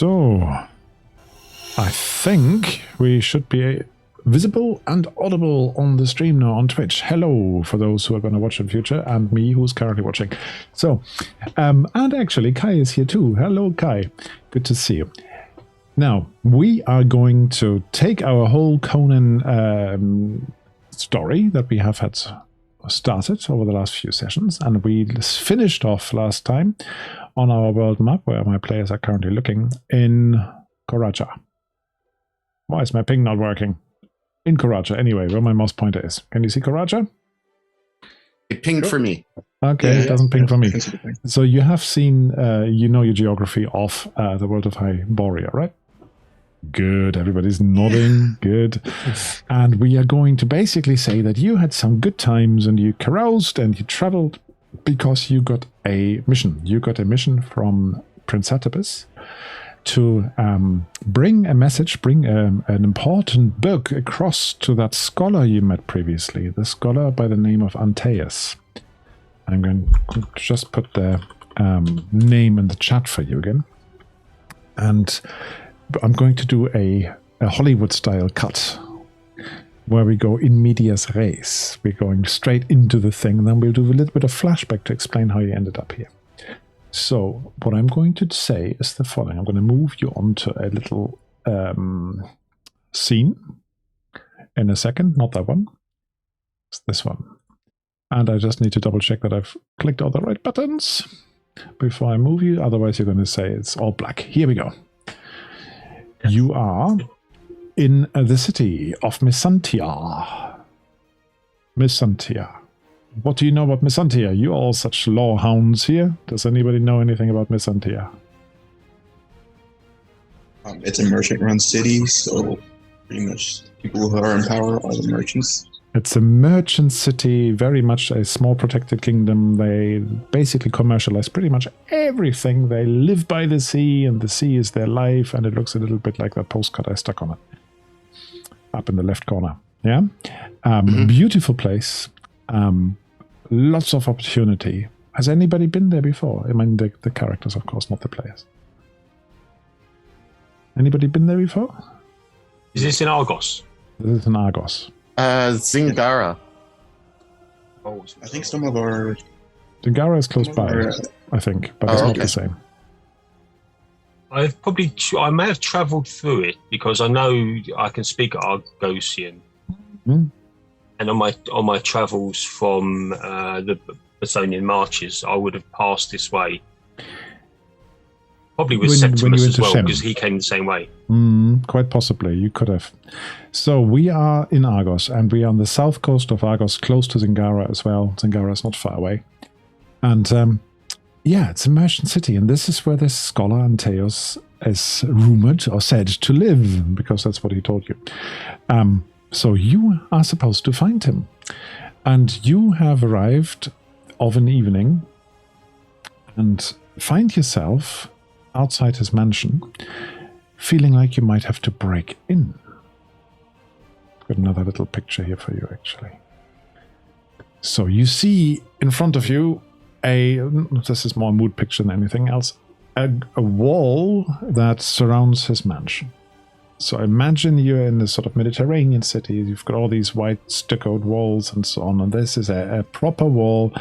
So, I think we should be visible and audible on the stream now on Twitch. Hello for those who are going to watch in future, and me who's currently watching. So, and actually Kai is here too. Hello Kai, good to see you. Now, we are going to take our whole Conan story that we have had started over the last few sessions, and we finished off last time on our world map, where my players are currently looking, in Koraja. Why is my ping not working? In Koraja, anyway, where my mouse pointer is. Can you see Koraja? It pinged for me. Okay, it doesn't ping for me. So you have seen, you know your geography of the world of Hyboria, right? Good, everybody's nodding, good. And we are going to basically say that you had some good times and you caroused and you traveled because you got a mission. You got a mission from Prince Attabas to bring a message, bring an important book across to that scholar you met previously, the scholar by the name of Antaeus. I'm going to just put the name in the chat for you again. And I'm going to do a Hollywood-style cut where we go in medias res. We're going straight into the thing, and then we'll do a little bit of flashback to explain how you ended up here. So what I'm going to say is the following. I'm going to move you onto a little scene in a second. Not that one. It's this one. And I just need to double check that I've clicked all the right buttons before I move you. Otherwise you're going to say it's all black. Here we go. You are in the city of Messantia. Messantia. What do you know about Messantia? You all such law hounds here. Does anybody know anything about Messantia? It's a merchant-run city, so pretty much people who are in power are the merchants. It's a merchant city, very much a small protected kingdom. They basically commercialize pretty much everything. They live by the sea, and the sea is their life, and it looks a little bit like that postcard I stuck on it. Up in the left corner. Yeah? Beautiful place. Lots of opportunity. Has anybody been there before? I mean, the characters, of course, not the players. Anybody been there before? Is this in Argos? This is in Argos. Zingara. Oh, I think some of our... Zingara is close by, I think, but it's not the same. I may have travelled through it because I know I can speak Argosian. And on my travels from the Bessonian marches, I would have passed this way. Probably with Septimus as well, because he came the same way. Quite possibly, you could have. So we are in Argos, and we are on the south coast of Argos, close to Zingara as well. Zingara is not far away. And yeah, it's a merchant city, and this is where this scholar Antaeus is rumored or said to live, because that's what he told you. So you are supposed to find him. And you have arrived of an evening and find yourself outside his mansion, feeling like you might have to break in. Got another little picture here for you, actually. So you see in front of you this is more a mood picture than anything else, a wall that surrounds his mansion. So imagine you're in this sort of Mediterranean city. You've got all these white stuccoed walls and so on. And this is a proper wall,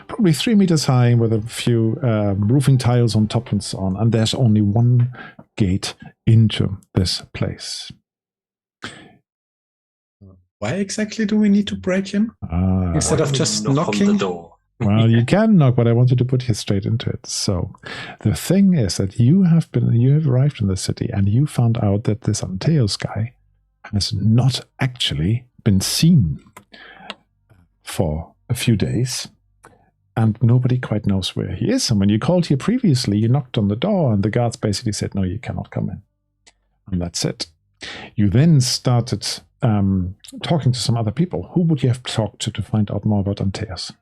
probably 3 meters high, with a few roofing tiles on top and so on. And there's only one gate into this place. Why exactly do we need to break in? Instead of just knocking? On the door. Well, you can knock, but I wanted to put you straight into it. So the thing is that you have arrived in the city, and you found out that this Antaeus guy has not actually been seen for a few days, and nobody quite knows where he is. And when you called here previously, you knocked on the door, and the guards basically said, no, you cannot come in. And that's it. You then started talking to some other people. Who would you have talked to find out more about Antaeus?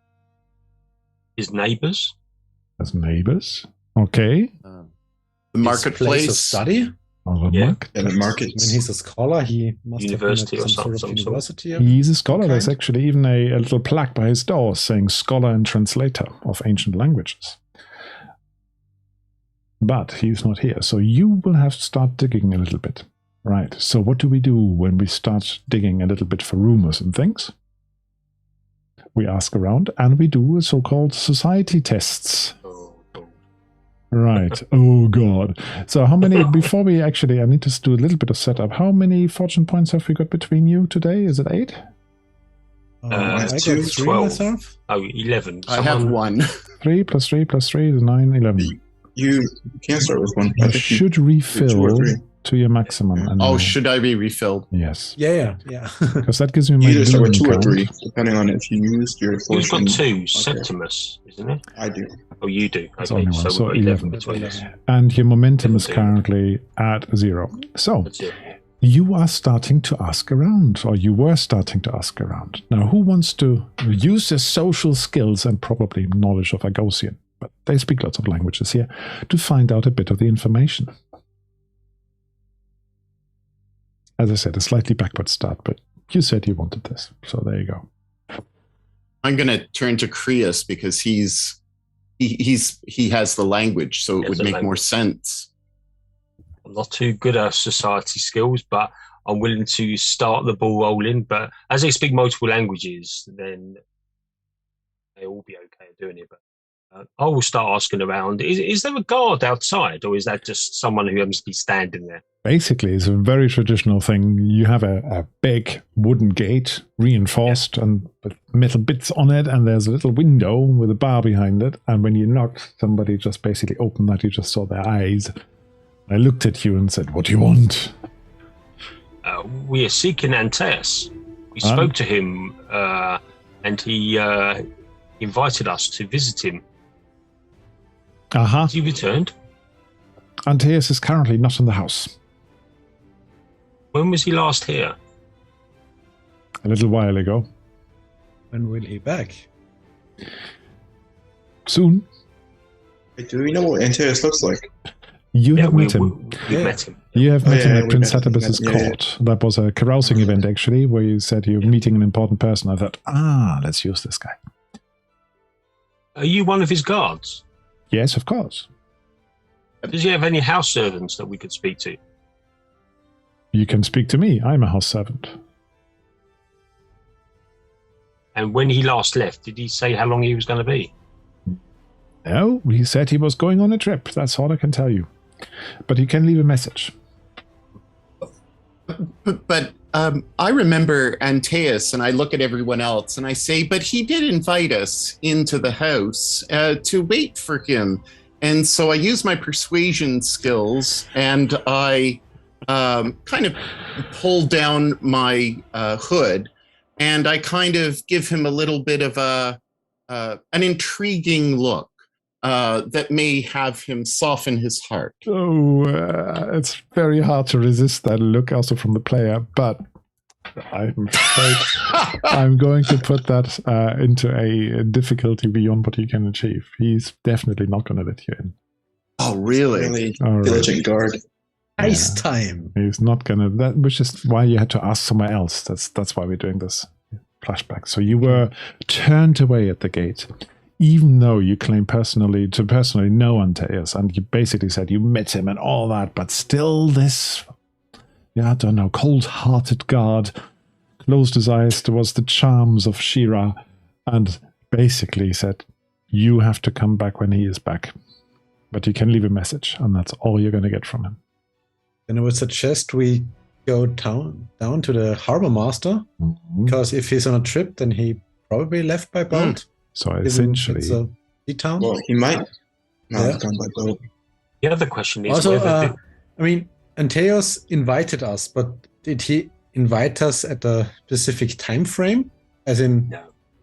His neighbours. As neighbours? Okay. The marketplace. Place of study? Yeah. And the market. When he's a scholar, he must University have been or at some sort of university. He's a scholar. There's actually even a little plaque by his door saying scholar and translator of ancient languages. But he's not here, so you will have to start digging a little bit. Right, so what do we do when we start digging a little bit for rumors and things? We ask around, and we do so-called society tests. Right, oh god. So how many, before we actually, I need to do a little bit of setup. How many fortune points have we got between you today? Is it 8? I got 3 12. myself. Oh, 11. I have 1. 3 plus 3 plus 3 is 9, 11. You can't start with 1. You should refill to your maximum. And Oh, should I be refilled? Yes. Yeah. Because that gives me my You either start with 2 or count. 3, depending on if you used your Who's fortune. got 2? Septimus, isn't it? I do. Oh, you do. That's Okay, only one, so we've got 11. between us. And your momentum is 17. currently at 0. So That's it. you are starting to ask around, or you were starting to ask around. Now, who wants to use their social skills and probably knowledge of Agosian, but they speak lots of languages here, to find out a bit of the information? As I said, a slightly backward start, but you said you wanted this, so there you go. I'm going to turn to Creus because he has the language, so it would make more sense. I'm not too good at society skills, but I'm willing to start the ball rolling. But as they speak multiple languages, then they'll all be okay at doing it. But I will start asking around. Is there a guard outside, or is that just someone who happens to be standing there? Basically, it's a very traditional thing. You have a big wooden gate, reinforced, and with metal bits on it, and there's a little window with a bar behind it. And when you knocked, somebody just basically opened that. You just saw their eyes. I looked at you and said, "What do you want?" We are seeking Antaeus. We spoke to him, and he invited us to visit him. Has he returned? Antaeus is currently not in the house. When was he last here? A little while ago. When will he back? Soon. Do we know what Antaeus looks like? You have met him. We met him. You have met him at we Prince met him. Hatibus's Yeah. court. That was a carousing event, actually, where you said you're meeting an important person. I thought, let's use this guy. Are you one of his guards? Yes, of course. Does he have any house servants that we could speak to? You can speak to me. I'm a house servant. And when he last left, did he say how long he was going to be? No, he said he was going on a trip. That's all I can tell you. But he can leave a message. But I remember Antaeus, and I look at everyone else, and I say, but he did invite us into the house to wait for him. And so I use my persuasion skills, and I kind of pull down my hood, and I kind of give him a little bit of an intriguing look that may have him soften his heart. Oh, it's very hard to resist that look also from the player, but I'm afraid I'm going to put that into a difficulty beyond what you can achieve. He's definitely not going to let you in. Oh, really? Really All diligent right. guard. Ice time. He's not going to, that, which is why you had to ask somewhere else. That's why we're doing this flashback. So you were turned away at the gate, even though you claim personally know Antaeus, and you basically said you met him and all that, but still this, I don't know, cold-hearted guard closed his eyes towards the charms of Shira and basically said, you have to come back when he is back. But you can leave a message, and that's all you're going to get from him. Then I would suggest we go down to the harbor master, because if he's on a trip, then he probably left by boat. So essentially, it's a sea town. Well, he might not have gone by boat. The other question is Also, whether I mean, Antaeus invited us, but did he invite us at a specific time frame? As in,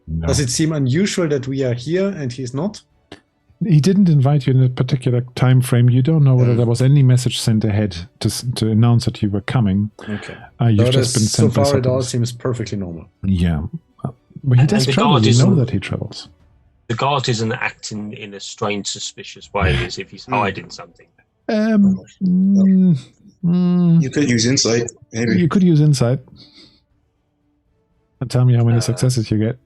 no. does it seem unusual that we are here and he's not? He didn't invite you in a particular time frame. You don't know whether there was any message sent ahead to announce that you were coming. Okay. You've just been so sent by far, it all Septimus. seems perfectly normal. Yeah. But he And does the travel. guard You know isn't- that he travels. the guard isn't acting in a strange, suspicious way as if he's hiding something. You could use insight, maybe. You could use insight. And tell me how many successes you get.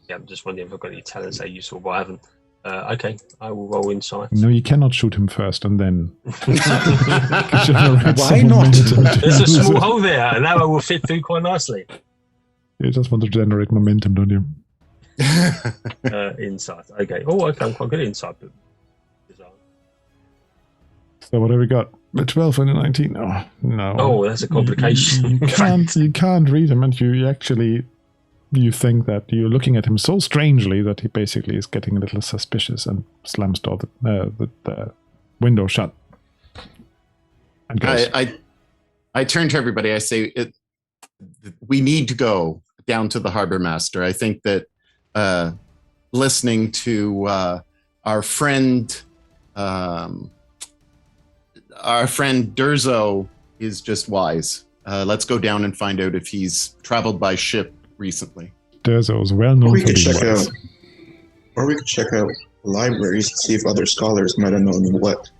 Yeah, I'm just wondering if I've got any talents that are useful, but I haven't. Okay, I will roll insight. No, you cannot shoot him first and then. Why not? There's a small hole there, and now I will fit through quite nicely. You just want to generate momentum, don't you? Insight. Okay. Oh, okay. I'm quite good at insight. So what have we got? A 12 and a 19. Oh, no. Oh, that's a complication. You can't read him, and you think that you're looking at him so strangely that he basically is getting a little suspicious and slams the window shut. And goes. I turn to everybody. I say, we need to go down to the harbor master. I think that listening to our friend Durzo is just wise. Let's go down and find out if he's traveled by ship recently. Durzo is well known for being wise. Or we could check out libraries to see if other scholars might have known what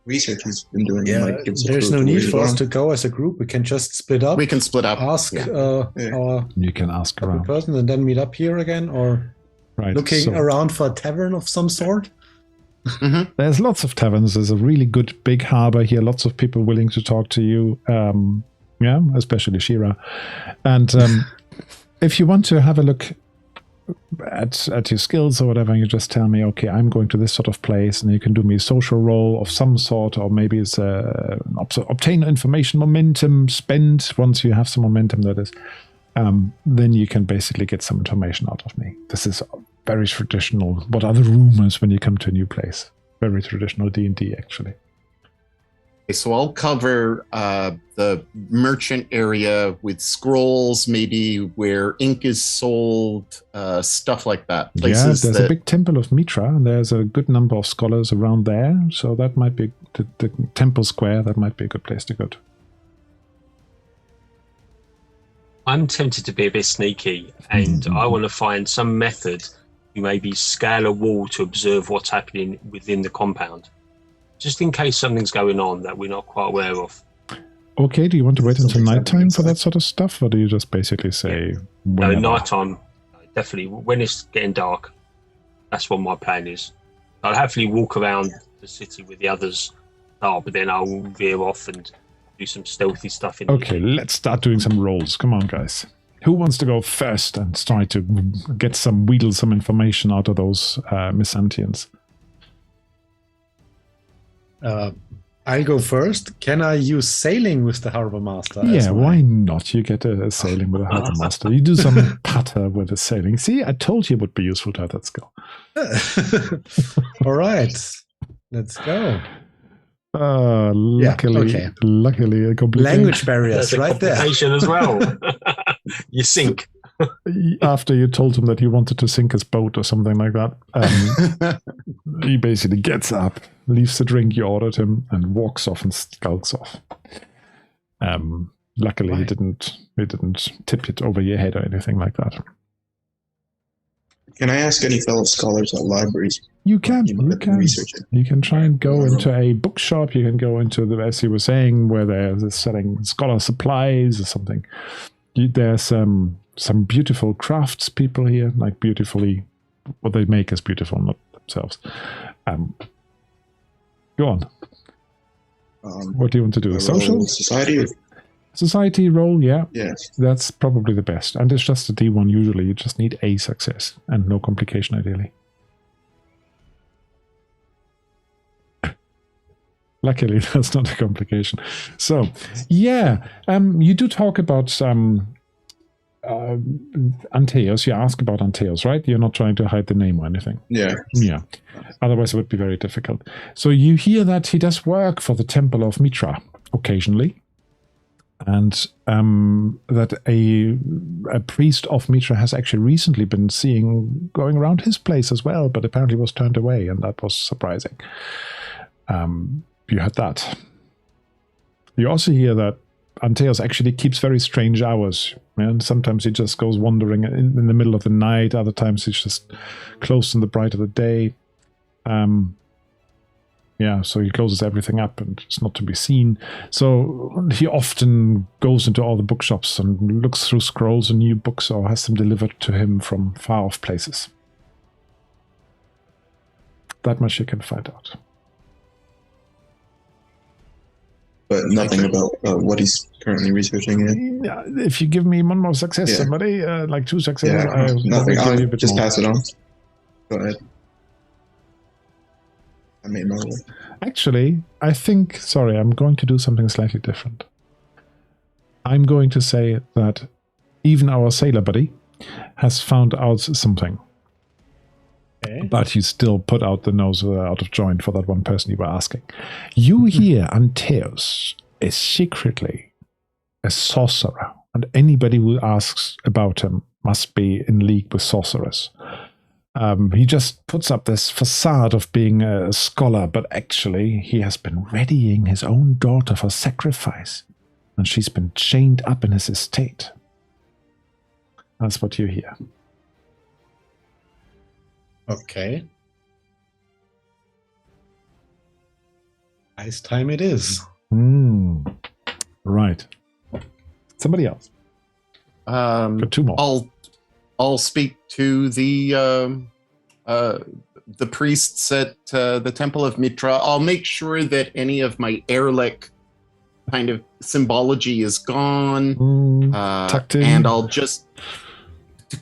research he's been doing. Yeah, there's no need for us to go as a group. We can just split up. We can split up. Ask our you can ask around person and then meet up here again, or looking around for a tavern of some sort. Mm-hmm. There's lots of taverns. There's a really good big harbor here. Lots of people willing to talk to you. Yeah, especially Shira. And if you want to have a look at your skills or whatever, you just tell me, okay, I'm going to this sort of place, and you can do me a social role of some sort, or maybe it's obtain information momentum, spend once you have some momentum, that is. Then you can basically get some information out of me. This is very traditional. What are the rumors when you come to a new place? Very traditional D&D, actually. Okay, so I'll cover the merchant area with scrolls, maybe where ink is sold, stuff like that. Places there's a big Temple of Mitra, and there's a good number of scholars around there. So that might be the Temple Square. That might be a good place to go to. I'm tempted to be a bit sneaky, and I want to find some method to maybe scale a wall to observe what's happening within the compound, just in case something's going on that we're not quite aware of. Okay, do you want to wait until nighttime for that sort of stuff, or do you just basically say... No, nighttime, definitely. When it's getting dark, that's what my plan is. I'll happily walk around the city with the others, but then I'll veer off and do some stealthy stuff. Let's start doing some rolls. Come on, guys. Who wants to go first and try to wheedle some information out of those Messantians? I'll go first. Can I use sailing with the harbor master? Yeah, why not? You get a sailing with a harbor master. You do some patter with the sailing. See, I told you it would be useful to have that skill. All right, let's go. Luckily, a complication. Language barriers right there. As well. You sink. After you told him that he wanted to sink his boat or something like that, he basically gets up, leaves the drink you ordered him, and walks off and skulks off. Luckily, he didn't tip it over your head or anything like that. Can I ask any fellow scholars at libraries? You can try and go into a bookshop. You can go into as you were saying, where they're selling scholar supplies or something. There's some beautiful crafts people here, like beautifully, what they make is beautiful, not themselves. Go on. What do you want to do? Social? Society roll, yeah. Yes. That's probably the best. And it's just a D1 usually. You just need a success and no complication ideally. Luckily, that's not a complication. So, yeah, you do talk about Antaeus. You ask about Antaeus, right? You're not trying to hide the name or anything. Yeah. Yeah. Otherwise, it would be very difficult. So you hear that he does work for the Temple of Mitra occasionally, and that a priest of Mitra has actually recently been going around his place as well, but apparently was turned away, and that was surprising. You had that. You also hear that Antaeus actually keeps very strange hours. And sometimes he just goes wandering in the middle of the night. Other times he's just close in the bright of the day. So he closes everything up and it's not to be seen. So he often goes into all the bookshops and looks through scrolls and new books, or has them delivered to him from far off places. That much you can find out. But nothing about what he's currently researching yet. Yeah, if you give me one more success, Yeah. somebody, like 2 successes, Yeah, I'll nothing. give you a I'll bit just more. pass it on. Go ahead. I made my way. Actually, I think, sorry, I'm going to do something slightly different. I'm going to say that even our sailor buddy has found out something. Okay. But you still put out the nose out of joint for that one person you were asking. You hear Antaeus is secretly a sorcerer, and anybody who asks about him must be in league with sorcerers. He just puts up this facade of being a scholar, but actually he has been readying his own daughter for sacrifice, and she's been chained up in his estate. That's what you hear. Okay. Nice time it is. Right. Somebody else. Got 2 more. I'll speak to the priests at the Temple of Mitra. I'll make sure that any of my Erlich kind of symbology is gone. Tucked in. And I'll just,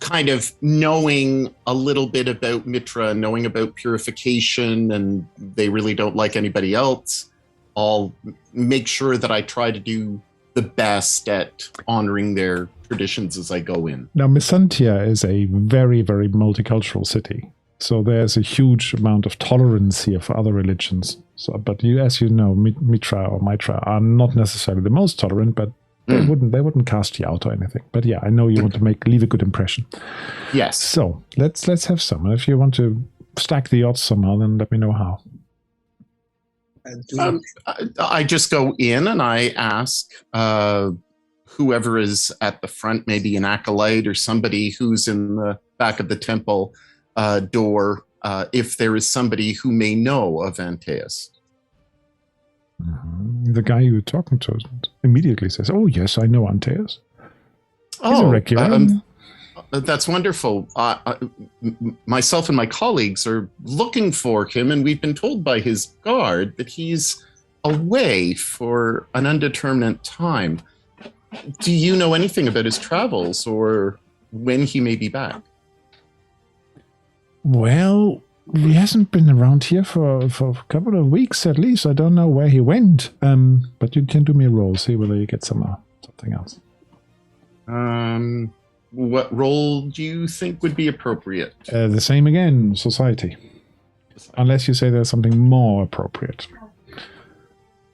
kind of knowing a little bit about Mitra, knowing about purification, and they really don't like anybody else, I'll make sure that I try to do the best at honoring their traditions as I go in. Now, Messantia is a very, very multicultural city. So there's a huge amount of tolerance here for other religions. So, but you, as you know, Mitra or Mitra are not necessarily the most tolerant, but they wouldn't cast you out or anything. But yeah, I know you want to leave a good impression. Yes. So let's have some. If you want to stack the odds somehow, then let me know how. I just go in and I ask whoever is at the front, maybe an acolyte or somebody who's in the back of the temple door, if there is somebody who may know of Antaeus. The guy you were talking to immediately says, "Oh yes, I know Antaeus. He's a regular." That's wonderful. Myself and my colleagues are looking for him, and we've been told by his guard that he's away for an undetermined time. Do you know anything about his travels or when he may be back? Well, he hasn't been around here for a couple of weeks at least. I don't know where he went. But you can do me a roll, see whether you get something else. What role do you think would be appropriate? The same again, society. Unless you say there's something more appropriate.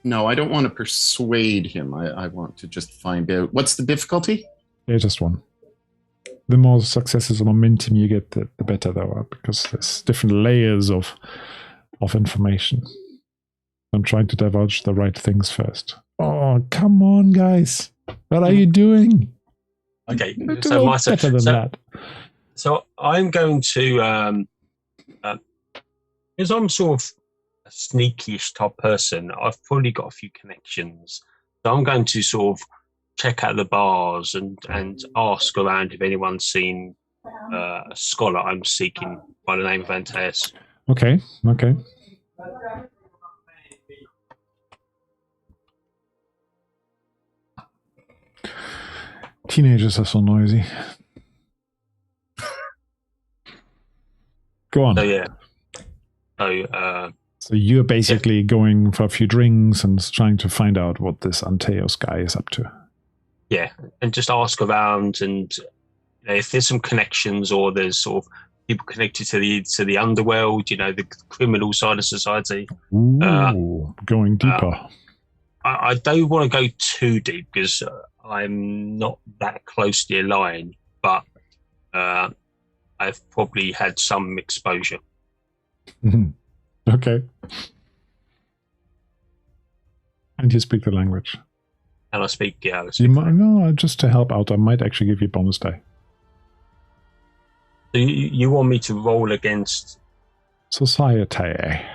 No, I don't want to persuade him. I want to just find out. What's the difficulty? Yeah, just 1. The more successes or momentum you get, the better, though, because there's different layers of information. I'm trying to divulge the right things first. Oh, come on, guys. What are you doing? Okay, so better than that. So I'm going to, because I'm sort of a sneaky-ish type person, I've probably got a few connections. So I'm going to sort of check out the bars and ask around if anyone's seen a scholar I'm seeking by the name of Antaeus. Okay. Teenagers are so noisy. Go on. So yeah. So you're basically going for a few drinks and trying to find out what this Antaeus guy is up to. Yeah, and just ask around, and if there's some connections or there's sort of people connected to the underworld, the criminal side of society. Ooh, going deeper. I don't want to go too deep because I'm not that closely aligned, but I've probably had some exposure. Okay. And you speak the language. And I speak, just to help out, I might actually give you a bonus die. So you want me to roll against society?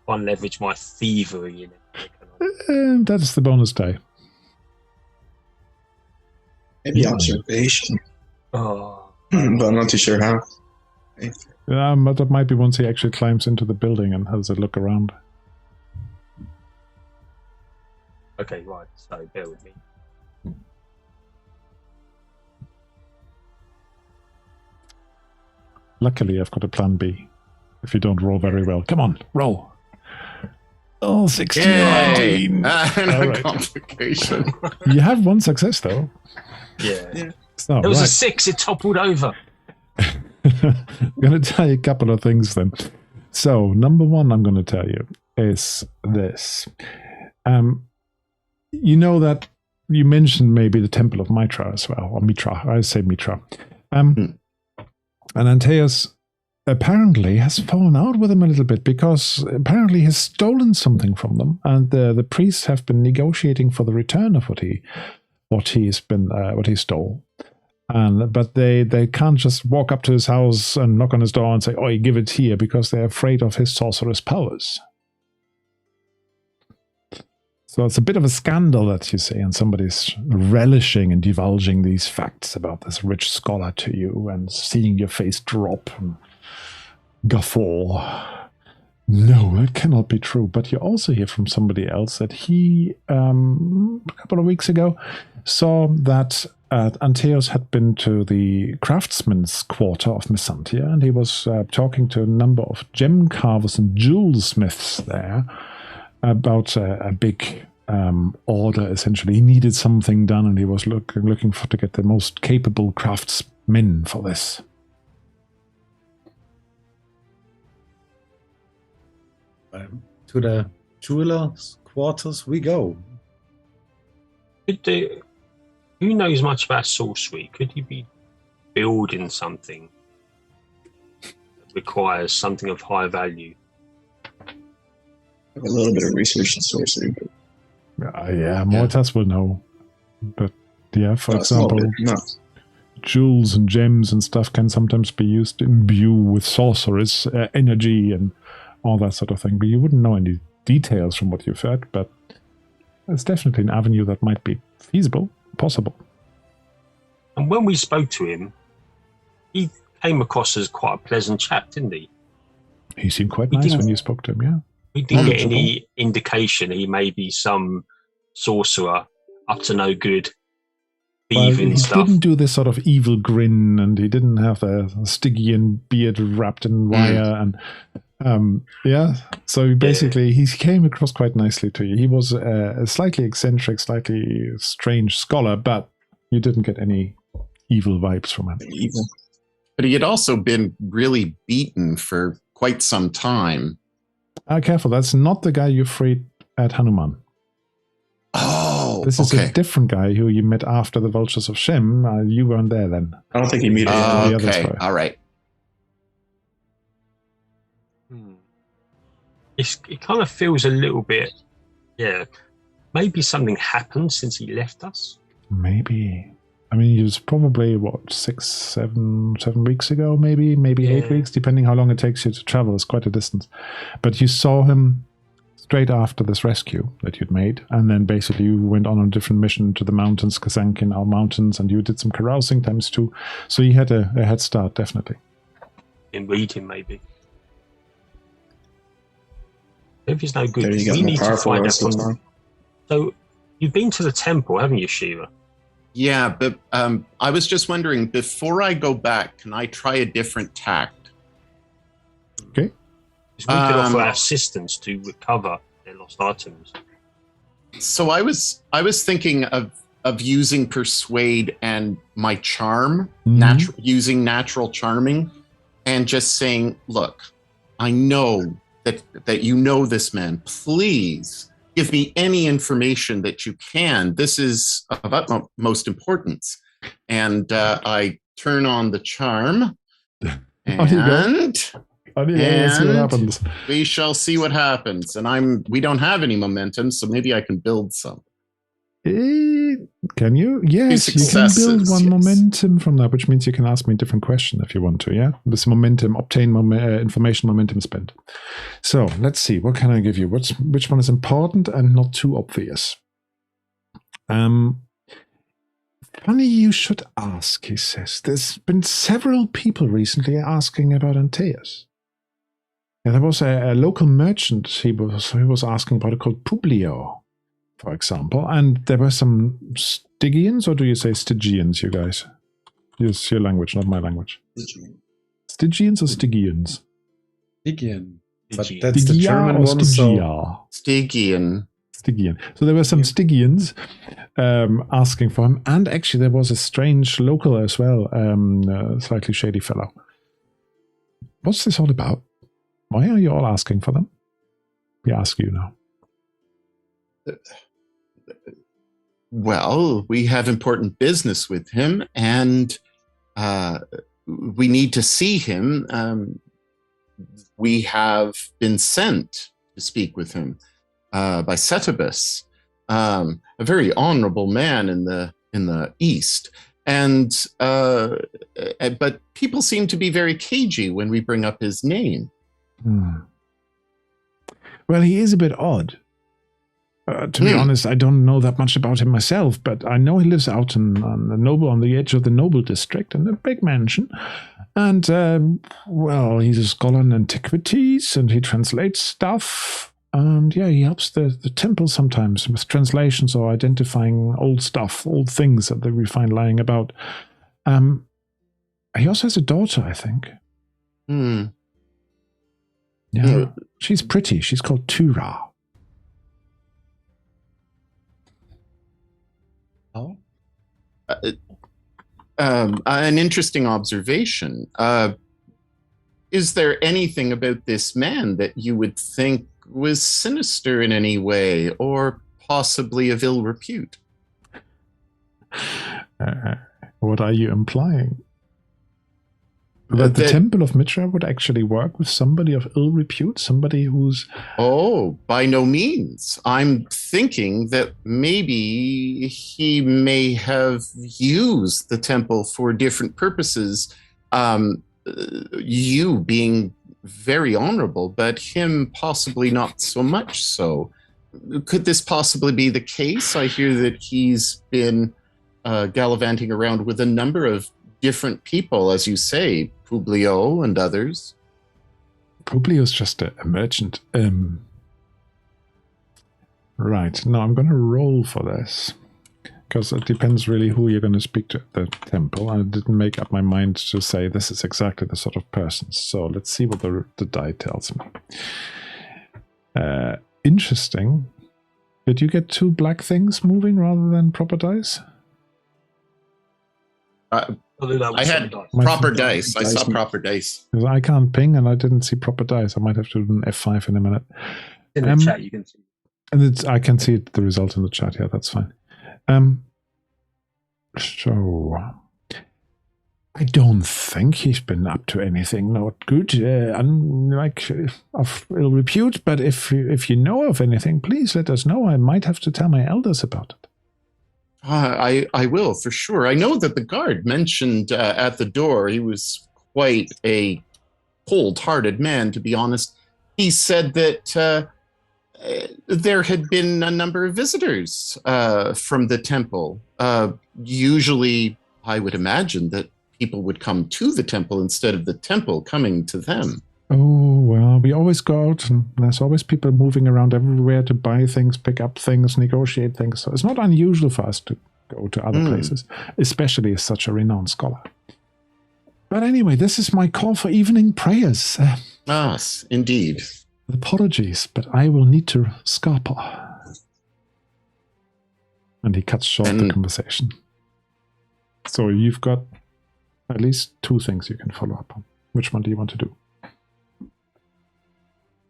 I'll leverage my thievery in it. That's the bonus die. Maybe observation. Oh. But I'm not too sure how. But that might be once he actually climbs into the building and has a look around. Okay, right. So bear with me. Luckily, I've got a plan B. If you don't roll very well. Come on, roll. Oh, 16. And All a right. complication. You have one success, though. Yeah. So, It was a right. 6. It toppled over. I'm going to tell you a couple of things then. So, number one, I'm going to tell you is this. You know that you mentioned maybe the Temple of Mitra as well, or Mitra. I say Mitra. And Antaeus apparently has fallen out with them a little bit because apparently he's stolen something from them, and the priests have been negotiating for the return of what he stole. But they can't just walk up to his house and knock on his door and say, "Oh, give it here," because they're afraid of his sorcerous powers. So it's a bit of a scandal that you say, and somebody's relishing and divulging these facts about this rich scholar to you and seeing your face drop and guffaw. No, that cannot be true. But you also hear from somebody else that he, a couple of weeks ago, saw that Antaeus had been to the craftsman's quarter of Messantia, and he was talking to a number of gem carvers and jewelsmiths there about a big order, essentially. He needed something done, and he was looking to get the most capable craftsmen for this. To the jeweler's quarters we go. Who knows much about sorcery? Could you be building something that requires something of high value? A little bit of research in sorcery, but Yeah, Mortas will know. But yeah, for a small example, bit, no. jewels and gems and stuff can sometimes be used to imbue with sorcerous energy and all that sort of thing. But you wouldn't know any details from what you've heard, but it's definitely an avenue that might be feasible, possible. And when we spoke to him, he came across as quite a pleasant chap, didn't he? He seemed quite nice when you spoke to him, yeah. We didn't get any indication he may be some sorcerer up to no good, thieving he stuff. didn't do this sort of evil grin, and he didn't have the Stygian beard wrapped in wire, and so basically he came across quite nicely to you. He was a slightly eccentric, slightly strange scholar, but you didn't get any evil vibes from him. Evil. But he had also been really beaten for quite some time. Careful, that's not the guy you freed at Hanuman. Oh, This is okay. a different guy who you met after the Vultures of Shem. You weren't there then. I don't think he muted the others Okay, were. all right. It kind of feels a little bit, maybe something happened since he left us. Maybe. I mean, he was probably, 7 weeks ago, maybe 8 weeks, depending how long it takes you to travel. It's quite a distance. But you saw him straight after this rescue that you'd made, and then basically you went on a different mission to the mountains, Kazankin, our mountains, and you did some carousing times too. So you had a head start, definitely. In reading, maybe. If he's no good, There you go, we more need to powerful find out rest of the from. time. So, you've been to the temple, haven't you, Shiva? Yeah, but I was just wondering, before I go back, can I try a different tact? Okay. Because we could offer our assistance to recover their lost items. So I was thinking of using persuade and my charm, using natural charming, and just saying, "Look, I know that you know this man. Please give me any information that you can. This is of utmost importance." And I turn on the charm, and Let's see what happens. we shall see what happens. And we don't have any momentum, so maybe I can build some. Can you? Yes, you can build one momentum from that, which means you can ask me a different question if you want to, yeah? This momentum, obtain information momentum spent. So, let's see, what can I give you? Which one is important and not too obvious? Funny you should ask, he says. There's been several people recently asking about Antaeus. Yeah, there was a local merchant he was asking about, called Publio, for example. And there were some Stygians, or do you say Stygians, you guys? Use your language, not my language. Stygians or Stygians? Stygian. But Stygian. that's the Stygia German or one, so Stygia? Stygian. Stygian. So there were some Stygians asking for him, and actually there was a strange local as well, slightly shady fellow. What's this all about? Why are you all asking for them? We ask you now. Well, we have important business with him, and we need to see him. We have been sent to speak with him by Setibus, a very honorable man in the East. And but people seem to be very cagey when we bring up his name. Well, he is a bit odd. To be honest, I don't know that much about him myself, but I know he lives out on the edge of the Noble District in a big mansion. And, well, he's a scholar in antiquities, and he translates stuff. And, yeah, he helps the temple sometimes with translations or identifying old stuff, old things that we find lying about. He also has a daughter, I think. Yeah, she's pretty. She's called Tura. Oh. An interesting observation. Is there anything about this man that you would think was sinister in any way, or possibly of ill repute? What are you implying? That the Temple of Mitra would actually work with somebody of ill repute? Somebody who's... Oh, by no means. I'm thinking that maybe he may have used the temple for different purposes. You being very honorable, but him possibly not so much so. Could this possibly be the case? I hear that he's been gallivanting around with a number of different people, as you say, Publio and others. Publio's just a merchant. Right, now I'm going to roll for this, because it depends really who you're going to speak to at the temple. I didn't make up my mind to say this is exactly the sort of person. So let's see what the die tells me. Interesting. Did you get two black things moving rather than proper dice? I had proper dice. I saw proper dice. I can't ping, and I didn't see proper dice. I might have to do an F5 in a minute. In the chat, you can see. And I can see the result in the chat. Yeah, that's fine. So I don't think he's been up to anything not good, unlike of ill repute. But if you know of anything, please let us know. I might have to tell my elders about it. I will, for sure. I know that the guard mentioned at the door he was quite a cold-hearted man, to be honest. He said that there had been a number of visitors from the temple. Usually, I would imagine that people would come to the temple instead of the temple coming to them. Oh, well, we always go out, and there's always people moving around everywhere to buy things, pick up things, negotiate things. So it's not unusual for us to go to other places, especially as such a renowned scholar. But anyway, this is my call for evening prayers. Yes, indeed. Apologies, but I will need to scarper. And he cuts short the conversation. So you've got at least two things you can follow up on. Which one do you want to do?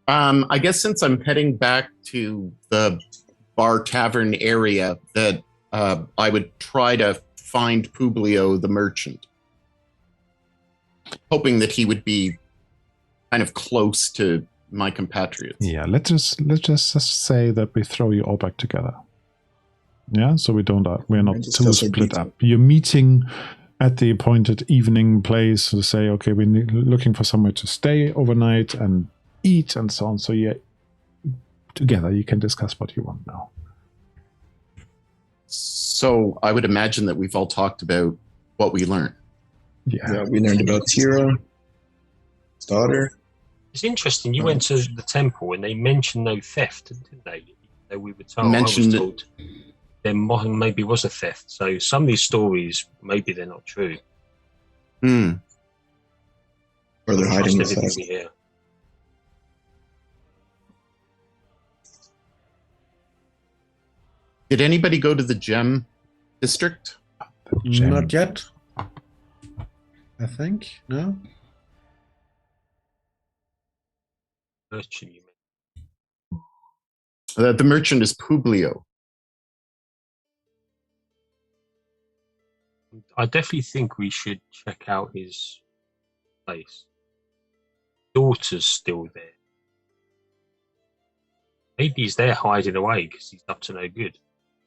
I guess since I'm heading back to the bar tavern area, that I would try to find Publio the merchant, hoping that he would be kind of close to my compatriots. Yeah, let's just say that we throw you all back together. Yeah, so we're not too split up. You're meeting at the appointed evening place to say, okay, we're looking for somewhere to stay overnight and eat and so on. So yeah, together you can discuss what you want now. So I would imagine that we've all talked about what we learned. Yeah, we learned about Tira, his daughter. It's interesting. You went to the temple and they mentioned no theft, didn't they? So we were told. Mentioned I was told there maybe was a theft. So some of these stories, maybe they're not true. Hmm. Or they're hiding the Trust everything theft. we hear. Did anybody go to the gem district? Not yet. I think no. Merchant, you The merchant is Publio. meant. I definitely think we should check out his place. Daughter's still there. Maybe he's there hiding away because he's up to no good.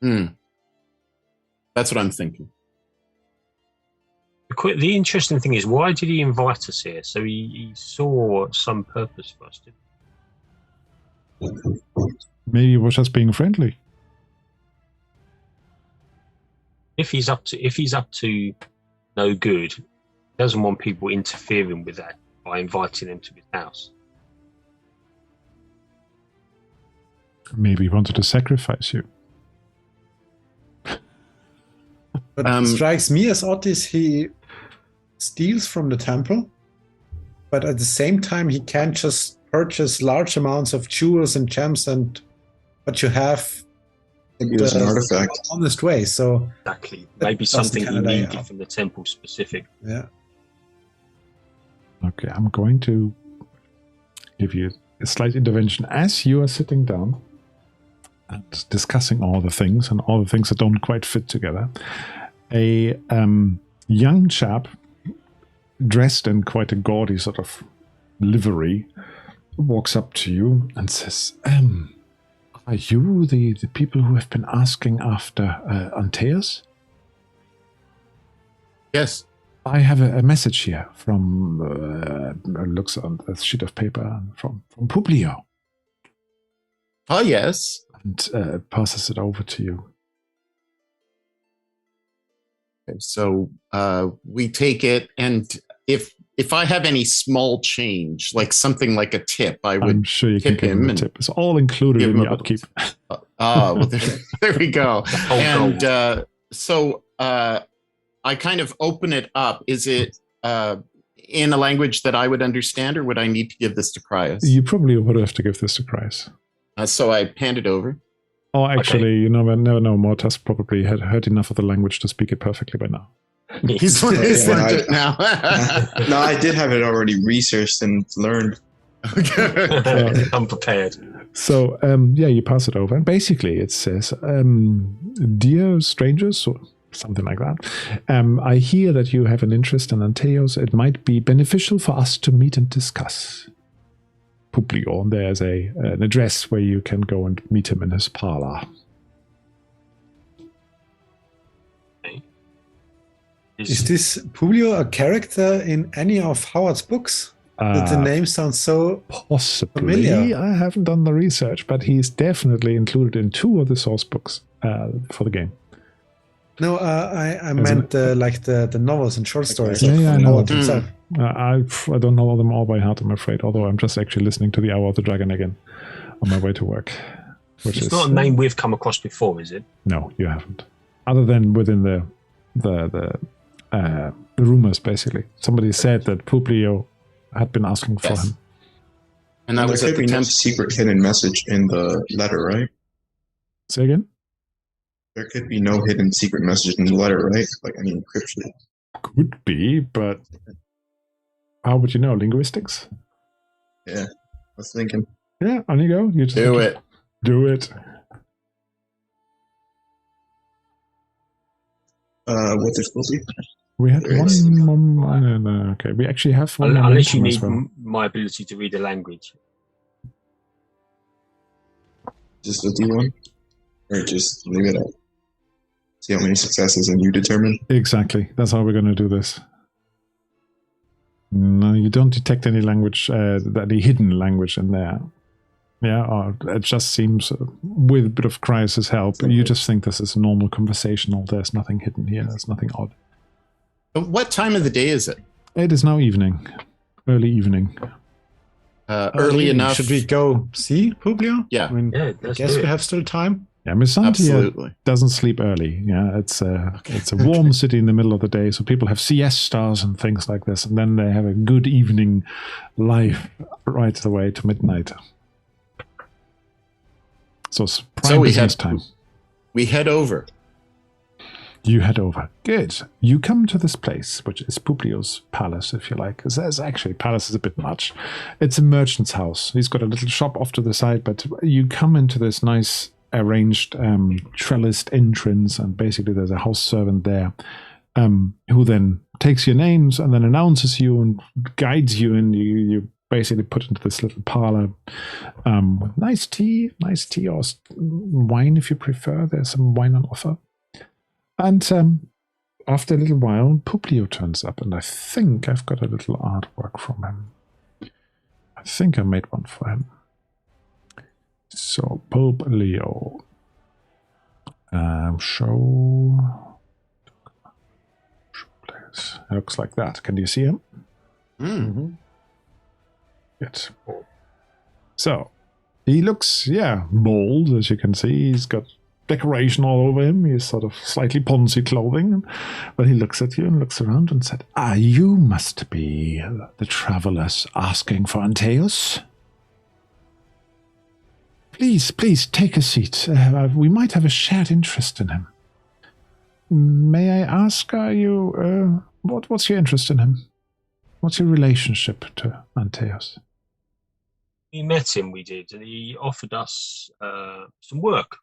Hmm. That's what I'm thinking. The interesting thing is, why did he invite us here? So he saw some purpose for us, didn't Maybe it was just being friendly. he? If he's up to no good, he doesn't want people interfering with that by inviting them to his house. Maybe he wanted to sacrifice you. But it strikes me as odd is he steals from the temple, but at the same time he can't just purchase large amounts of jewels and gems but you have Maybe it was an artifact. honest way. So Exactly. Maybe That's the something he kind of needed layout. from the temple specific. yeah. Okay, I'm going to give you a slight intervention as you are sitting down and discussing all the things that don't quite fit together. A young chap dressed in quite a gaudy sort of livery walks up to you and says, are you the people who have been asking after Antaeus? Yes. I have a message here from, looks on a sheet of paper, from Publio, Oh, yes. and passes it over to you. Okay, so we take it, and if I have any small change, like something like a tip, I I'm would sure you can tip give him him a and tip. It's all included give in him the a little- upkeep. well, there we go. whole And gold. so I kind of open it up. Is it in a language that I would understand, or would I need to give this to Cryos? You probably would have to give this to Price. So I hand it over. Or actually, you never know. Mortas probably had heard enough of the language to speak it perfectly by now. He's Yeah, learned I- it now. No, I did have it already researched and learned. I'm prepared. So, you pass it over, and basically it says, "Dear strangers," or something like that. I hear that you have an interest in Antaeus. It might be beneficial for us to meet and discuss. Publio, and there's an address where you can go and meet him in his parlor. Is this Publio a character in any of Howard's books? The name sounds so Possibly. familiar. I haven't done the research, but he's definitely included in 2 of the source books for the game. No, I meant like the novels and short stories Yeah, of I know. Howard himself. I don't know them all by heart, I'm afraid, although I'm just actually listening to the Hour of the Dragon again on my way to work. Which It's is not a name we've come across before, is it? No, you haven't. Other than within the rumors, basically. Somebody said that Publio had been asking for Yes. him. And that There was at could the be no temple. secret hidden message in the letter, right? Say again? There could be no hidden secret message in the letter, right? Like any encryption. Could be, but how would you know? Linguistics? Yeah, I was thinking. Yeah, on you go. You just Do have to it. Do it. What there's supposed to be? We had There is. one. No, okay, we actually have one. more Unless you mention as need well. my ability to read a language. Just the D1? Or just leave it at see how many successes and you determine? Exactly. That's how we're going to do this. No, you don't detect any language, any hidden language in there. Yeah, or it just seems, with a bit of Cryos' help, you just think this is a normal conversational. There's nothing hidden here. There's nothing odd. What time of the day is it? It is now evening. Early evening. Early enough. Should we go see Publio? Yeah. I mean, I guess we have still time. Yeah, Messantia Absolutely. doesn't sleep early. Yeah, it's a warm city in the middle of the day, so people have siestas and things like this, and then they have a good evening life right the way to midnight. So it's prime business time. We head over. You head over. Good. You come to this place, which is Publio's palace, if you like. There's actually, palace is a bit much. It's a merchant's house. He's got a little shop off to the side, but you come into this nice arranged trellised entrance, and basically there's a house servant there who then takes your names and then announces you and guides you, and you basically put into this little parlor with nice tea or wine if you prefer. There's some wine on offer. And after a little while, Publio turns up, and I think I've got a little artwork from him. I think I made one for him. So, Publio. Show place. It looks like that. Can you see him? Mm-hmm. Good. So, he looks, bold, as you can see. He's got decoration all over him. He's sort of slightly poncy clothing. But he looks at you and looks around and said, you must be the travelers asking for Antaeus. Please, take a seat. We might have a shared interest in him. May I ask, what's your interest in him? What's your relationship to Antaeus? We met him, we did, and he offered us some work.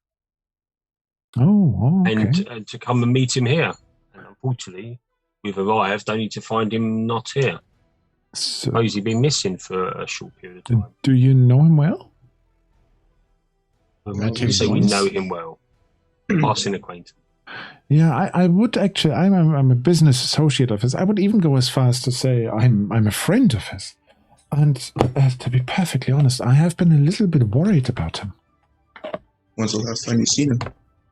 Oh, okay. And to come and meet him here. And unfortunately, we've arrived only to find him not here. So, Suppose he'd been missing for a short period of time. Do you know him well? We say we know him well. Passing acquaintance. Yeah, I would actually. I'm a business associate of his. I would even go as far as to say I'm a friend of his. And to be perfectly honest, I have been a little bit worried about him. When's the last time you seen him?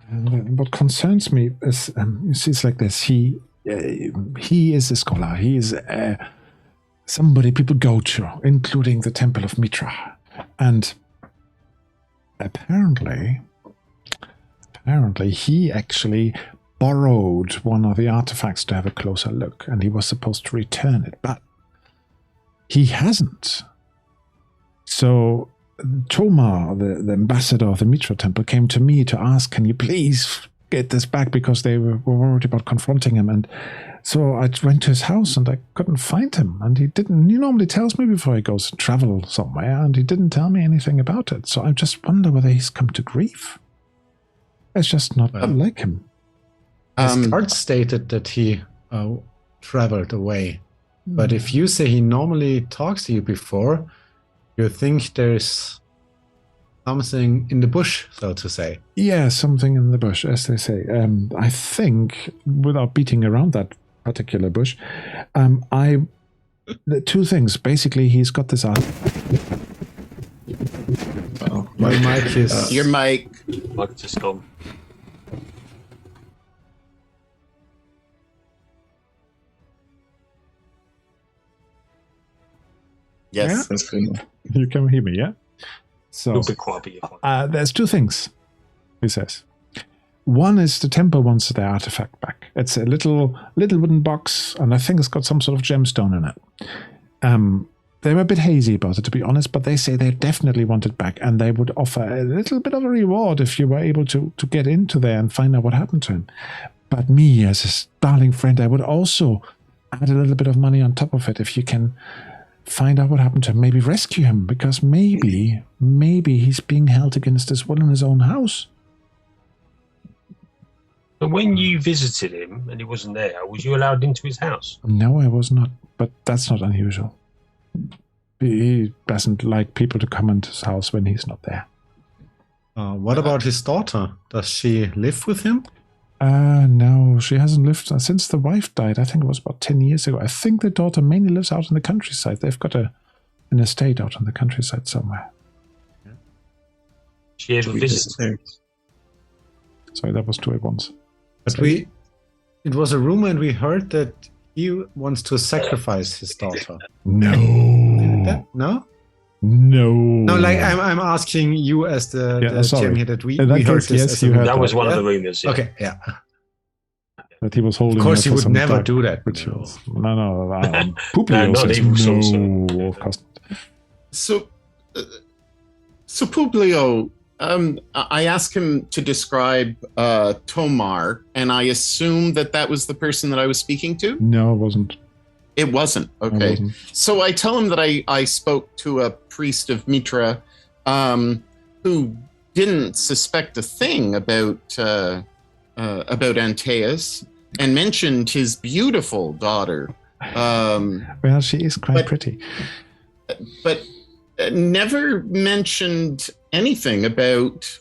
And what concerns me is, it's like this. He is a scholar. He is somebody people go to, including the Temple of Mitra, and apparently he actually borrowed one of the artifacts to have a closer look, and he was supposed to return it, but he hasn't. So Tomar, the ambassador of the Mitra Temple, came to me to ask, can you please get this back, because they were worried about confronting him. And so I went to his house and I couldn't find him. And he normally tells me before he goes to travel somewhere, and he didn't tell me anything about it. So I just wonder whether he's come to grief. It's just not like him. His card stated that he traveled away. But if you say he normally talks to you before, you think there's something in the bush, so to say. Yeah, something in the bush, as they say. I think, without beating around that particular bush, the two things. Basically, he's got this art. My mic is... Your mic. Mic just gone. Yes. That's good. You can hear me, yeah? So, You'll be quiet, but you're fine. there's two things, he says. One is the temple wants their artifact back. It's a little wooden box, and I think it's got some sort of gemstone in it. They were a bit hazy about it, to be honest, but they say they definitely want it back, and they would offer a little bit of a reward if you were able to get into there and find out what happened to him. But me, as a darling friend, I would also add a little bit of money on top of it if you can find out what happened to him, maybe rescue him, because maybe he's being held against his will in his own house. But when you visited him and he wasn't there, was you allowed into his house? No, I was not, but that's not unusual. He doesn't like people to come into his house when he's not there. What about his daughter? Does she live with him? No, she hasn't lived since the wife died. I think it was about 10 years ago. I think the daughter mainly lives out in the countryside. They've got an estate out in the countryside somewhere. She ever visit? there. Sorry, that was two at once. But it was a rumor, and we heard that he wants to sacrifice his daughter. No. No? No. No, like I'm asking you as the GM here that we heard this. Yes, you a heard That was one of yeah? the rumors. Yeah. Okay, yeah. That he was holding. Of course, her he for would some never dark do that. rituals. No. Publio not says evil no. sorcerer. Of course not. So Publio, I asked him to describe Tomar, and I assume that was the person that I was speaking to. No, it wasn't. It wasn't. It Okay. wasn't. So I tell him that I spoke to a priest of Mitra who didn't suspect a thing about Antaeus and mentioned his beautiful daughter. Well, she is quite pretty. But never mentioned anything about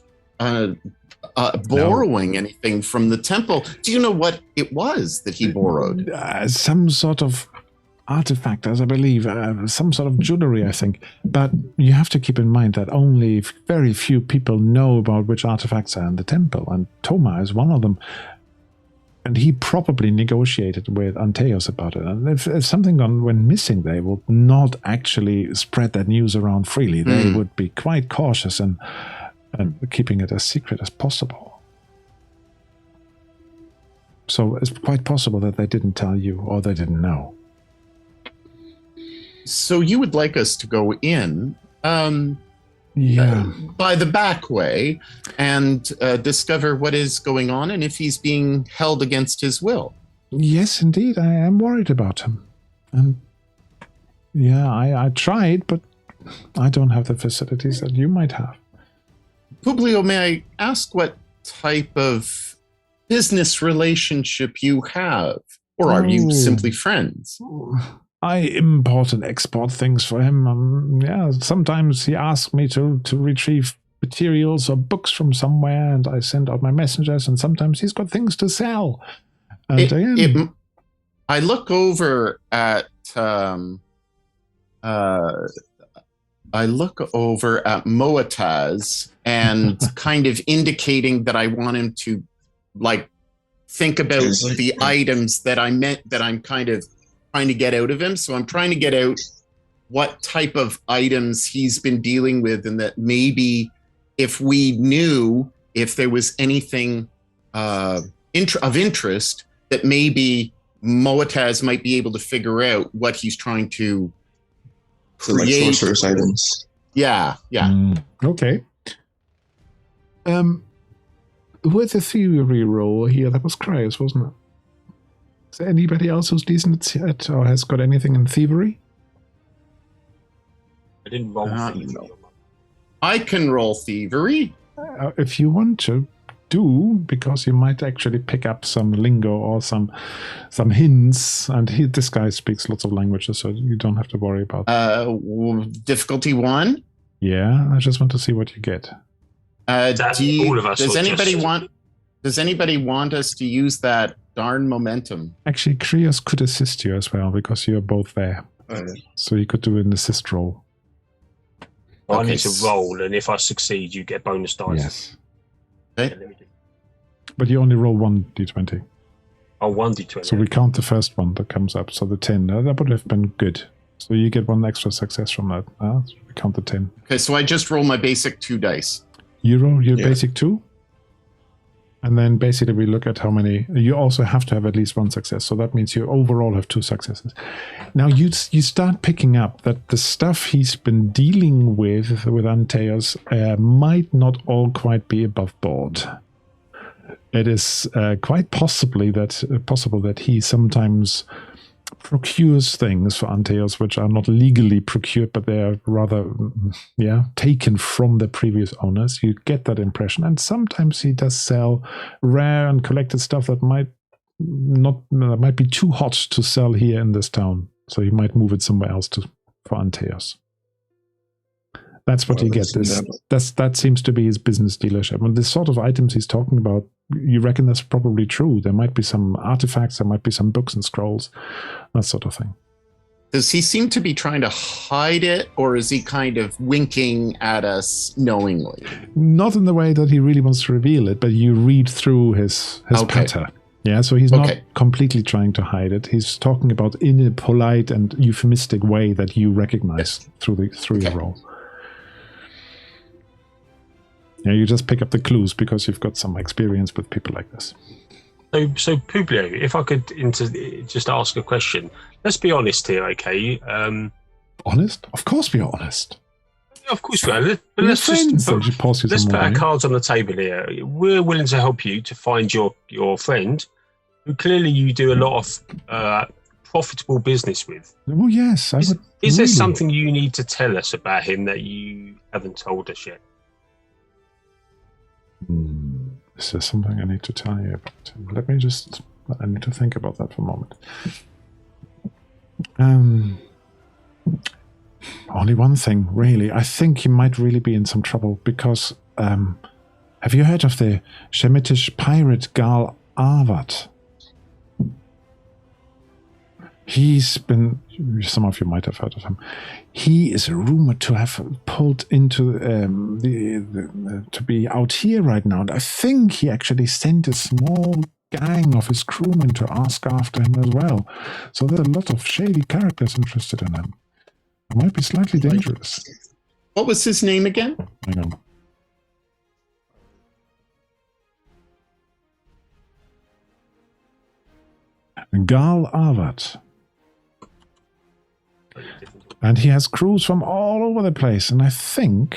borrowing anything from the temple. Do you know what it was that he borrowed? Some sort of artifact, as I believe, some sort of jewelry, I think. But you have to keep in mind that only very few people know about which artifacts are in the temple, and Toma is one of them. And he probably negotiated with Antaeus about it. And if something went missing, they would not actually spread that news around freely. They would be quite cautious and keeping it as secret as possible. So it's quite possible that they didn't tell you or they didn't know. So you would like us to go in by the back way and discover what is going on and if he's being held against his will. Yes, indeed. I am worried about him. And I tried, but I don't have the facilities that you might have. Publio, may I ask what type of business relationship you have? Or are you simply friends? I import and export things for him. Sometimes he asks me to retrieve materials or books from somewhere, and I send out my messengers, and sometimes he's got things to sell. And I look over at Moataz and kind of indicating that I want him to think about the items that I'm kind of trying to get out of him. So I'm trying to get out what type of items he's been dealing with, and that maybe if we knew if there was anything of interest, that maybe Moataz might be able to figure out what he's trying to create. Like sorcerous items. Yeah. Okay. With the theory roll here, that was Cryos, wasn't it? Is there anybody else who's decent at or has got anything in thievery? I didn't roll thievery. I can roll thievery. If you want to do, because you might actually pick up some lingo or some hints, and this guy speaks lots of languages, so you don't have to worry about difficulty 1. Yeah, I just want to see what you get. All of us. Does anybody want us to use that darn momentum? Actually, Krios could assist you as well, because you're both there. So you could do an assist roll. I need to roll, and if I succeed, you get bonus dice. Yes. Okay. But you only roll 1 d20. Oh, 1 d20. So we count the first one that comes up. So the 10. That would have been good. So you get 1 extra success from that. We count the 10. Okay, so I just roll my basic 2 dice. You roll your basic 2. And then basically we look at how many. You also have to have at least 1 success. So that means you overall have 2 successes. Now you start picking up that the stuff he's been dealing with Antaeus might not all quite be above board. It is quite possible that he sometimes procures things for Antaeus which are not legally procured, but they are rather taken from the previous owners. You get that impression. And sometimes he does sell rare and collected stuff that might be too hot to sell here in this town, so he might move it somewhere else for Antaeus. That's what you get. That seems to be his business dealership. And the sort of items he's talking about, you reckon that's probably true. There might be some artifacts, there might be some books and scrolls, that sort of thing. Does he seem to be trying to hide it, or is he kind of winking at us knowingly? Not in the way that he really wants to reveal it, but you read through his patter. Yeah, so he's not completely trying to hide it. He's talking about in a polite and euphemistic way that you recognize through your role. Yeah, you just pick up the clues because you've got some experience with people like this. So Publio, if I could just ask a question. Let's be honest here, okay? Honest? Of course we are honest. Of course we are. But let's put our cards on the table here. We're willing to help you to find your friend, who clearly you do a lot of profitable business with. Well, yes. Is there something you need to tell us about him that you haven't told us yet? Is there something I need to tell you about him? I need to think about that for a moment. Only one thing, really. I think he might really be in some trouble because, have you heard of the Shemitish pirate Gal Arvat? Some of you might have heard of him. He is rumored to have pulled into to be out here right now. And I think he actually sent a small gang of his crewmen to ask after him as well. So there's a lot of shady characters interested in him. It might be slightly dangerous. What was his name again? Hang on. Gal Arvat. And he has crews from all over the place, and I think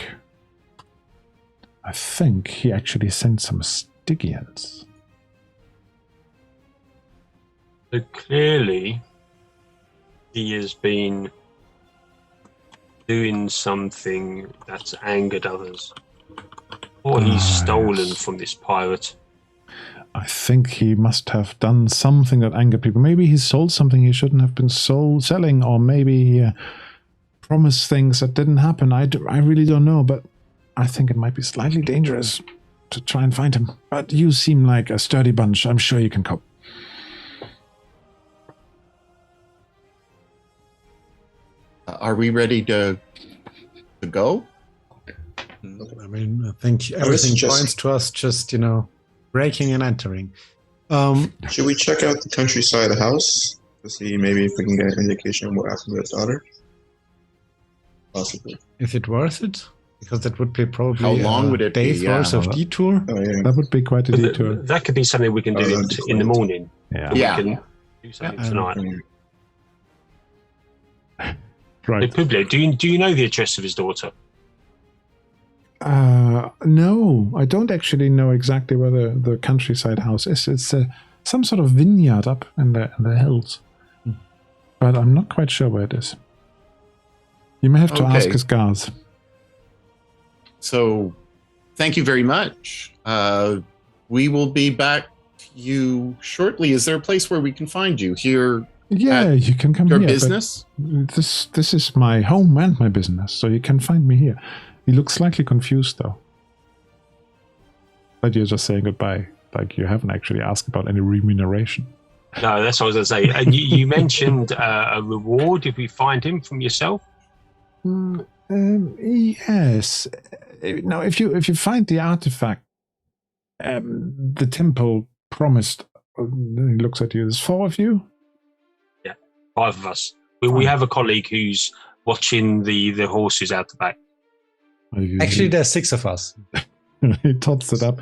he actually sent some Stygians. So clearly he has been doing something that's angered others. Or he's stolen from this pirate. I think he must have done something that angered people. Maybe he sold something he shouldn't have been selling, or maybe he promised things that didn't happen. I really don't know, but I think it might be slightly dangerous to try and find him. But you seem like a sturdy bunch. I'm sure you can cope. Are we ready to go? I mean, I think everything points to us just, breaking and entering. Should we check out the countryside of the house to see maybe if we can get an indication of what happened to his daughter? Possibly. Is it worth it? Because that would be probably How long would it day's be? worth of detour. Oh, yeah. That would be quite a detour. That could be something we can do in the morning. Yeah. We can do something tonight. Right. So, Publio, do you know the address of his daughter? No, I don't actually know exactly where the countryside house is. It's some sort of vineyard up in the hills, but I'm not quite sure where it is. You may have to ask his guards. So, thank you very much. We will be back to you shortly. Is there a place where we can find you here? Yeah, you can come your here. Business? This is my home and my business, so you can find me here. He looks slightly confused, though. But you're just saying goodbye. Like you haven't actually asked about any remuneration. No, that's what I was going to say. And you mentioned a reward if we find him from yourself? Yes. Now, if you find the artifact, the temple promised, he looks at you, there's 4 of you? Yeah, 5 of us. We have a colleague who's watching the horses out the back. Actually, there's 6 of us. He tots it up.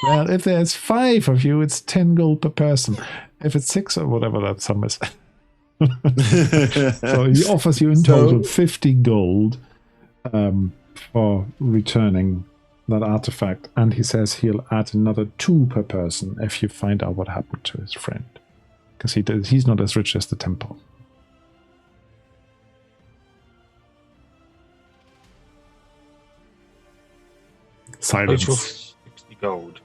Well, if there's 5 of you, it's 10 gold per person. If it's 6 or whatever that sum is. So he offers you in total 50 gold for returning that artifact. And he says he'll add another 2 per person if you find out what happened to his friend. Because he's not as rich as the temple. Silence. Total 60 gold.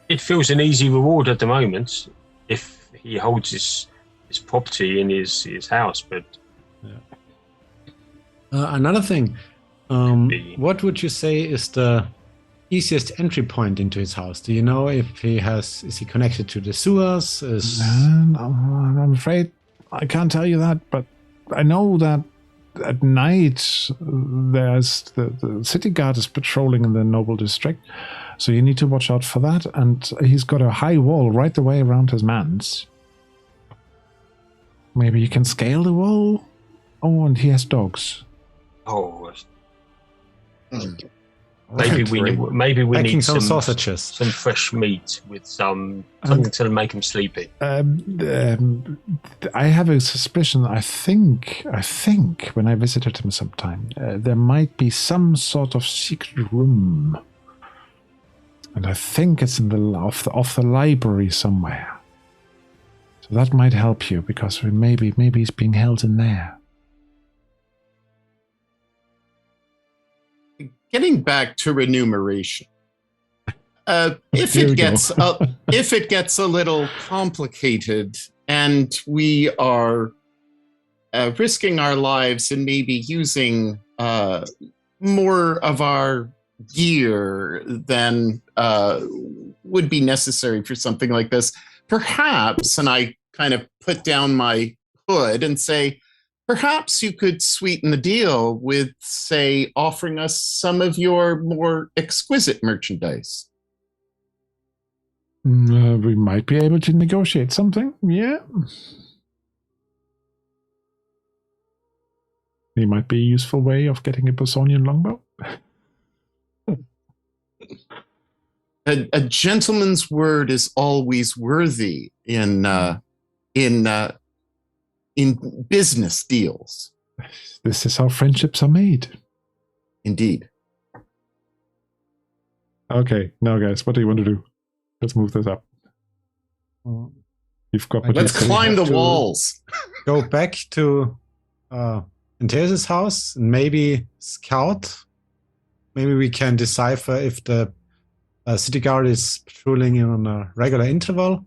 It feels an easy reward at the moment if he holds his property in his house, but another thing, what would you say is the easiest entry point into his house? Do you know if is he connected to the sewers? I'm afraid I can't tell you that, but I know that at night there's the city guard is patrolling in the noble district, so you need to watch out for that. And he's got a high wall right the way around his manse. Maybe you can scale the wall. Oh, and he has dogs. Oh, Maybe maybe we need some some sausages, some fresh meat with something to make him sleepy. I have a suspicion. I think when I visited him sometime, there might be some sort of secret room, and I think it's in the off the library somewhere. So that might help you, because maybe he's being held in there. Getting back to remuneration, if it gets a little complicated and we are risking our lives and maybe using more of our gear than would be necessary for something like this, perhaps, and I kind of put down my hood and say, perhaps you could sweeten the deal with, say, offering us some of your more exquisite merchandise. We might be able to negotiate something, yeah. It might be a useful way of getting a Bosonian longbow. A gentleman's word is always worthy in business deals. This is how friendships are made. Indeed. Okay, now guys, what do you want to do? Let's move this up. You've got. Let's climb the walls. Go back to Antaeus' house and maybe scout. Maybe we can decipher if the city guard is patrolling on a regular interval.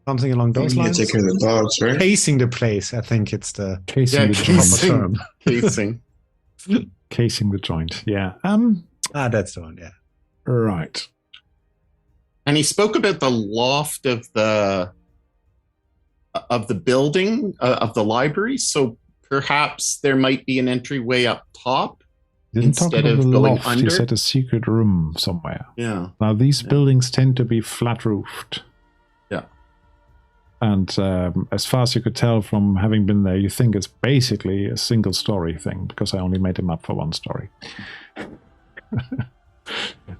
Something along those lines. You take care of the dogs, right? Casing the place, I think it's the casing term. Casing the joint. Yeah. That's the one. Yeah. Right. And he spoke about the loft of the building of the library. So perhaps there might be an entryway up top instead of going loft, under. He said a secret room somewhere. Yeah. Now these buildings tend to be flat roofed. Yeah. And as far as you could tell from having been there, you think it's basically a single story thing, because I only made him up for one story.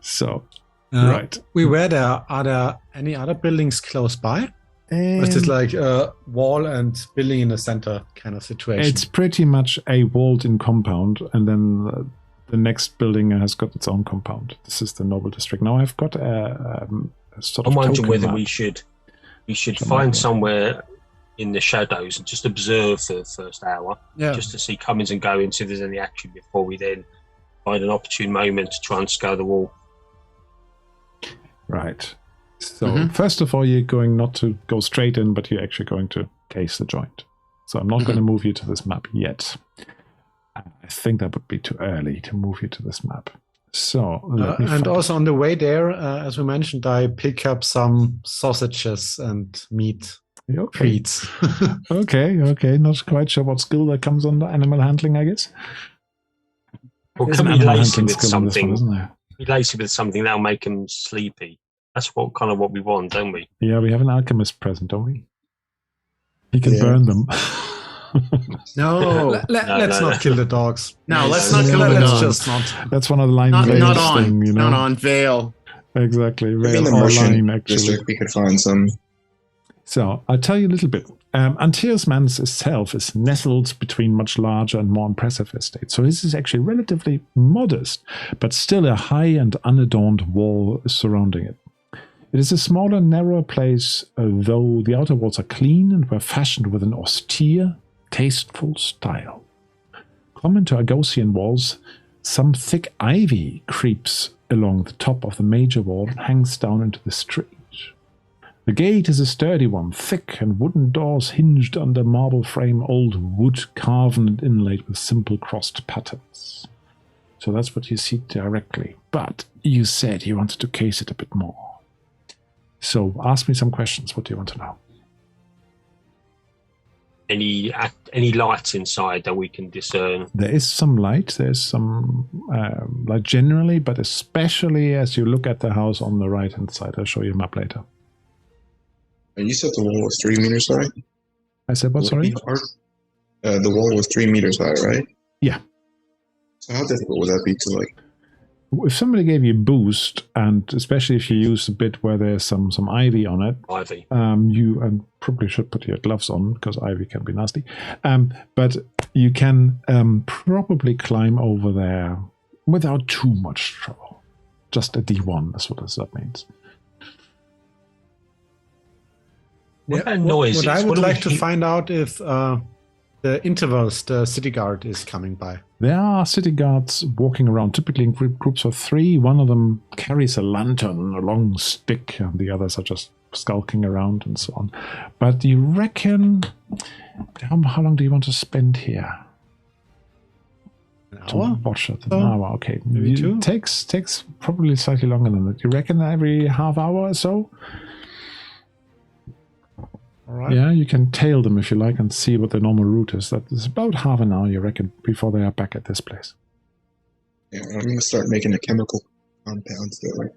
So, right. We were there. Are there any other buildings close by? Or is this like a wall and building in the center kind of situation? It's pretty much a walled-in compound, and then the next building has got its own compound. This is the noble district. Now I've got a sort of. I'm wondering whether map. we should find somewhere in the shadows and just observe for the first hour, just to see comings and goings, see if there's any action before we then find an opportune moment to try and scale the wall. Right. So first of all, you're going not to go straight in, but you're actually going to case the joint. So I'm not going to move you to this map yet. I think that would be too early to move you to this map. So and also on the way there, as we mentioned, I pick up some sausages and meat treats. Okay. Not quite sure what skill that comes under. Animal handling, I guess. Or can we lace him with something? Be lacy with something that'll make him sleepy. That's what we want, don't we? Yeah, we have an alchemist present, don't we? He can burn them. No, let's not kill the dogs. No, let's not kill the dogs. Just not. That's one of the line not on thing, you know. Not on Veil. Exactly. Maybe in the merchant district we could find some. So I'll tell you a little bit. Antaeus Manse itself is nestled between much larger and more impressive estates. So this is actually relatively modest, but still a high and unadorned wall surrounding it. It is a smaller, narrower place, though the outer walls are clean and were fashioned with an austere, tasteful style. Common to Argosian walls, some thick ivy creeps along the top of the major wall and hangs down into the street. The gate is a sturdy one, thick, and wooden doors hinged under marble frame, old wood carven and inlaid with simple crossed patterns. So that's what you see directly. But you said you wanted to case it a bit more. So ask me some questions. What do you want to know? Any lights inside that we can discern? There is some light. There's some light generally, but especially as you look at the house on the right-hand side. I'll show you a map later. And you said the wall was 3 meters high? I said what, sorry? The wall was 3 meters high, right? Yeah. So how difficult would that be to like? If somebody gave you boost, and especially if you use a bit where there's some ivy on it, Ivy. You probably should put your gloves on because ivy can be nasty. But you can probably climb over there without too much trouble. Just a D1, that's what that means. What I would like to find out if the intervals the city guard is coming by. There are city guards walking around, typically in groups of 3. One of them carries a lantern, a long stick, and the others are just skulking around and so on. But you reckon, how long do you want to spend here? An To hour? watch it. An hour, okay. Maybe 2? Takes probably slightly longer than that. You reckon every half hour or so? All right. Yeah, you can tail them if you like and see what the normal route is. That is about half an hour, you reckon, before they are back at this place. Yeah, I'm gonna start making a chemical compound, like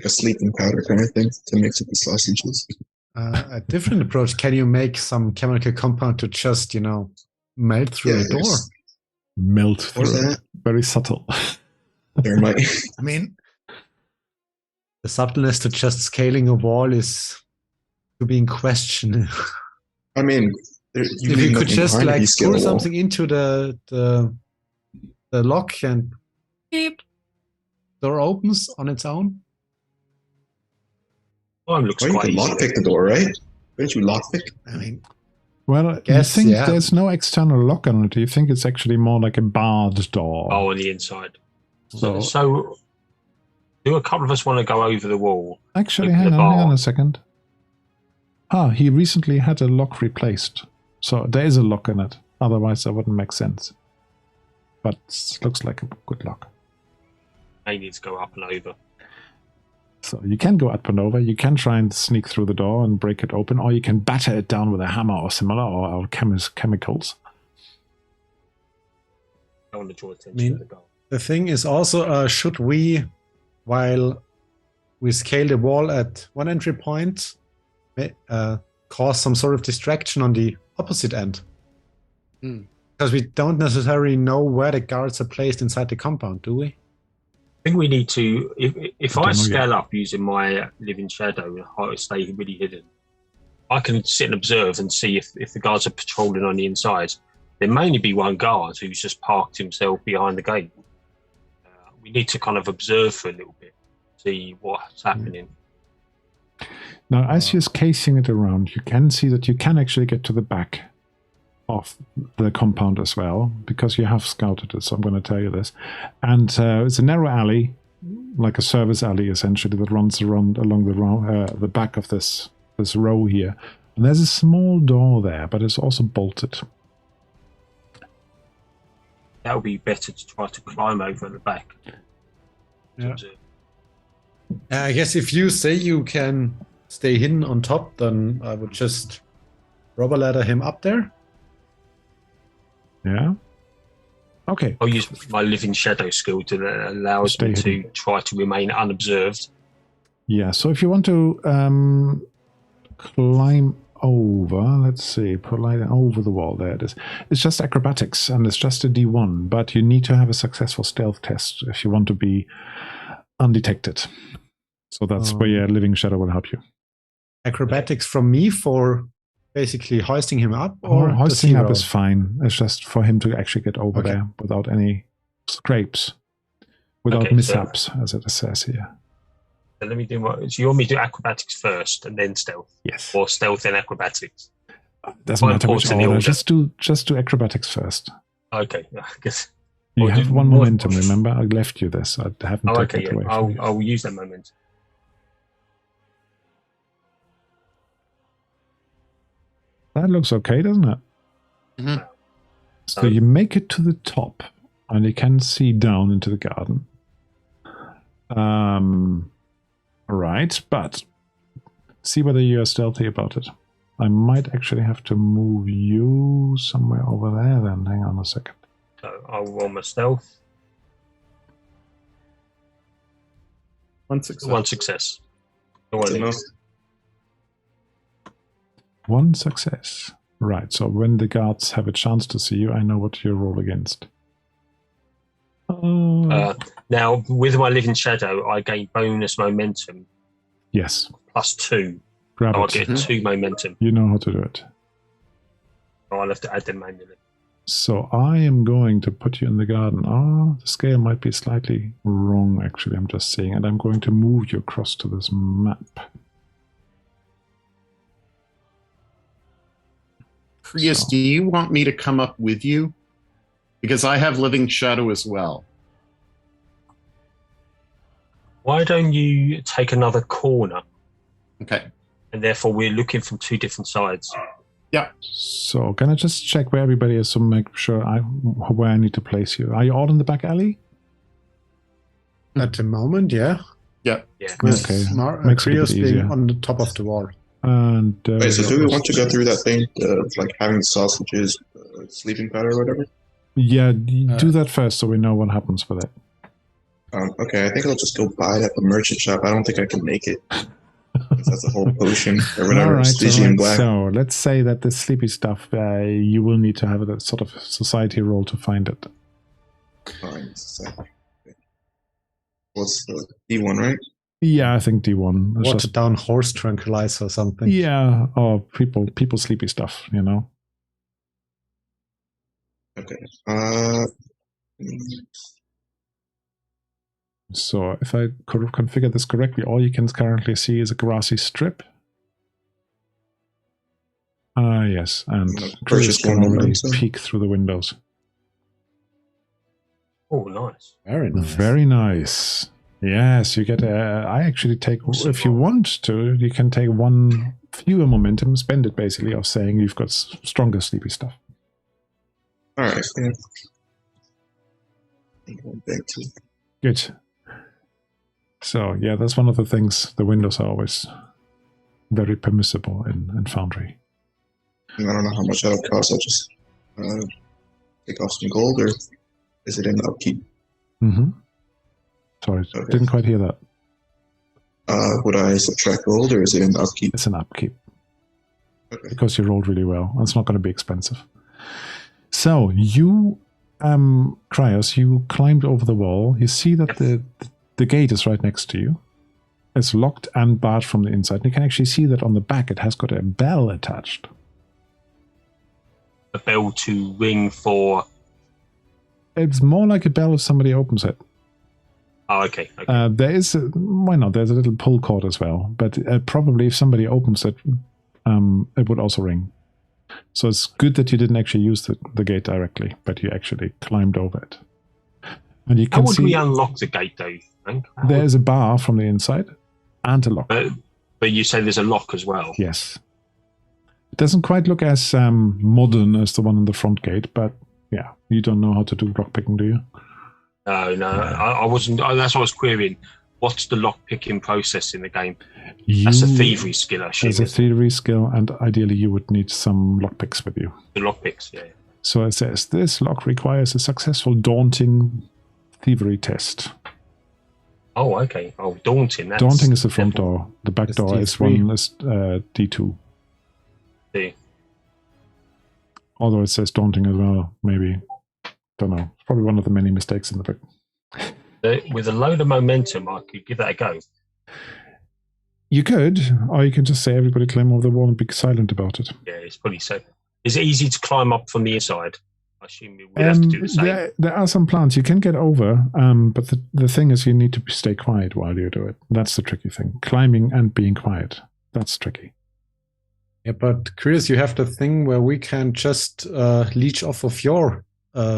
a sleeping powder kind of thing to mix with the sausages. A different approach. Can you make some chemical compound to just, melt through a door? Melt through What's it. that? Very subtle. There might. I mean, the subtleness to just scaling a wall is to be in question. I mean, If you could just like screw something into the lock and beep, door opens on its own. Looks Well, you quite can easy. lockpick the door, right? Don't you lockpick? I mean, Well, Guess, you think yeah. there's no external lock on it. You think it's actually more like a barred door. Oh, on the inside. So- So, do a couple of us want to go over the wall? Actually, Open hang the on bar. a second. He recently had a lock replaced. So there is a lock in it. Otherwise, that wouldn't make sense. But it looks like a good lock. I need to go up and over. So you can go up and over. You can try and sneak through the door and break it open. Or you can batter it down with a hammer or similar, or chemicals. I want to draw attention mean- to the goal. the thing is also, should we, while we scale the wall at one entry point, cause some sort of distraction on the opposite end? Because we don't necessarily know where the guards are placed inside the compound, do we? I think we need to, if I I don't know scale up using my living shadow and I stay really hidden, I can sit and observe and see if the guards are patrolling on the inside. There may only be one guard who's just parked himself behind the gate. We need to kind of observe for a little bit, see what's happening. Now, as you're casing it around, you can see that you can actually get to the back of the compound as well, because you have scouted it, so I'm going to tell you this. And it's a narrow alley, like a service alley, essentially, that runs around along the back of this row here. And there's a small door there, but it's also bolted. That would be better to try to climb over at the back. Yeah. I guess if you say you can stay hidden on top, then I would just rubber ladder him up there. Yeah? Okay. I'll use my living shadow skill to allows Stay me to hidden. try to remain unobserved. Yeah, so if you want to climb over, let's see, climb over the wall, there it is. It's just acrobatics, and it's just a D1, but you need to have a successful stealth test if you want to be undetected. So that's where your living shadow will help you. Acrobatics from me for basically hoisting him up, Or or hoisting does he up roll? is fine. It's just for him to actually get over Okay. there without any scrapes, without Okay, so- mishaps, as it says here. So let me do so you want me to do acrobatics first and then stealth, Yes. or stealth and acrobatics? Doesn't quite matter which important in the order. order. Just do acrobatics first. Okay, I guess. You Or have do one more- momentum, remember? I left you this. I haven't Oh, taken okay, it yeah. away from you. I'll use that moment. That looks okay, doesn't it? Mhm. So you make it to the top, And you can see down into the garden. Right, but see whether you are stealthy about it. I might actually have to move you somewhere over there then. Hang on a second. So I'll roll my stealth. One success. One success. That's enough. One success. Right, so when the guards have a chance to see you, I know what you roll against. Now, with my living shadow, I gain bonus momentum. Yes. +2. Grab so I'll it. get 2 momentum. You know how to do it. So I'll have to add them manually. So I am going to put you in the garden. Oh, the scale might be slightly wrong, actually. I'm just saying. And I'm going to move you across to this map. Prius, do you want me to come up with you? Because I have Living Shadow as well. Why don't you take another corner? Okay. And therefore we're looking from 2 different sides. Yeah. So can I just check where everybody is to make sure where I need to place you? Are you all in the back alley? At the moment, yeah. Yeah. Yeah. With Okay. Makes Krios being on the top of the wall. And Wait, so do we want to go through that thing of like having sausages, sleeping powder or whatever? Yeah, do that first so we know what happens with it. Okay, I think I'll just go buy it at the merchant shop. I don't think I can make it. That's a whole potion or whatever. All right. Black. So let's say that the sleepy stuff, you will need to have a sort of society roll to find it. Fine, society. Okay. What's the D1, right? Yeah, I think D1. Watered down horse tranquilizer or something. Yeah, or people sleepy stuff, you know. Okay. So if I could configure this correctly, all you can currently see is a grassy strip. Yes, and Chris can already peek through the windows. Oh, nice. Very nice. Very nice. Yes, you get I actually take, if you want to, you can take 1 fewer momentum, spend it basically, of saying you've got stronger sleepy stuff. Alright, yeah. Good. So, yeah, that's one of the things. The windows are always very permissible in Foundry. I don't know how much that'll cost. I'll just take off some gold, or is it in upkeep? Mm-hmm. Sorry, Okay. Didn't quite hear that. Would I subtract gold, or is it in upkeep? It's an upkeep. Okay. Because you rolled really well. It's not going to be expensive. So, you, Krios, you climbed over the wall. You see that the gate is right next to you. It's locked and barred from the inside. And you can actually see that on the back it has got a bell attached. A bell to ring for... It's more like a bell if somebody opens it. Oh, okay. There is why not? There's a little pull cord as well, but probably if somebody opens it, it would also ring. So it's good that you didn't actually use the gate directly, but you actually climbed over it. And you can How would we unlock the gate, though? There's a bar from the inside and a lock. But you say there's a lock as well. Yes. It doesn't quite look as modern as the one on the front gate, but yeah, you don't know how to do lockpicking, do you? No, I wasn't. That's what I was querying. What's the lockpicking process in the game? That's a thievery skill, I assume. It's a thievery skill, and ideally you would need some lockpicks with you. The lockpicks, yeah. So it says, this lock requires a successful daunting thievery test. Oh, okay. Oh, daunting. That's daunting is the front door. The back door is D2. See. Although it says daunting as well, maybe. Don't know. It's probably one of the many mistakes in the book. With a load of momentum, I could give that a go. You could, or you can just say everybody climb over the wall and be silent about it. Yeah, it's pretty safe. Is it easy to climb up from the inside? I assume we have to do the same. There are some plants you can get over, but the thing is you need to stay quiet while you do it. That's the tricky thing. Climbing and being quiet. That's tricky. Yeah, but Chris, you have the thing where we can just leech off of your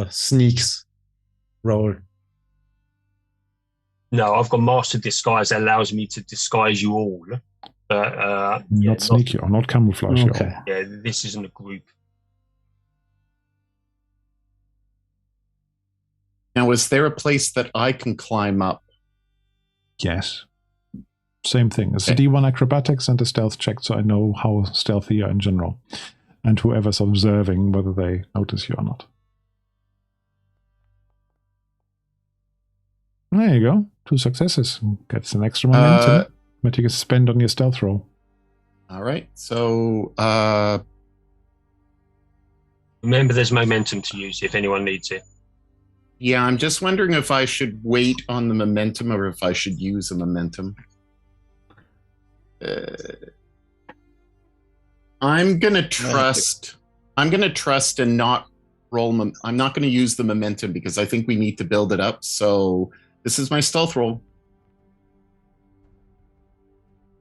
sneaks roll. No, I've got Master Disguise that allows me to disguise you all. But not sneak you or not camouflage you all. Yeah, this isn't a group. Now, is there a place that I can climb up? Yes. Same thing. It's a D1 acrobatics and a stealth check, so I know how stealthy you are in general. And whoever's observing, whether they notice you or not. There you go. 2 successes. Gets an extra momentum. But you can spend on your stealth roll. All right. So, remember, there's momentum to use if anyone needs it. yeah, I'm just wondering if I should wait on the momentum or if I should use a momentum. I'm gonna trust. I'm gonna trust and not roll. I'm not gonna use the momentum because I think we need to build it up. So this is my stealth roll.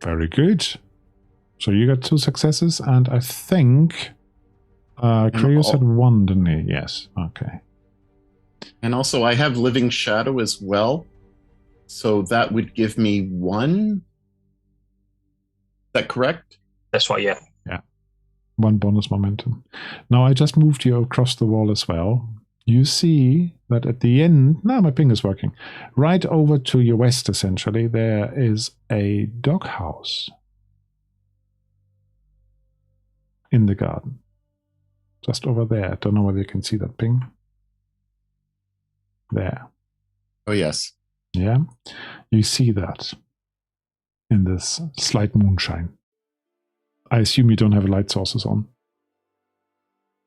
Very good. So you got 2 successes, and I think Krios had 1, didn't he? Yes. Okay. And also, I have Living Shadow as well. So that would give me 1. Is that correct? That's right, yeah. Yeah. 1 bonus momentum. Now, I just moved you across the wall as well. You see that at the end... Now my ping is working. Right over to your west, essentially, there is a doghouse in the garden. Just over there. I don't know whether you can see that ping. There. Oh, yes. Yeah. You see that in this slight moonshine. I assume you don't have light sources on.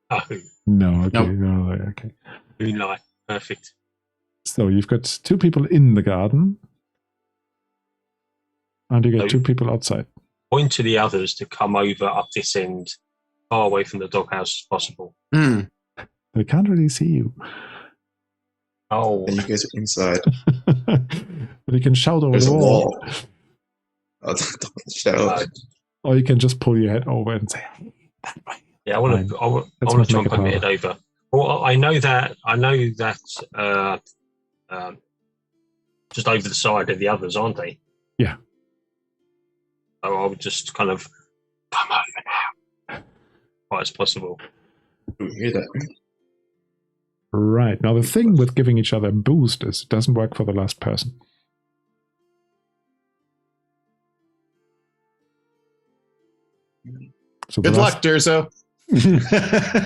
Oh, No, okay. Nope. No, okay. moonlight. Perfect. So you've got 2 people in the garden. And you get 2 people outside. Point to the others to come over up this end, far away from the doghouse as possible. They can't really see you. Oh, And you guys are inside. But you can shout over There's the a wall. wall. Oh, don't shout. Or you can just pull your head over and say, "Hey, that way." yeah, I want to. I want Let's to not try and make it put my head harder. over. Well, I know that. Just over the side of the others, aren't they? Yeah. So I would just kind of come over now, quite as possible. You hear that? Right. Now, the thing with giving each other a boost is it doesn't work for the last person. So Good luck, Durzo.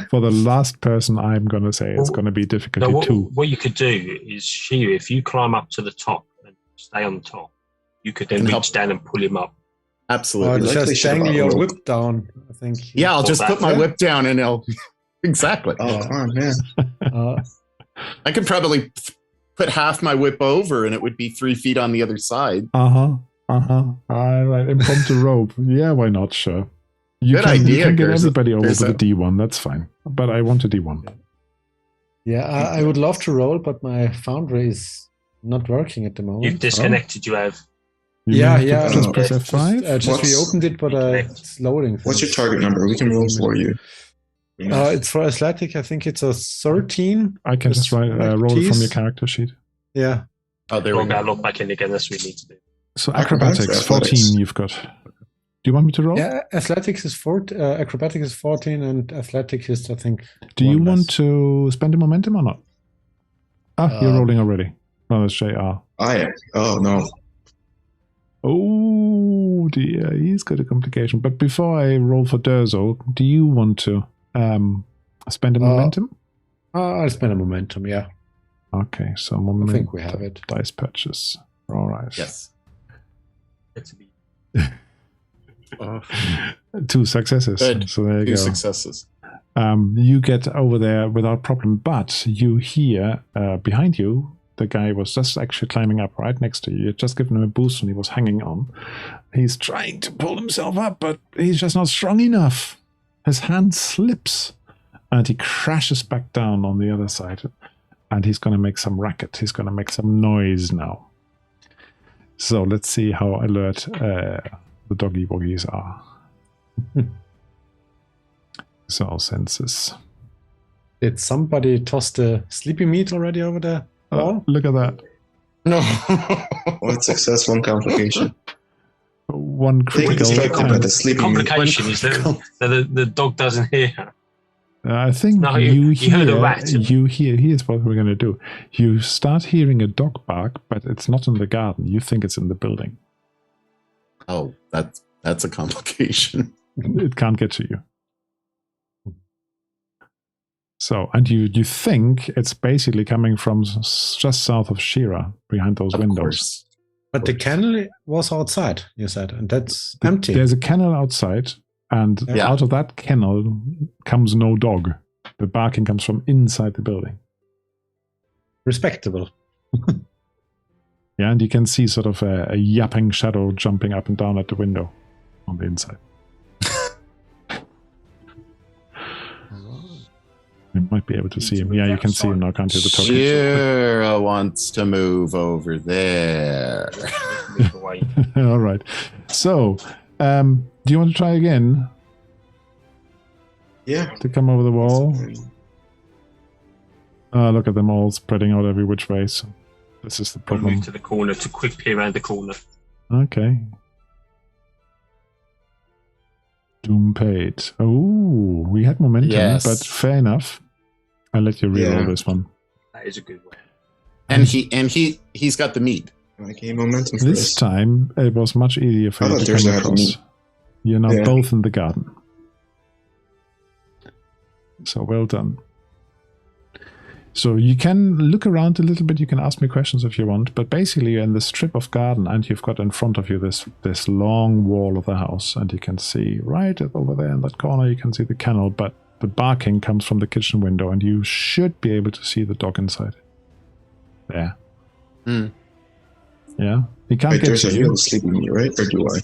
For the last person, I'm going to say it's going to be difficulty No, 2. what you could do is, Shiu, if you climb up to the top and stay on the top, you could then Can reach help. down and pull him up. Or Absolutely. Likely just should have dangle your rolled. whip down, I think. Yeah, I'll Or just that. put my whip down and it'll... Exactly. Oh, come on, man. Uh, I could probably put half my whip over and it would be 3 feet on the other side. All right. Impromptu rope. Yeah, why not? Sure. You Good can, idea, you can get Gerza. everybody over Gerza. with a D1. That's fine. But I want a D1. yeah, I would love to roll, but my Foundry is not working at the moment. You've disconnected, you have. You Yeah, mean yeah. Just press no, F5? Just What's- reopened it, but it's loading. What's your target number? We can roll for you. It's for athletic. I think it's a 13. I can just roll it from your character sheet. Yeah. Oh, there we Log go. out, log back in again. That's what we need to do. So Acrobatics acrobatics, or 14 athletics? you've got. Do you want me to roll? Yeah, athletics is 14, acrobatics is 14, and athletic is, I think. Do you one want less. to spend a momentum or not? You're Uh, rolling already. Oh, that's JR. I am. Oh, no. Oh dear, he's got a complication. But before I roll for Durzo, do you want to spend a momentum? I'll spend a momentum, yeah. Okay, so I momentum. think we have it. Dice purchase. All right. Yes. That's to be- Oh, 2 successes. Good. So there you 2 go. successes. You get over there without problem, but you hear behind you, the guy was just actually climbing up right next to you. You had just given him a boost and he was hanging on. He's trying to pull himself up, but he's just not strong enough. His hand slips and he crashes back down on the other side. And he's going to make some racket. He's going to make some noise now. So let's see how alert the doggy woggies are. So senses. Did somebody toss the sleepy meat already over there? Oh, look at that. No. One success, one complication. 1 Take the critical. strike up at the sleeping meat. Complication is that the dog doesn't hear. I think No, you you heard a rat. Here's what we're going to do. You start hearing a dog bark, but it's not in the garden. You think it's in the building. Oh, that's a complication. It can't get to you. So, and you think it's basically coming from just south of Shira, behind those windows. Course. But the kennel was outside, you said, and that's empty. There's a kennel outside, and out of that kennel comes no dog. The barking comes from inside the building. Respectable. Yeah, and you can see sort of a yapping shadow jumping up and down at the window on the inside. You might be able to see him. Yeah, you can see him now, can't you? The talking. Shira wants to move over there. All right. So, do you want to try again? Yeah. To come over the wall? Look at them all spreading out every which way. So this is the I'll problem. move to the corner to quick peer around the corner. Okay. Doom paid. Oh, we had momentum, Yes. but fair enough. I'll let you reroll this one. That is a good one. And he's got the meat. Okay, momentum for This time it was much easier for you to come across. You're now both in the garden. So well done. So you can look around a little bit, you can ask me questions if you want, but basically you're in this strip of garden and you've got in front of you this long wall of the house, and you can see right over there in that corner, you can see the kennel, but the barking comes from the kitchen window, and you should be able to see the dog inside. There. Hmm. Yeah? He can't Wait, get there's to a you. real sleeping me, right? Or do I?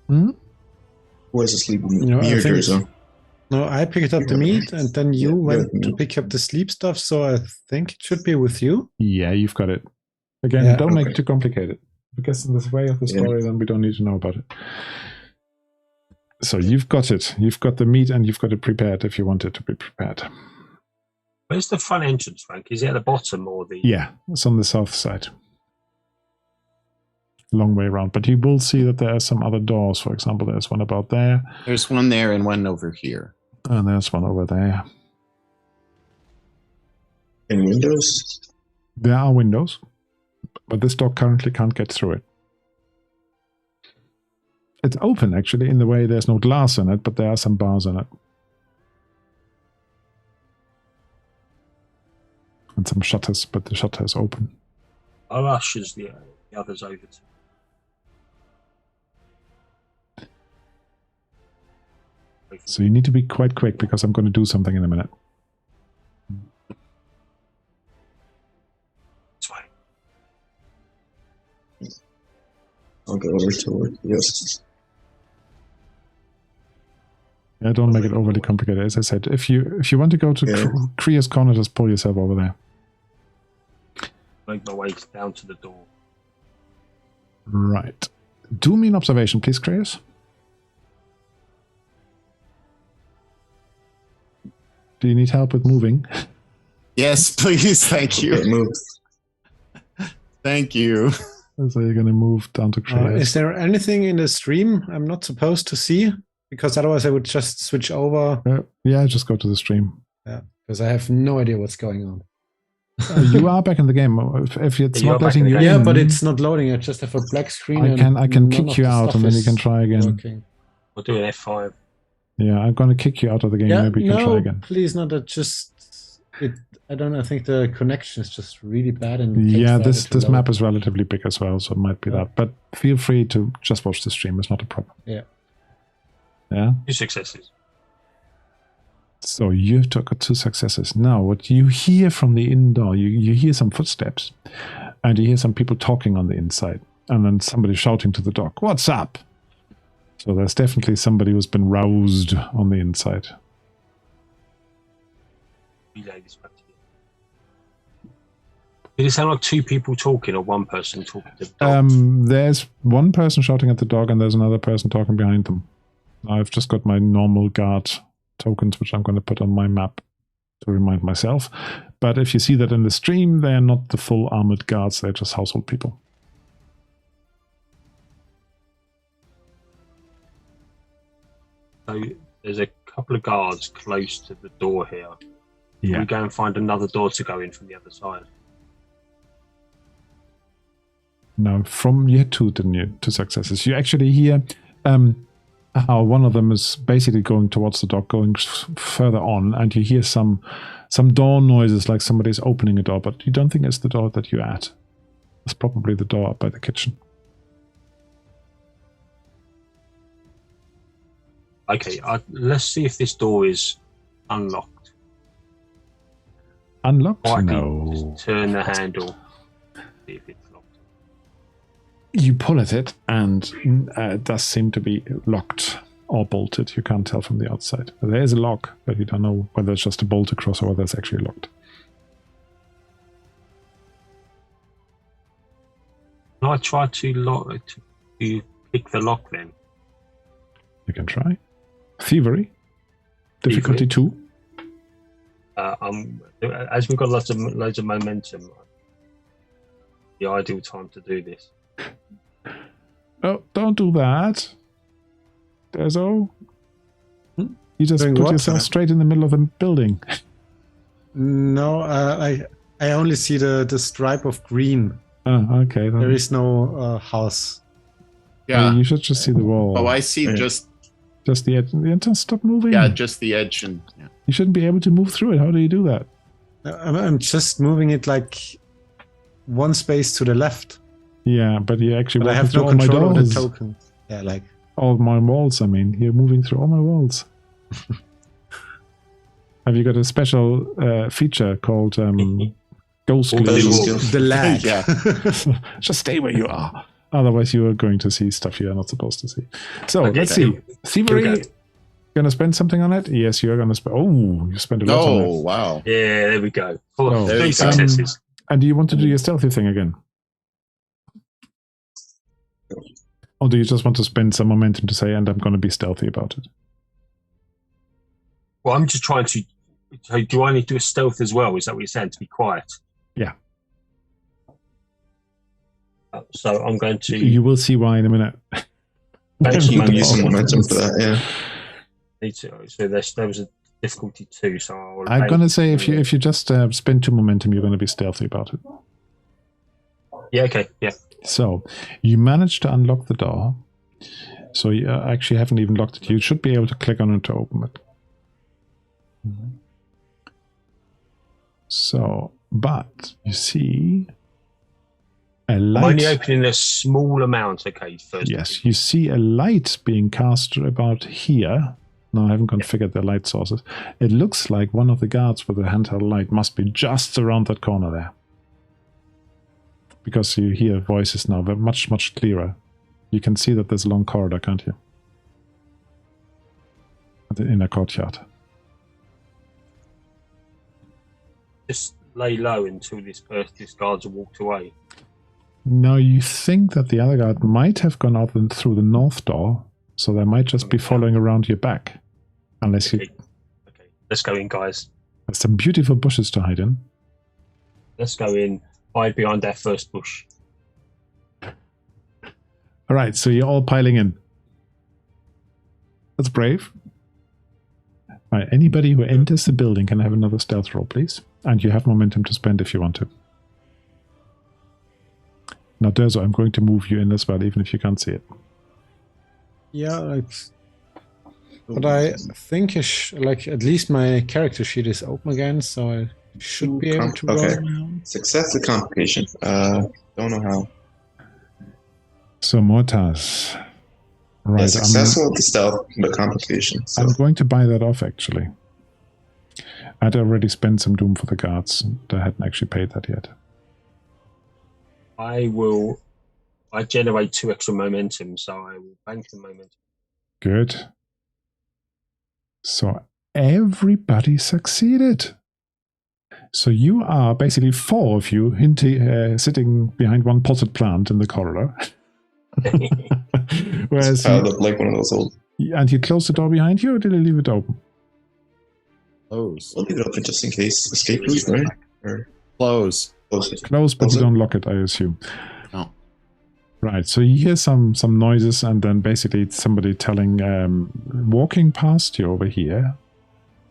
Hmm? Who has a sleeping me? No, Me I or think- Durzo? No, I picked up the meat, and then you went to meat. pick up the sleep stuff, so I think it should be with you. Yeah, you've got it. Again, Yeah, don't make okay. it too complicated. Because in this way of the story, then we don't need to know about it. So you've got it. You've got the meat and you've got it prepared if you want it to be prepared. Where's the front entrance, Frank? Is it at the bottom or the... Yeah, it's on the south side. Long way around. But you will see that there are some other doors. For example, there's one about there. There's one there and one over here. And there's one over there. And windows? There are windows. But this door currently can't get through it. It's open, actually, in the way there's no glass in it, but there are some bars in it. And some shutters, but the shutter is open. I'll ushers the others over to... So you need to be quite quick, because I'm going to do something in a minute. That's fine. I'll go over to work. Yes. Yeah, don't make it overly complicated. As I said, if you want to go to Kriya's corner, just pull yourself over there. Make my way down to the door. Right. Do me an observation, please, Kriya's. Do you need help with moving? Yes, please. Thank Okay, you. move. Thank you. So you're going to move down to Kriya's. Is there anything in the stream I'm not supposed to see? Because otherwise I would just switch over. Yeah, just go to the stream. Yeah, because I have no idea what's going on. You are back in the game. If it's You are not back letting in you the in, Yeah, but it's not loading. I just have a black screen. I can none kick of you the out, stuff and then you is can try again. working. I'll do an F5. Yeah, I'm going to kick you out of the game. Yeah, Maybe you can try no, again. please not. I don't know. I think the connection is just really bad. And Yeah, takes forever this to map load. is relatively big as well, so it might be Yeah. that. But feel free to just watch the stream. It's not a problem. Yeah. Yeah? 2 successes. So you've got 2 successes. Now, what you hear from the inn door, you hear some footsteps, and you hear some people talking on the inside, and then somebody shouting to the dog, "What's up?" So there's definitely somebody who's been roused on the inside. Relay this back to you. Did it sound like 2 people talking or 1 person talking to the dog? There's one person shouting at the dog, and there's another person talking behind them. I've just got my normal guard tokens, which I'm going to put on my map to remind myself. But if you see that in the stream, they're not the full armored guards, they're just household people. So there's a couple of guards close to the door here. Yeah. We go and find another door to go in from the other side. No, from you had two, didn't you? 2 successes. You actually hear how one of them is basically going towards the door, going further on, and you hear some door noises like somebody's opening a door, but you don't think it's the door that you're at. It's probably the door up by the kitchen. Okay, let's see if this door is unlocked. Unlocked? Or I can No. just turn the handle, see if it's locked. You pull at it, and it does seem to be locked or bolted. You can't tell from the outside. There is a lock, but you don't know whether it's just a bolt across or whether it's actually locked. Can I try to pick the lock then? You can try. Thievery. Difficulty 2. As we've got loads of momentum, the ideal time to do this. Oh, don't do that. Dezo. You just Doing put what? yourself straight in the middle of a building. No, I only see the stripe of green. Oh, okay. Then. There is no house. Yeah. You should just see the wall. Oh, I see. Just the edge. Just stop moving. just the edge, and You shouldn't be able to move through it. How do you do that? I'm just moving it like one space to the left. Yeah, but you actually But I walking have through no all my control of the doors. token. Yeah, like All my walls, I mean. You're moving through all my walls. Have you got a special feature called Ghost All Glue? those the lag. Yeah. Just stay where you are. Otherwise, you are going to see stuff you are not supposed to see. So, Okay, let's see. Thievery, Good. going to spend something on it? Yes, you're going to spend... Oh, you spent a lot on oh it. wow. Yeah, there we go. Oh, there 3 you go. successes. And do you want to do your stealthy thing again? Or do you just want to spend some momentum to say, and I'm going to be stealthy about it? Well, I'm just trying to... So do I need to do a stealth as well? Is that what you're saying? To be quiet? Yeah. So I'm going to... You will see why in a minute. Thanks, You can momentum. use some momentum for that, yeah. So there was a difficulty 2. So I'm going to say if you just spend 2 momentum, you're going to be stealthy about it. Yeah, okay, yeah. So you managed to unlock the door. So you actually haven't even locked it. You should be able to click on it to open it. So, but you see a light. I'm only opening a small amount, okay, first. Yes, you see a light being cast about here. No, I haven't configured the light sources. It looks like one of the guards with a handheld light must be just around that corner there. Because you hear voices now, they're much, much clearer. You can see that there's a long corridor, can't you? In a courtyard. Just lay low until this guards have walked away. Now you think that the other guard might have gone out through the north door, so they might just be following around your back. Unless you... Okay, let's go in, guys. There's some beautiful bushes to hide in. Let's go in. Hide behind that first bush. Alright, so you're all piling in. That's brave. Alright, anybody who enters the building can have another stealth roll, please. And you have momentum to spend if you want to. Now, Durzo, I'm going to move you in as well, even if you can't see it. Yeah, but I think like at least my character sheet is open again, so I should be able to roll Okay. around. Success or complication? Don't know how. So, Mortas. Right, Yeah, successful with the stealth, but complication. So. I'm going to buy that off, actually. I'd already spent some doom for the guards. I hadn't actually paid that yet. I generate 2 extra momentum, so I will bank the momentum. Good. So everybody succeeded. So you are basically 4 of you sitting behind one potted plant in the corridor. Whereas Piled up like one of those old. and you close the door behind you, or did you leave it open? Close. We'll leave it open just in case. Escape route, right? Or Close. close it. Close, but Close you it. don't lock it, I assume. No. Right, so you hear some noises, and then basically it's somebody walking past you over here,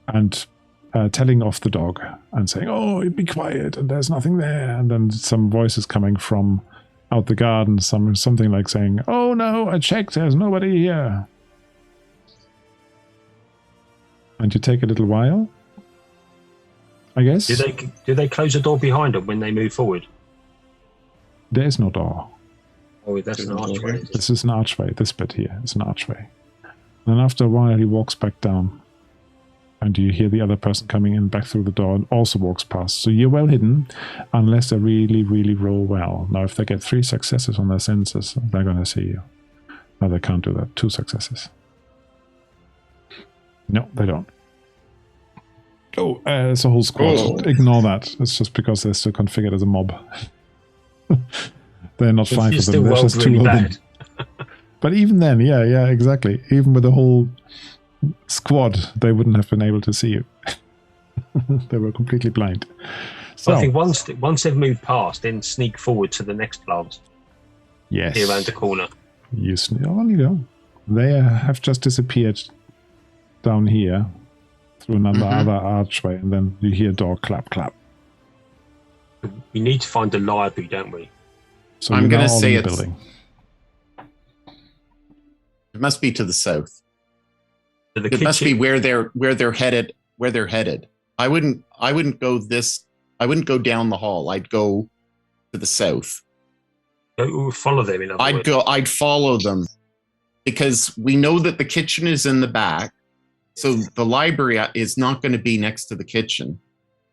and telling off the dog, and saying, "Oh, be quiet," and there's nothing there. And then some voices coming from out the garden, something like saying, "Oh no, I checked, there's nobody here." And you take a little while, I guess. Do they close the door behind them when they move forward? There is no door. Oh, that's an archway. This is an archway. This bit here is an archway. Then after a while, he walks back down. And you hear the other person coming in back through the door and also walks past. So you're well hidden, unless they really, really roll well. Now, if they get 3 successes on their senses, they're going to see you. No, they can't do that. 2 successes. No, they don't. Oh, it's a whole squad. Oh. Ignore that. It's just because they're still configured as a mob. They're not 5 of them. There's just 2 of them. But even then, yeah, exactly. Even with the whole squad, they wouldn't have been able to see you. They were completely blind. So I think once they've moved past, then sneak forward to the next plant. Yes. Here around the corner. You go. They have just disappeared down here through another other archway, and then you hear door clap, clap. We need to find the library, don't we? So I'm going to say it's building. It must be to the south. It must be where they're headed. Where they're headed. I wouldn't go go down the hall. I'd go to the south. Follow them. In other words. I'd follow them, because we know that the kitchen is in the back, so the library is not going to be next to the kitchen.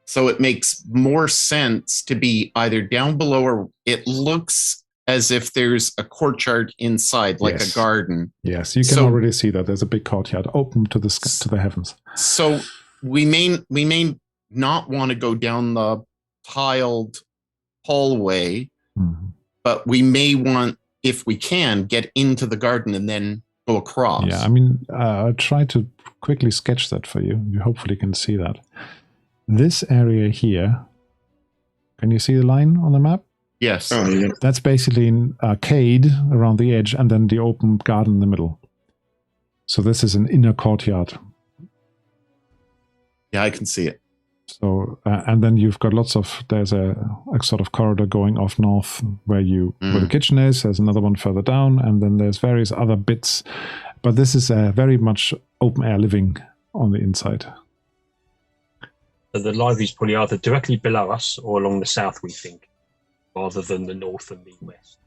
So it makes more sense to be either down below, or it looks as if there's a courtyard inside, like a garden. Yes, you can already see that there's a big courtyard open to the heavens. So we may not want to go down the tiled hallway, but we may want, if we can, get into the garden and then go across. Yeah, I mean, I'll try to quickly sketch that for you. You hopefully can see that. This area here, can you see the line on the map? Yes. Oh, yeah. That's basically an arcade around the edge, and then the open garden in the middle. So this is an inner courtyard. Yeah, I can see it. So, and then you've got there's a sort of corridor going off north where the kitchen is. There's another one further down, and then there's various other bits. But this is very much open air living on the inside. So the library's probably either directly below us or along the south, we think, rather than the north and the west.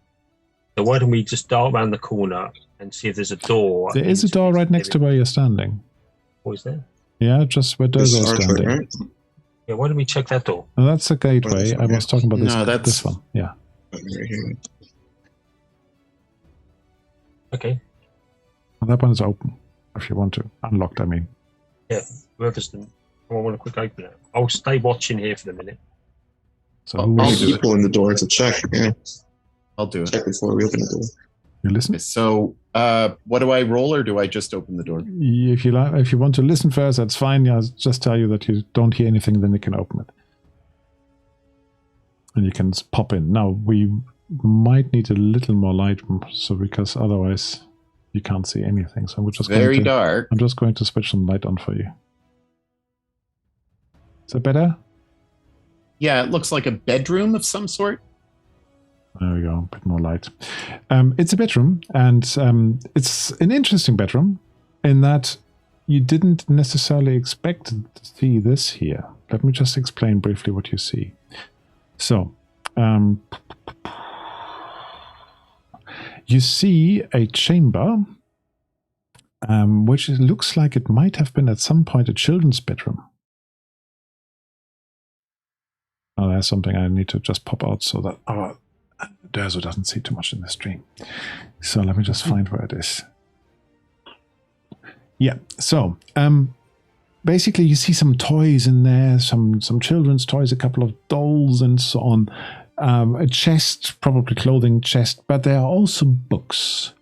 So why don't we just dart around the corner and see if there's a door? There is a door right next to where you're standing. What is there? Yeah, just where Durgo's standing. Right? Yeah, why don't we check that door? No, that's a gateway. I was talking about this. No, that's this one. Yeah. Okay. Well, that one is open. If you want to. Unlocked, I mean. Yeah, whoever's the... I want to quick open it. I'll stay watching here for the minute. So I'll keep pulling the door to check. Yeah, I'll do it. Check before we open the door. You listen? So, what do I roll, or do I just open the door? If you want to listen first, that's fine. I'll just tell you that you don't hear anything, then you can open it. And you can pop in. Now, we might need a little more light, because otherwise you can't see anything. So we're just very dark. I'm just going to switch some light on for you. Is that better? Yeah, it looks like a bedroom of some sort. There we go, a bit more light. It's a bedroom, and it's an interesting bedroom in that you didn't necessarily expect to see this here. Let me just explain briefly what you see. So, you see a chamber, which looks like it might have been at some point a children's bedroom. Oh, there's something I need to just pop out so that Durzo doesn't see too much in the stream. So let me just find where it is. Yeah, so basically you see some toys in there, some children's toys, a couple of dolls and so on. A chest, probably clothing chest, but there are also books.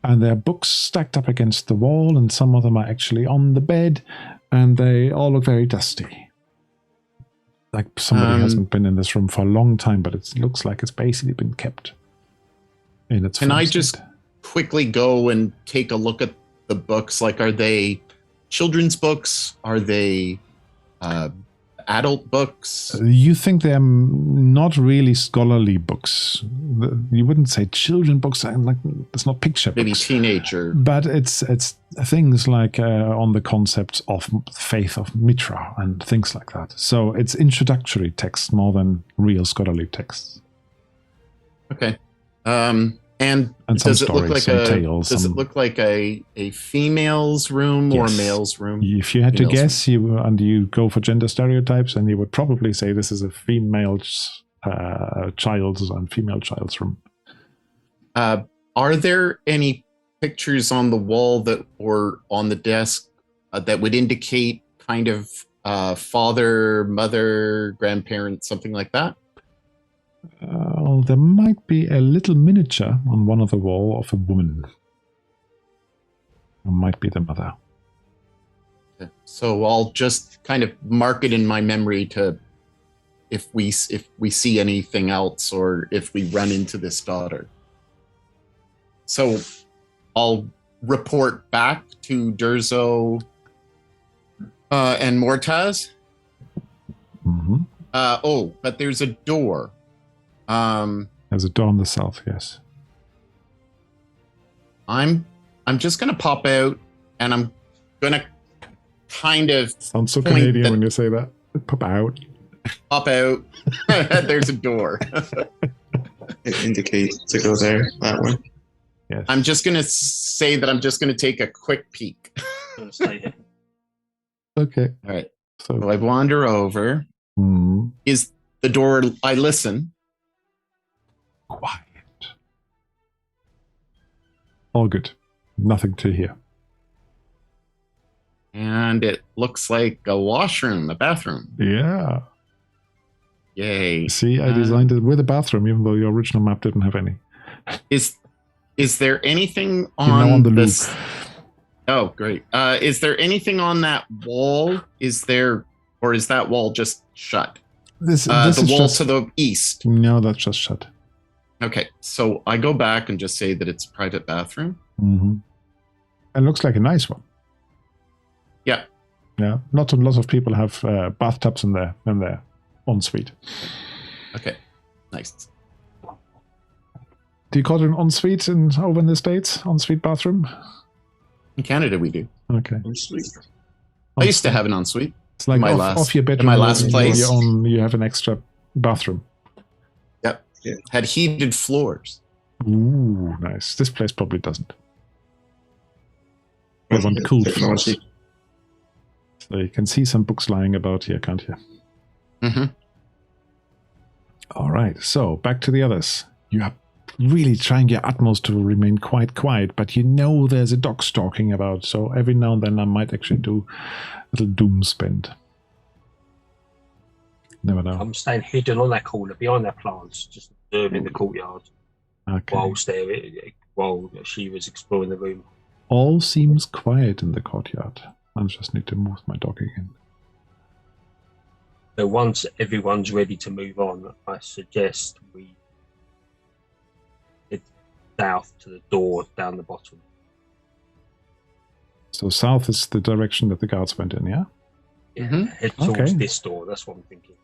And there are books stacked up against the wall, and some of them are actually on the bed, and they all look very dusty. Like somebody hasn't been in this room for a long time, but it looks like it's basically been kept in its Can I form just state. quickly go and take a look at the books? Like, are they children's books? Are they adult books? You think they're not really scholarly books. You wouldn't say children books. Like, it's not picture Maybe books. teenager. But it's things like on the concepts of faith of Mitra and things like that. So it's introductory text more than real scholarly texts. Okay. And some does it look stories, like some tales, does some- it look like a female's room or a Yes. male's room? If you had to Female's guess, you go for gender stereotypes, and you would probably say this is a female child's and female child's room. Are there any pictures on the wall that or on the desk that would indicate kind of father, mother, grandparent, something like that? There might be a little miniature on one of the wall of a woman. It might be the mother. So I'll just kind of mark it in my memory to if we see anything else or if we run into this daughter. So I'll report back to Durzo and Mortaz. Mm-hmm. But there's a door. There's a door on the south, yes. I'm just gonna pop out and I'm gonna kind of Sounds so point Canadian that- when you say that. Pop out. pop out. There's a door. It indicates to go there, that way. Yes. I'm just gonna say that I'm just gonna take a quick peek. I'm gonna stay here. Okay. All right. So So I wander over. Is the door? I listen. quiet. All good. Nothing to hear. And it looks like a washroom, a bathroom. Yeah. Yay. See, I designed it with a bathroom, even though your original map didn't have any. Is there anything You're now on the this? loop. Oh, great. Is there anything on that wall? Is there, or is that wall just shut? This The is wall just, to the east. No, that's just shut. Okay, so I go back and just say that it's a private bathroom. Mm-hmm. And looks like a nice one. Yeah. Yeah. Lots of people have bathtubs in their ensuite. Okay, nice. Do you call it an ensuite over in the States? Ensuite bathroom? In Canada, we do. Okay. Sweet. I used to have an ensuite. It's like my off, last- off your bedroom. in my last place. You have an extra bathroom. Yep. Yeah. Had heated floors. Ooh, nice. This place probably doesn't. I want cool floors. Technology. So you can see some books lying about here, can't you? Mm-hmm. All right, so back to the others. You are really trying your utmost to remain quite quiet, but you know there's a dog stalking about, so every now and then I might actually do a little doom spend. Never know. I'm staying hidden on that corner behind that plants, just observing the courtyard Okay. while she was exploring the room. All seems quiet in the courtyard. I just need to move my dog again. So once everyone's ready to move on, I suggest we head south to the door down the bottom. So south is the direction that the guards went in, yeah? Yeah, Mhm. head towards Okay. this door. That's what I'm thinking.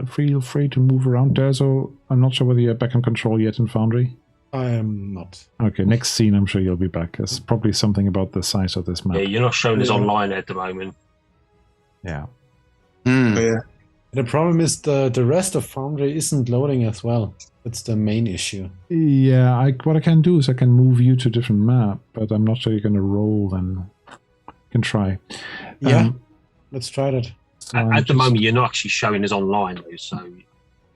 Feel free to move around there. So I'm not sure whether you're back in control yet in Foundry. I am not. Okay, next scene I'm sure you'll be back. There's probably something about the size of this map. Yeah, you're not showing us Yeah. online at the moment. Yeah. Hmm. Oh, yeah. The problem is the rest of Foundry isn't loading as well. That's the main issue. Yeah, what I can do is I can move you to a different map, but I'm not sure you're going to roll then. You can try. Yeah, let's try that. So At I'm the just- moment, you're not actually showing us online, though. So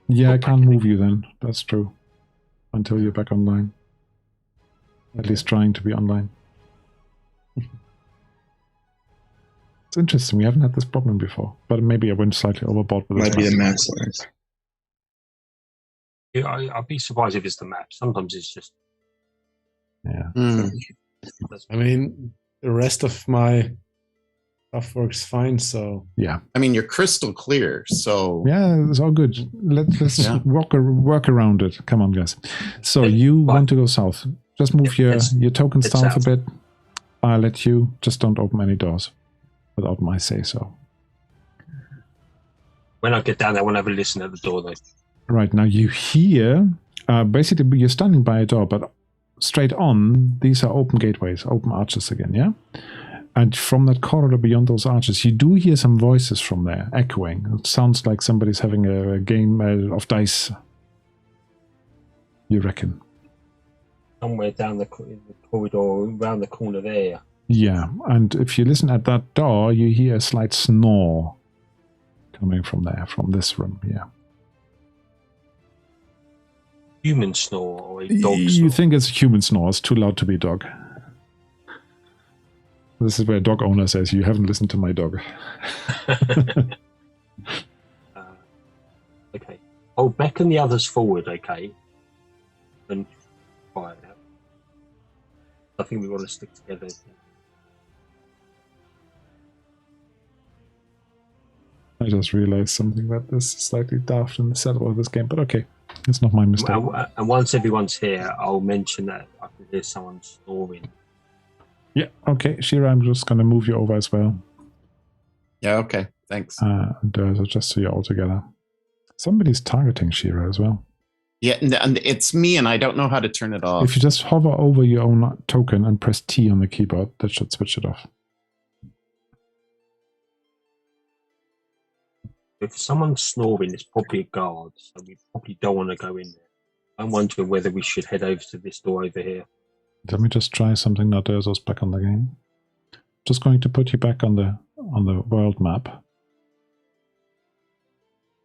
Yeah, I Go can't back. move you then. That's true. Until you're back online. At least trying to be online. It's interesting. We haven't had this problem before, but maybe I went slightly overboard with this. Might be the map. map size. yeah, I'd be surprised if it's the map. Sometimes it's just. Yeah. Hmm. I mean, the rest of my Stuff works fine, so Yeah. I mean, you're crystal clear, so Yeah, it's all good. Let's Yeah. work around it. Come on, guys. So you want to go south. Just move your tokens it's south a south. bit. I'll let you. Just don't open any doors without my say-so. When I get down there, I want to have a listen at the door, though. Right, now you hear... basically, you're standing by a door, but straight on, these are open gateways, open arches again, yeah? And from that corridor beyond those arches, you do hear some voices from there, echoing. It sounds like somebody's having a game of dice. You reckon? Somewhere down the corridor, around the corner there. Yeah, and if you listen at that door, you hear a slight snore coming from there, from this room, yeah. Human snore or a dog You snore? think it's a human snore, it's too loud to be dog. This is where dog owner says, you haven't listened to my dog. Okay. I'll beckon the others forward, okay? And quiet out. I think we want to stick together. I just realized something that this is slightly daft in the setup of this game, but okay. It's not my mistake. And once everyone's here, I'll mention that I can hear someone snoring. Yeah, okay. Shira, I'm just going to move you over as well. yeah, okay, thanks. So just so you're all together. Somebody's targeting Shira as well. Yeah, and it's me, and I don't know how to turn it off. If you just hover over your own token and press T on the keyboard, that should switch it off. If someone's snoring, it's probably a guard, so we probably don't want to go in there. I'm wondering whether we should head over to this door over here. Let me just try something now. There's us back on the game. Just going to put you back on the world map.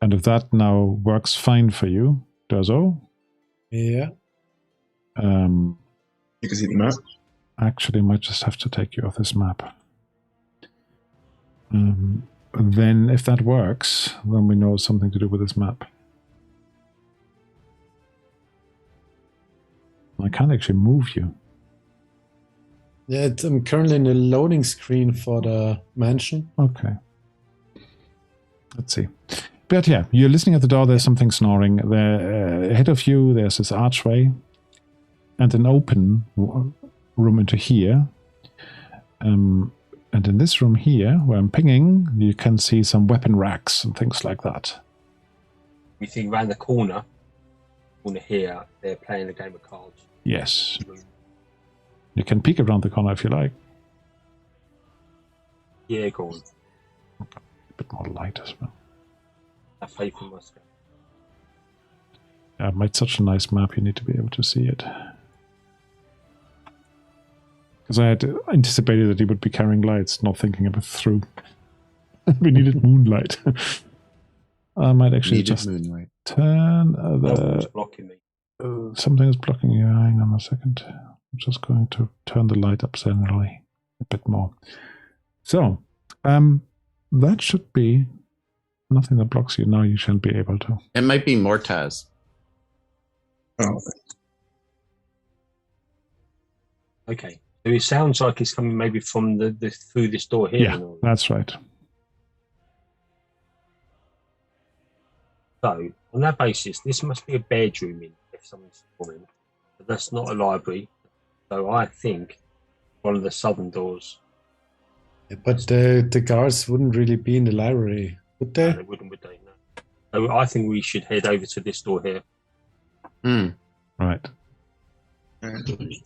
And if that now works fine for you, Durzo, yeah. You can see the map. Actually, might just have to take you off this map. Then, if that works, then we know something to do with this map. I can't actually move you. Yeah, I'm currently in the loading screen for the mansion. Okay. Let's see. But yeah, you're listening at the door, there's something snoring. There, ahead of you, there's this archway and an open room into here. And in this room here, where I'm pinging, you can see some weapon racks and things like that. We think around the corner here, they're playing a game of cards. Yes. You can peek around the corner if you like. Yeah, go on. A bit more light as well. Have faith in myself. Yeah, I've made such a nice map, you need to be able to see it. Because I had anticipated that he would be carrying lights, not thinking of it through. We needed moonlight. I might actually just moonlight. turn What's blocking me? something is blocking you. Hang on a second. I'm just going to turn the light up generally a bit more. So, that should be nothing that blocks you. Now you shall be able to. It might be Mortaz. Oh, Okay. So it sounds like it's coming maybe from the through this door here. Yeah, that's right. So, on that basis, this must be a bedroom if someone's snoring. But that's not a library. So I think one of the southern doors. But the guards wouldn't really be in the library, would they? No, they wouldn't, would they? No. So I think we should head over to this door here. Hmm. Right. and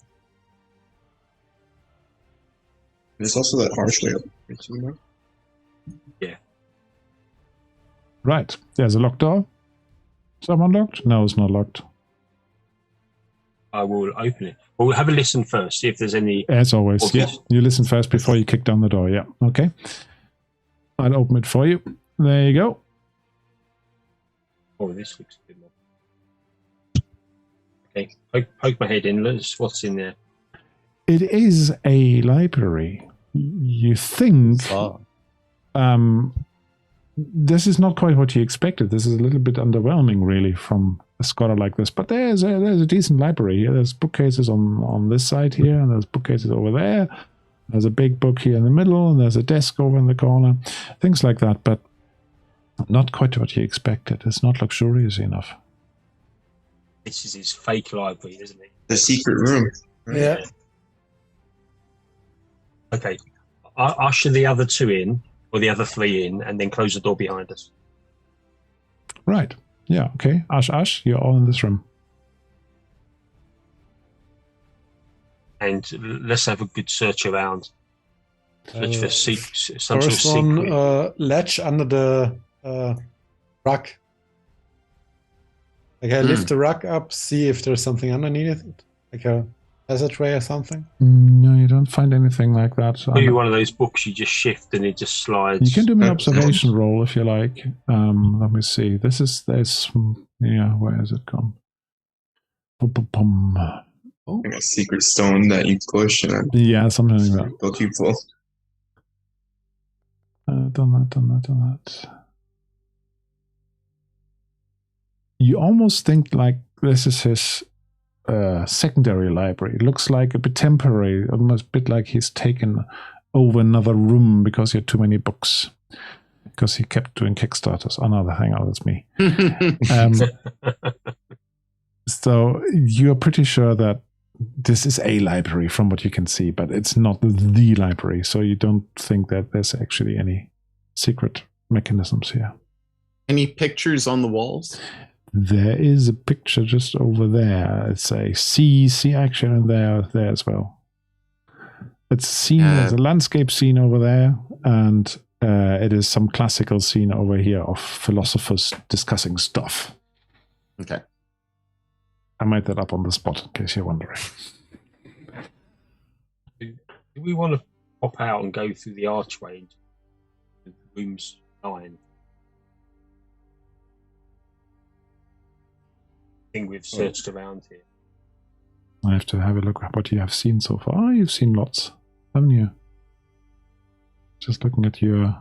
there's also that archway up here somewhere. Right. There's a locked door. Someone locked? No, it's not locked. I will open it. Well, we'll have a listen first, see if there's any... As always, yeah. obvious- You listen first before you kick down the door, yeah. Okay. I'll open it for you. There you go. Oh, this looks good. Okay, poke my head in. Let's what's in there. It is a library. You think... this is not quite what you expected. This is a little bit underwhelming, really, from a scholar like this. But there's a decent library here. There's bookcases on this side here, and there's bookcases over there. There's a big book here in the middle, and there's a desk over in the corner. Things like that, but not quite what you expected. It's not luxurious enough. This is his fake library, isn't it? The secret room. Yeah. Okay. I'll usher the other two in, or the other three in, and then close the door behind us. Right. Yeah, okay. Ash, you're all in this room. And let's have a good search around. Search for some sort of First one, secret. latch under the rug. Like I lift the rug up, see if there's something underneath it, like a passageway or something. No, you don't find anything like that. Maybe one of those books you just shift and it just slides. You can do me an observation roll if you like. Let me see. Where has it gone? Like a secret stone that you push and Yeah, something like that. book you pull. Done that. You almost think like this is his secondary library. It looks like a bit temporary, almost a bit like he's taken over another room because he had too many books. Because he kept doing Kickstarters. Oh no, hang on, that's me. So you're pretty sure that this is a library from what you can see, but it's not the library. So you don't think that there's actually any secret mechanisms here. Any pictures on the walls? There is a picture just over there. It's a sea action there as well. It's a scene, there's a landscape scene over there, and it is some classical scene over here of philosophers discussing stuff. Okay. I made that up on the spot in case you're wondering. Do we want to pop out and go through the archway into rooms 9? I think we've searched around here. I have to have a look at what you have seen so far. Oh, you've seen lots, haven't you? Just looking at your...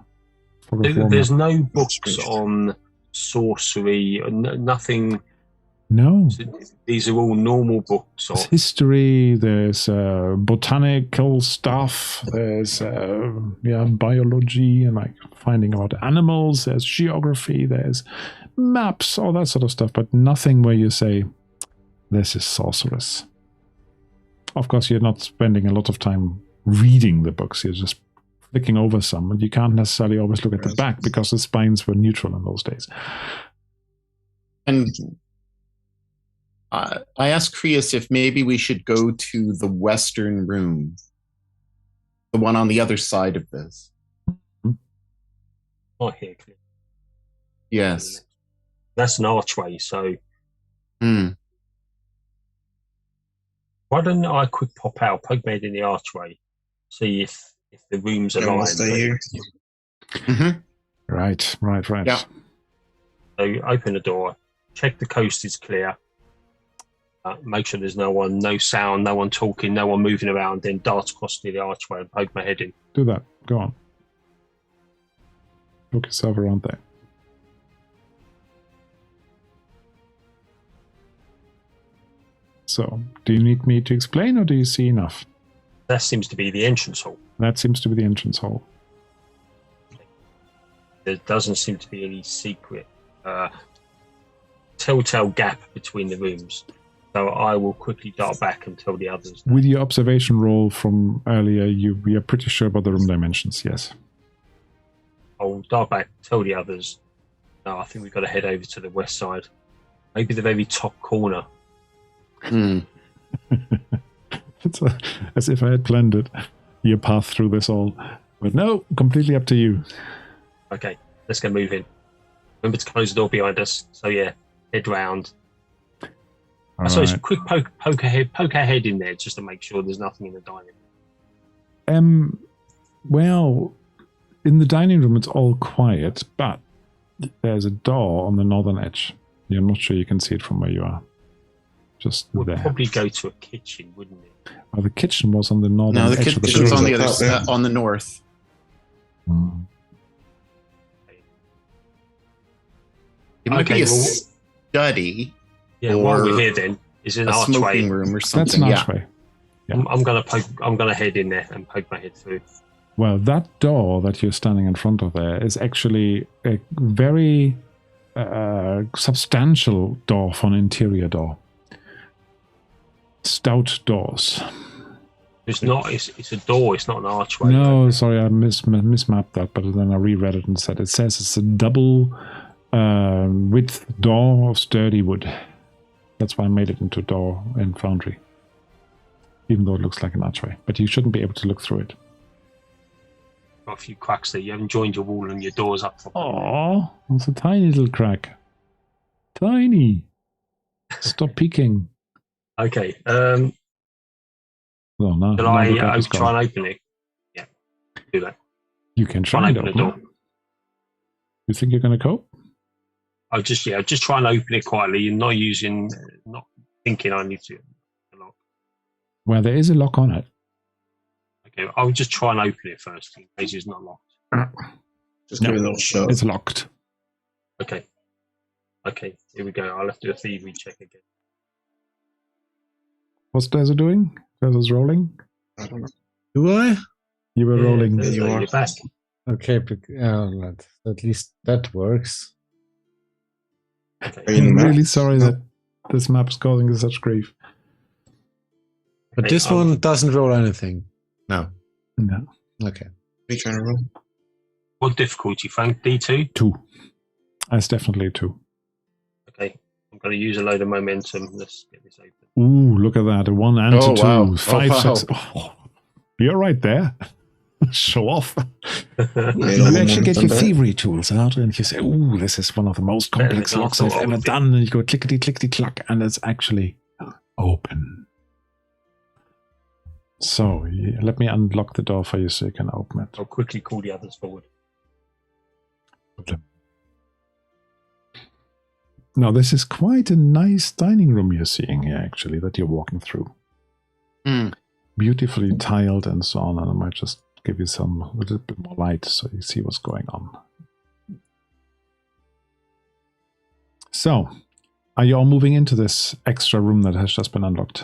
There's no books on sorcery, nothing... No. These are all normal books. There's history, there's botanical stuff, there's biology and like finding out animals, there's geography, there's maps, all that sort of stuff, but nothing where you say, this is sorcerous. Of course, you're not spending a lot of time reading the books, you're just flicking over some, and you can't necessarily always look at the back because the spines were neutral in those days. And I asked Krius if maybe we should go to the western room, the one on the other side of this. Oh, here. Yes. That's an archway, so... Hmm. Why don't I quick pop out, poke my head in the archway, see if the rooms are lined. Stay here. Mm-hmm. Right. Yeah. So open the door, check the coast is clear, make sure there's no one, no sound, no one talking, no one moving around, then dart across to the archway and poke my head in. Do that. Go on. Look yourself around there. So, do you need me to explain, or do you see enough? That seems to be the entrance hall. That seems to be the entrance hall. There doesn't seem to be any secret telltale gap between the rooms. So I will quickly dart back and tell the others. With your observation roll from earlier, we are pretty sure about the room dimensions, yes. I'll dart back, tell the others. No, I think we've got to head over to the west side. Maybe the very top corner. It's as if I had planned it, your path through this all. But no, completely up to you. Okay, let's go move in. Remember to close the door behind us. So yeah, head round. I suppose quick poke our head in there just to make sure there's nothing in the dining room. Well, in the dining room it's all quiet, but there's a door on the northern edge. You're not sure you can see it from where you are. Just We'd there. probably go to a kitchen, wouldn't it? Well, the kitchen was on the northern No, the edge of the kitchen's building. on the other side, on the north. It might be a study. Yeah, or while we're here then, is an a archway. smoking room or something. That's an archway. Yeah. I'm gonna head in there and poke my head through. Well, that door that you're standing in front of there is actually a very substantial door for an interior door. Stout doors. It's not. It's a door. It's not an archway. No, sorry, I mismapped that, but then I reread it and said it says it's a double width door of sturdy wood. That's why I made it into a door in Foundry, even though it looks like an archway. But you shouldn't be able to look through it. Got a few cracks there. You haven't joined your wall and your door's up. Oh, it's a tiny little crack. Tiny. Stop peeking. Okay. Well, no. Shall I try and open it? Yeah. Do that. You can try and open the door. You think you're going to cope? I'll just try and open it quietly and not thinking I need to lock. Well, there is a lock on it. Okay, I'll just try and open it first in case it's not locked. Just give it a little shove. It's locked. Okay, here we go. I'll have to do a thievery check again. What's Deza doing? Deza's rolling? I don't know. Do I? You were rolling. You are. You're back. Okay, at least that works. Okay. Are you in I'm the really map? sorry that this map's causing us such grief. But this one doesn't roll anything. No. No. Okay. Are you trying to roll? What difficulty, Frank? D2? 2. That's definitely 2. Okay, I'm going to use a load of momentum. Let's get this open. Ooh, look at that. A 1 and Oh, a 2. wow. 5, Oh, wow. 6. Oh, you're right there. Show off. Yeah, You actually get your that. thievery tools out and you say, ooh, this is one of the most complex Yeah, locks that's I've all ever of it. done. And you go clickety, clickety, clack, and it's actually open. So let me unlock the door for you so you can open it. I'll quickly call the others forward. Now, this is quite a nice dining room you're seeing here, actually, that you're walking through. Mm. Beautifully tiled and so on, and I might just give you a little bit more light so you see what's going on. So, are you all moving into this extra room that has just been unlocked?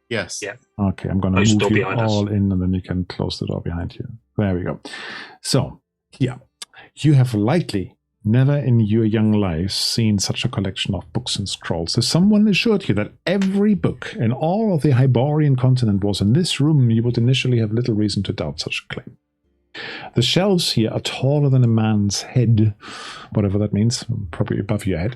Yes. Yeah. Okay, I'm going to Close the move door you behind us. all in, and then you can close the door behind you. There we go. So, yeah, you have likely never in your young lives seen such a collection of books and scrolls. If someone assured you that every book in all of the Hyborian continent was in this room, you would initially have little reason to doubt such a claim. The shelves here are taller than a man's head, whatever that means, probably above your head.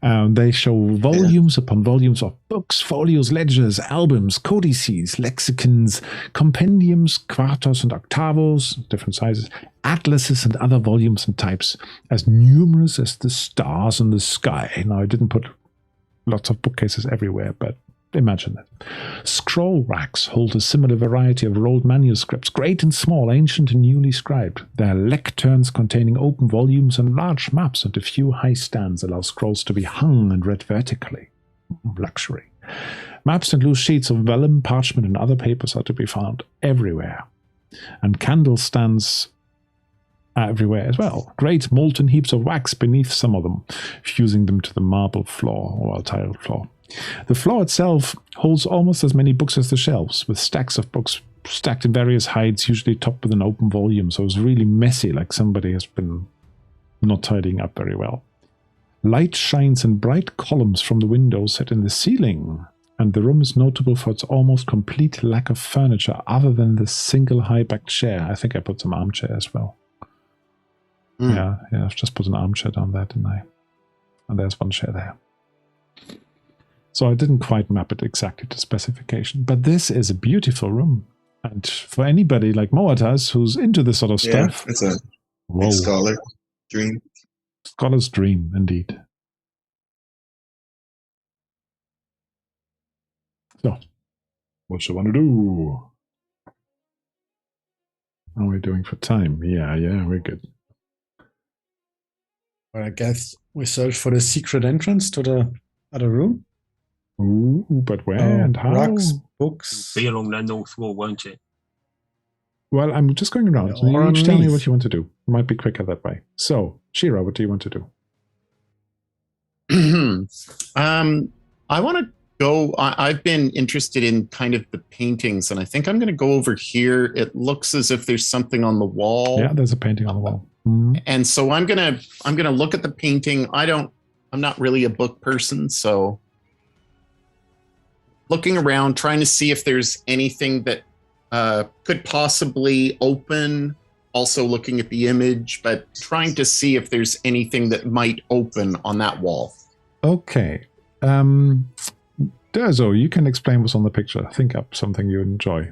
They show volumes upon volumes of books, folios, ledgers, albums, codices, lexicons, compendiums, quartos and octavos, different sizes, atlases and other volumes and types, as numerous as the stars in the sky. Now, I didn't put lots of bookcases everywhere, but imagine it. Scroll racks hold a similar variety of rolled manuscripts, great and small, ancient and newly scribed. There are lecterns containing open volumes and large maps, and a few high stands allow scrolls to be hung and read vertically. Luxury. Maps and loose sheets of vellum, parchment, and other papers are to be found everywhere. And candle stands are everywhere as well. Great molten heaps of wax beneath some of them, fusing them to the marble floor or tiled floor. The floor itself holds almost as many books as the shelves, with stacks of books stacked in various heights, usually topped with an open volume, so it's really messy, like somebody has been not tidying up very well. Light shines in bright columns from the windows set in the ceiling, and the room is notable for its almost complete lack of furniture other than the single high-backed chair. I think I put some armchair as well. Mm. Yeah, I've just put an armchair down there, didn't I? And there's one chair there. So I didn't quite map it exactly to specification, but this is a beautiful room. And for anybody like Moatas who's into this sort of stuff, It's a whoa, big scholar dream. scholar's dream, indeed. So, what you want to do? How are we doing for time? Yeah, we're good. Well, I guess we search for the secret entrance to the other room. Ooh, but where and how? Rugs, books. Be along the north wall, won't it? Well, I'm just going around. So Or you each tell me underneath. what you want to do. It might be quicker that way. So, Shira, what do you want to do? I want to go. I've been interested in kind of the paintings, and I think I'm going to go over here. It looks as if there's something on the wall. Yeah, there's a painting on the wall. Mm-hmm. And so I'm gonna look at the painting. I'm not really a book person, so looking around, trying to see if there's anything that could possibly open. Also looking at the image, but trying to see if there's anything that might open on that wall. Okay. Derzo, you can explain what's on the picture. Think up something you enjoy.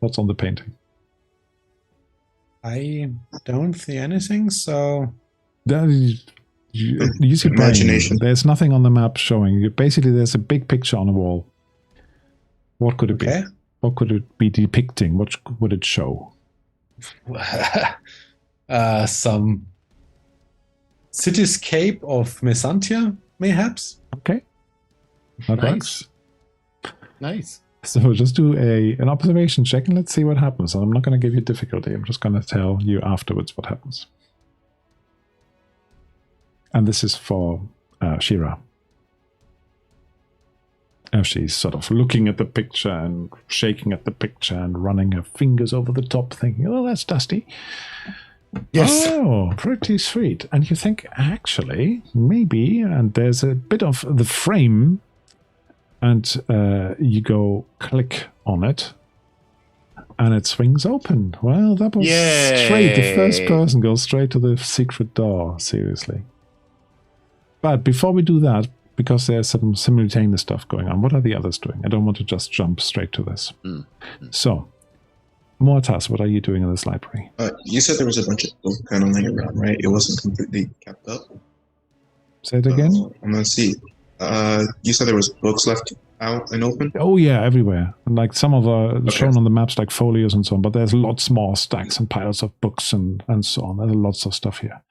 What's on the painting? I don't see anything, so... Use your imagination. There's nothing on the map showing you. Basically, there's a big picture on a wall. What could it be? What could it be depicting? What would it show? Some cityscape of Messantia, mayhaps. Okay. That works. Nice. So just do an observation check and let's see what happens. And I'm not going to give you difficulty. I'm just going to tell you afterwards what happens. And this is for Shira. She's sort of looking at the picture and shaking at the picture and running her fingers over the top, thinking, oh, that's dusty. Yes. Oh, pretty sweet. And you think, actually, maybe, and there's a bit of the frame, and you go click on it, and it swings open. Well, that was straight. The first person goes straight to the secret door, seriously. But before we do that, because there's some simultaneous stuff going on, what are the others doing? I don't want to just jump straight to this. So, Mortas, what are you doing in this library? You said there was a bunch of books kind of laying around, right? It wasn't completely kept up. Say it again? I'm going to see. You said there was books left out and open? Oh, yeah, everywhere. And like some of the shown on the maps, like folios and so on, but there's lots more stacks and piles of books and so on. There's lots of stuff here.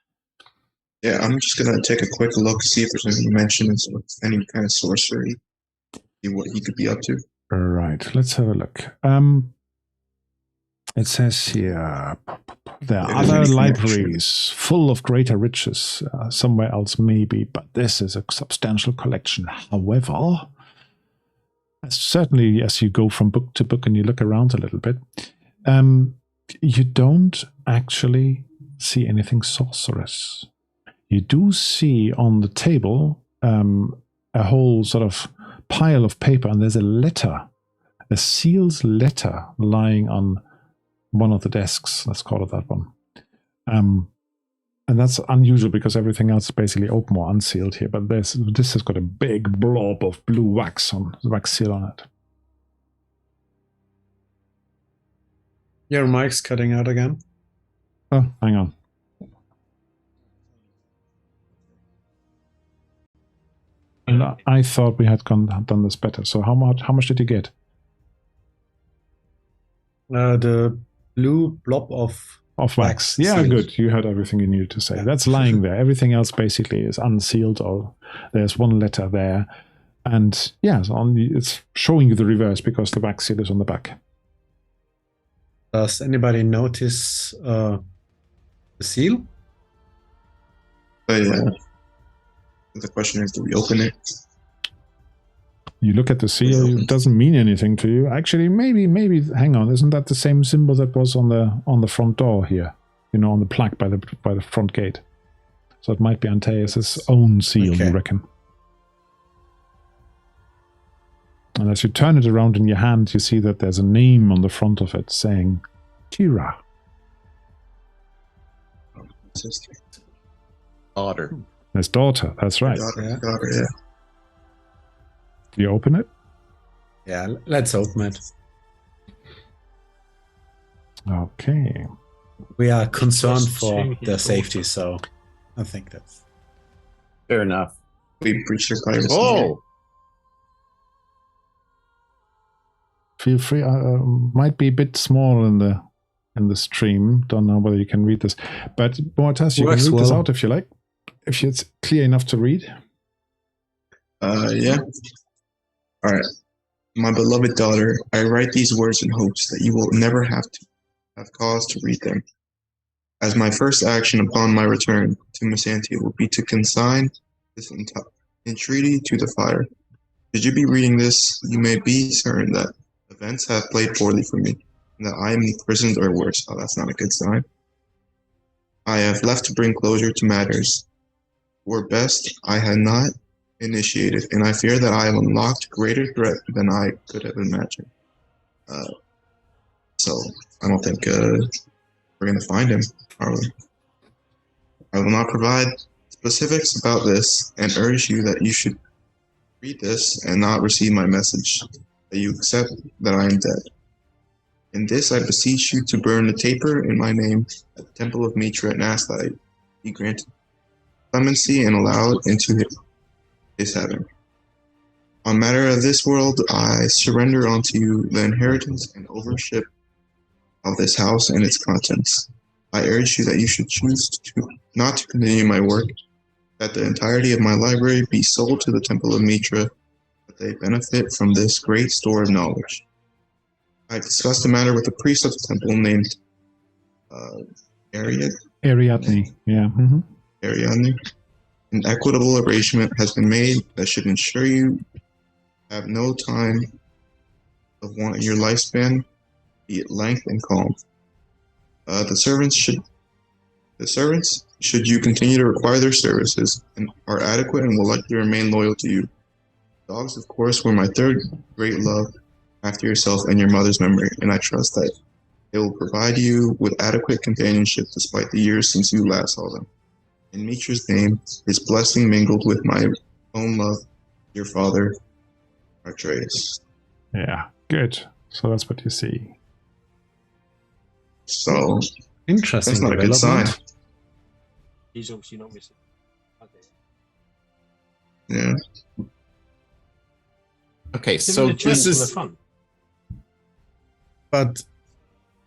Yeah, I'm just going to take a quick look, see if there's any mention of any kind of sorcery, see what he could be up to. Right, let's have a look. It says here, there are other libraries full of greater riches, somewhere else maybe, but this is a substantial collection. However, certainly as you go from book to book and you look around a little bit, you don't actually see anything sorcerous. You do see on the table a whole sort of pile of paper, and there's a letter, a sealed letter lying on one of the desks. Let's call it that one. And that's unusual because everything else is basically open or unsealed here. But this has got a big blob of blue wax seal on it. Your mic's cutting out again. Oh, hang on. And I thought we had done this better. So how much did you get? The blue blob of wax. Yeah, sealed. Good. You heard everything you needed to say. Yeah. That's lying there. Everything else basically is unsealed, or there's one letter there. And yeah, it's showing you the reverse because the wax seal is on the back. Does anybody notice the seal? Yeah. The question is, do we open it? You look at the seal, it doesn't mean anything to you. Actually, maybe, hang on, isn't that the same symbol that was on the front door here? You know, on the plaque by the front gate. So it might be Antaeus' own seal, you reckon. And as you turn it around in your hand, you see that there's a name on the front of it saying Tira. Daughter. His daughter, that's right. Daughter, yeah. Do you open it? Yeah, let's open it. Okay. We are concerned for their safety, so I think that's fair enough. We breached their privacy. Oh! Feel free. Might be a bit small in the stream. Don't know whether you can read this, but Mortas, you can read this out if you like. If it's clear enough to read. Yeah. All right. My beloved daughter, I write these words in hopes that you will never have cause to read them. As my first action upon my return to Messantia will be to consign this entreaty to the fire. Should you be reading this, you may be certain that events have played poorly for me, and that I am imprisoned or worse. Oh, that's not a good sign. I have left to bring closure to matters or best I had not initiated, and I fear that I have unlocked greater threat than I could have imagined. So I don't think we're going to find him, are we? I will not provide specifics about this and urge you that you should read this and not receive my message, that you accept that I am dead. In this I beseech you to burn the taper in my name at the Temple of Mitra and ask that I be granted clemency and allowed into his heaven. On matter of this world, I surrender unto you the inheritance and ownership of this house and its contents. I urge you that you should choose not to continue my work, that the entirety of my library be sold to the Temple of Mitra, that they benefit from this great store of knowledge. I discussed the matter with a priest of the temple named Ariadne. Yeah. Mm-hmm. Ariadne. An equitable arrangement has been made that should ensure you have no time of wanting your lifespan, be it length and calm. The servants, should you continue to require their services, and are adequate and will likely remain loyal to you. Dogs, of course, were my third great love after yourself and your mother's memory, and I trust that they will provide you with adequate companionship despite the years since you last saw them. In Mitra's name, his blessing mingled with my own love, your father, Antaeus. Yeah, good. So that's what you see. So, interesting. That's not a good sign. He's obviously not missing. Okay. Yeah. Okay, so this is fun. But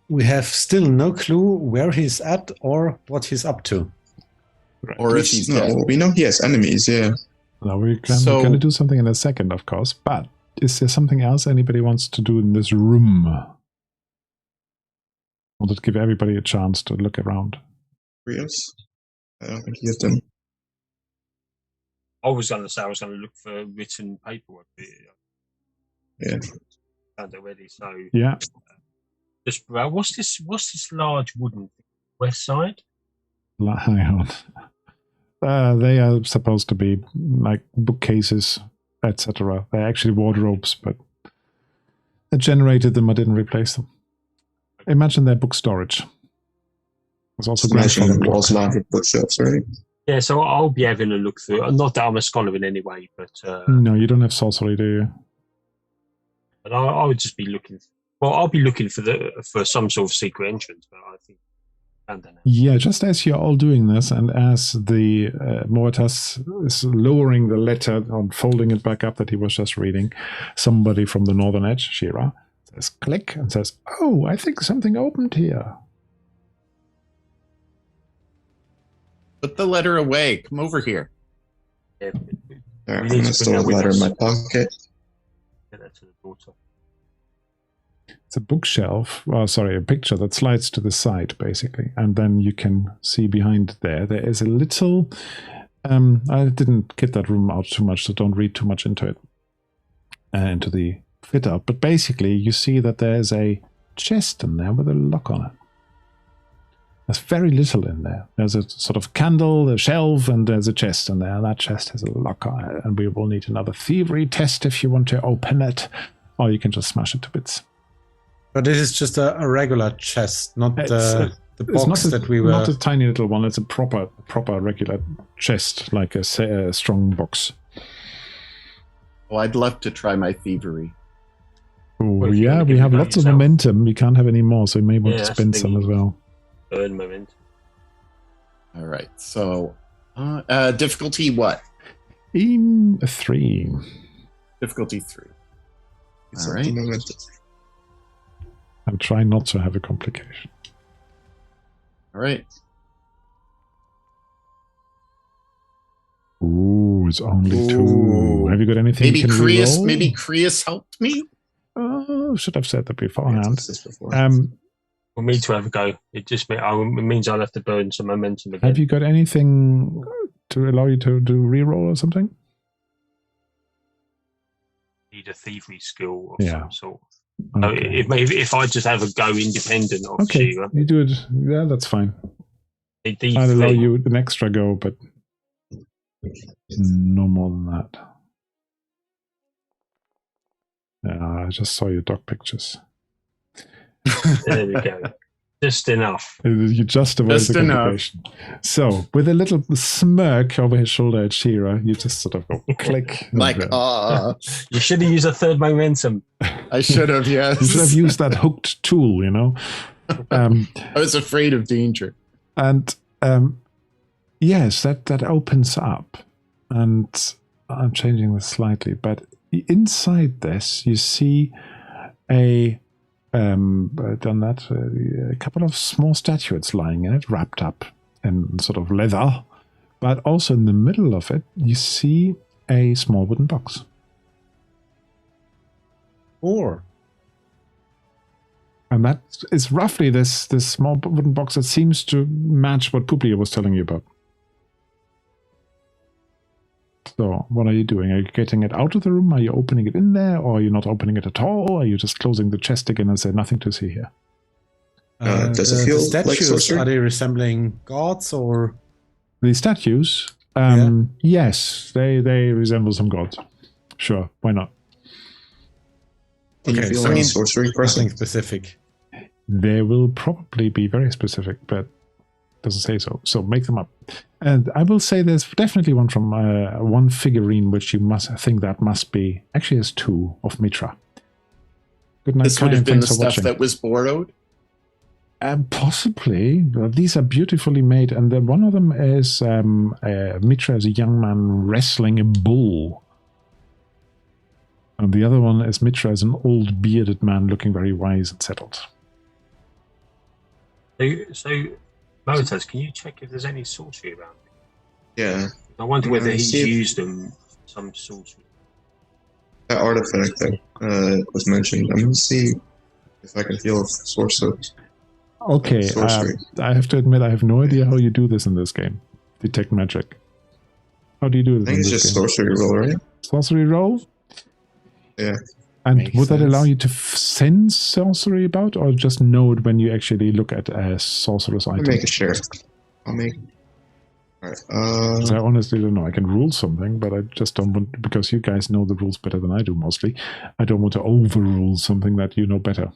we have still no clue where he's at or what he's up to. Right. or if he's dead. We know he has enemies, yeah. Now we're going to do something in a second, of course. But is there something else anybody wants to do in this room? I want to give everybody a chance to look around. Rios? I don't think he has them. I was going to say I was going to look for written paperwork. Yeah. Found it already. So Yeah. just what's this large wooden thing? West side? Hang on. They are supposed to be like bookcases, etc. They're actually wardrobes, but I generated them. I didn't replace them. Imagine their book storage. There's also Imagine the walls grandfather lined with bookshelves, right? Yeah, so I'll be having a look through. Not that I'm a scholar in any way, but No, you don't have sorcery, do you? but I would just be looking. Well, I'll be looking for some sort of secret entrance, but I think I found that now. Yeah, just as you're all doing this, and as the Mortas is lowering the letter and folding it back up that he was just reading, somebody from the northern edge, Shira, says click and says, "Oh, I think something opened here." Put the letter away. Come over here. Yeah, Alright, We I'm need gonna to store bring a that with letter in us. my pocket. get that to the daughter. It's a bookshelf, a picture that slides to the side, basically. And then you can see behind there is a little... I didn't get that room out too much, so don't read too much into it, into the fit out. But basically, you see that there's a chest in there with a lock on it. There's very little in there. There's a sort of candle, a shelf, and there's a chest in there. That chest has a lock on it, and we will need another thievery test if you want to open it, or you can just smash it to bits. But it is just a regular chest, not the box that we were... Not a tiny little one. It's a proper regular chest, like a strong box. Oh, I'd love to try my thievery. Oh, Well, if you're yeah, gonna we give have it lots of yourself. momentum. We can't have any more, so we may want Yeah, to that's spend the some thing. as well. Earn moment. All right. So, difficulty what? 3. Difficulty 3. It's All up right. to momentous. And try not to have a complication. All right. Ooh, it's only 2. Ooh. Have you got anything Maybe you can Creus. reroll? Maybe Creus helped me. Oh, should have said that Yeah, beforehand. this before. For me to have a go, it means I'll have to burn some momentum again. Have you got anything to allow you to do reroll or something? need a thievery skill of Yeah. some sort. So Okay. if I just have a go independent of Okay, Shira, you do it. Yeah, that's fine. a I'll allow D3. you an extra go, but no more than that. Yeah, I just saw your dog pictures. There we go. Just enough. You just avoid Just the enough. complication. So, with a little smirk over his shoulder at Shira, you just sort of go click. Like, You should have used a third momentum. I should have, yes. you should have used that hooked tool, you know. I was afraid of danger. And yes, that opens up. And I'm changing this slightly, but inside this, you see a couple of small statuettes lying in it, wrapped up in sort of leather. But also in the middle of it, you see a small wooden box. Or And that is roughly this small wooden box that seems to match what Publia was telling you about. So, what are you doing? Are you getting it out of the room? Are you opening it in there? Or are you not opening it at all? Are you just closing the chest again and say nothing to see here? Does it feel the like statues, sorcery? are they resembling gods or? The statues, yes, they resemble some gods. Sure, why not? Can you Okay, feel so any sorcery present? Nothing specific. They will probably be very specific, but doesn't say so. So make them up. And I will say there's definitely one from one figurine, which you must think that must be. Actually, there's two of Mitra. Good night. This would Kai, have and been the thanks for stuff watching. that was borrowed. Possibly. These are beautifully made, and then one of them is Mitra as a young man wrestling a bull. And the other one is Mitra as an old bearded man looking very wise and settled. So Motaz, can you check if there's any sorcery around? Yeah, I wonder whether he's see if- used them for some sorcery. that artifact that was mentioned. I'm going to see if I can feel sorcery. Okay, Sorcery. I have to admit I have no idea how you do this in this game. Detect magic. How do you do I this think in it's this just game? sorcery roll, right? Sorcery roll? Yeah. And Makes would that allow sense. you to sense sorcery about, or just know it when you actually look at a sorcerer's Let item? me make a share. I'll make. Alright. 'Cause I honestly don't know. I can rule something, but I just don't want, because you guys know the rules better than I do mostly. I don't want to overrule something that you know better.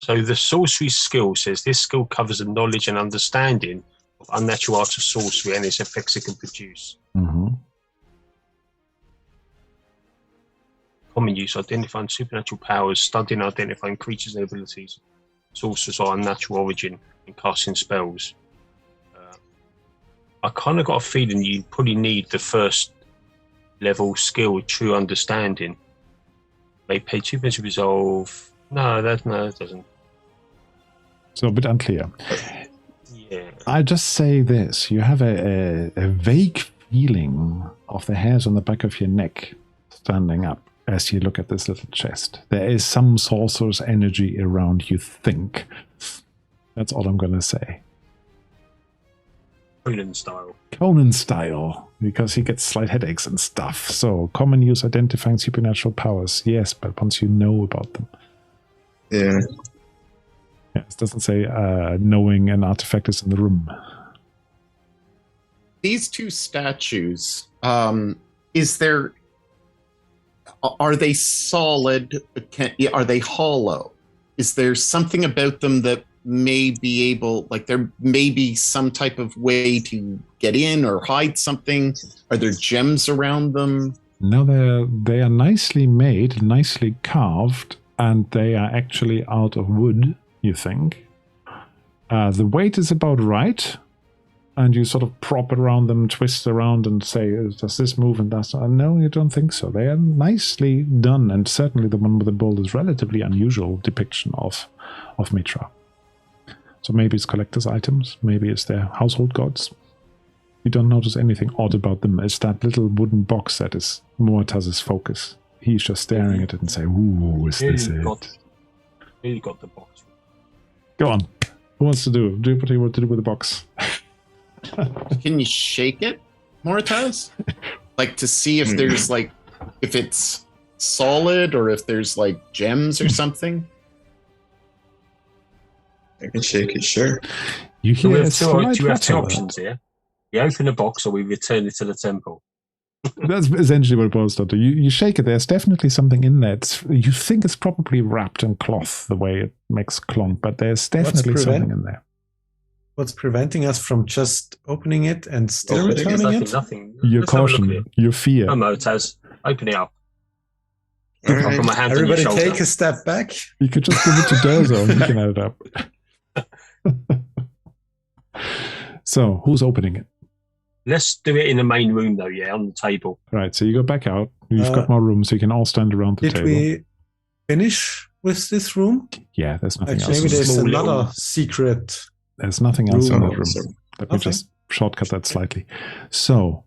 So the sorcery skill says this skill covers the knowledge and understanding of unnatural arts of sorcery and its effects it can produce. Mm-hmm. Common use, identifying supernatural powers, studying and identifying creatures and abilities, sorcerers or unnatural origin, and casting spells. I kind of got a feeling you probably need the first level skill, true understanding. May pay 2 points to resolve. No, that doesn't. So a bit unclear. Yeah. I just say this. You have a vague feeling of the hairs on the back of your neck standing up as you look at this little chest. There is some sorcerer's energy around, you think. That's all I'm going to say. Conan style. Conan style, because he gets slight headaches and stuff. So, common use identifying supernatural powers. Yes, but once you know about them. Yeah. Yeah, it doesn't say knowing an artifact is in the room. These two statues, are they solid? Are they hollow? Is there something about them that may be able, like there may be some type of way to get in or hide something? Are there gems around them? No, they are nicely made, nicely carved, and they are actually out of wood, you think. The weight is about right, and you sort of prop it around them, twist around and say, does this move and that's not? No, you don't think so. They are nicely done, and certainly the one with the bull is relatively unusual depiction of Mitra. So maybe it's collector's items, maybe it's their household gods. You don't notice anything odd about them. It's that little wooden box that is Muataz's focus. He's just staring at it and saying, ooh, is this it? Really got the box. Go on. Who wants to do? Do what you want to do with the box. Can you shake it, Moritaz? Like to see if there's like if it's solid or if there's like gems or something? I can shake it, sure. You So hear we a have slight two rattle. options here. We open the box or we return it to the temple. That's essentially what it boils down to. You shake it, there's definitely something in there. You think it's probably wrapped in cloth, the way it makes clonk, but there's definitely something in there. What's preventing us from just opening it and still Open it. returning it? Nothing. Your Let's have a look at caution, it. your fear. Oh, Taz, open it up. All I'll right. put my hand Everybody on your shoulder. take a step back. You could just give it to Durzo and he can add it up. So, who's opening it? Let's do it in the main room, though, yeah, on the table. Right, so you go back out. You've got more room, so you can all stand around the Did table. we finish with this room? Yeah, there's nothing Actually, else. maybe there's Small another little- secret. There's nothing else in room. that room. So, Let me Okay. just shortcut that slightly. So,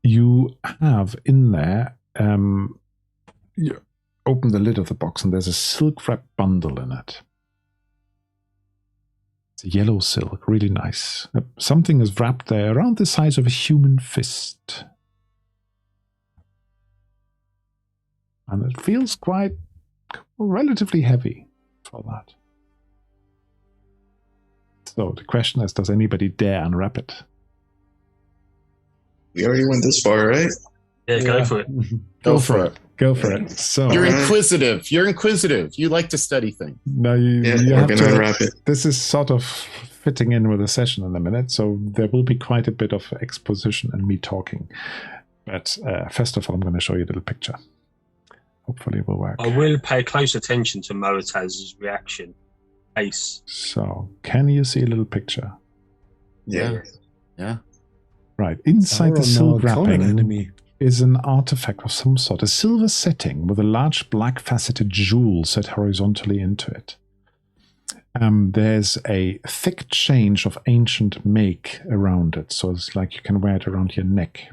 you have in there, you open the lid of the box and there's a silk wrapped bundle in it. It's yellow silk, really nice. Something is wrapped there around the size of a human fist. And it feels quite relatively heavy for that. So the question is, does anybody dare unwrap it? we already went this far, right? Yeah, go for it. Go for it. Go for it. So You're Alright. inquisitive. You're inquisitive. You like to study things. now you Yeah, we're have gonna to. unwrap it. This is sort of fitting in with the session in a minute, so there will be quite a bit of exposition and me talking. But first of all, I'm going to show you a little picture. Hopefully it will work. I will pay close attention to Moataz's reaction. Ace. So, can you see a little picture? Yeah. Yeah. Right. Inside the Sauron, silk Conan wrapping enemy. is an artifact of some sort, a silver setting with a large black faceted jewel set horizontally into it. There's a thick chain of ancient make around it, so it's like you can wear it around your neck.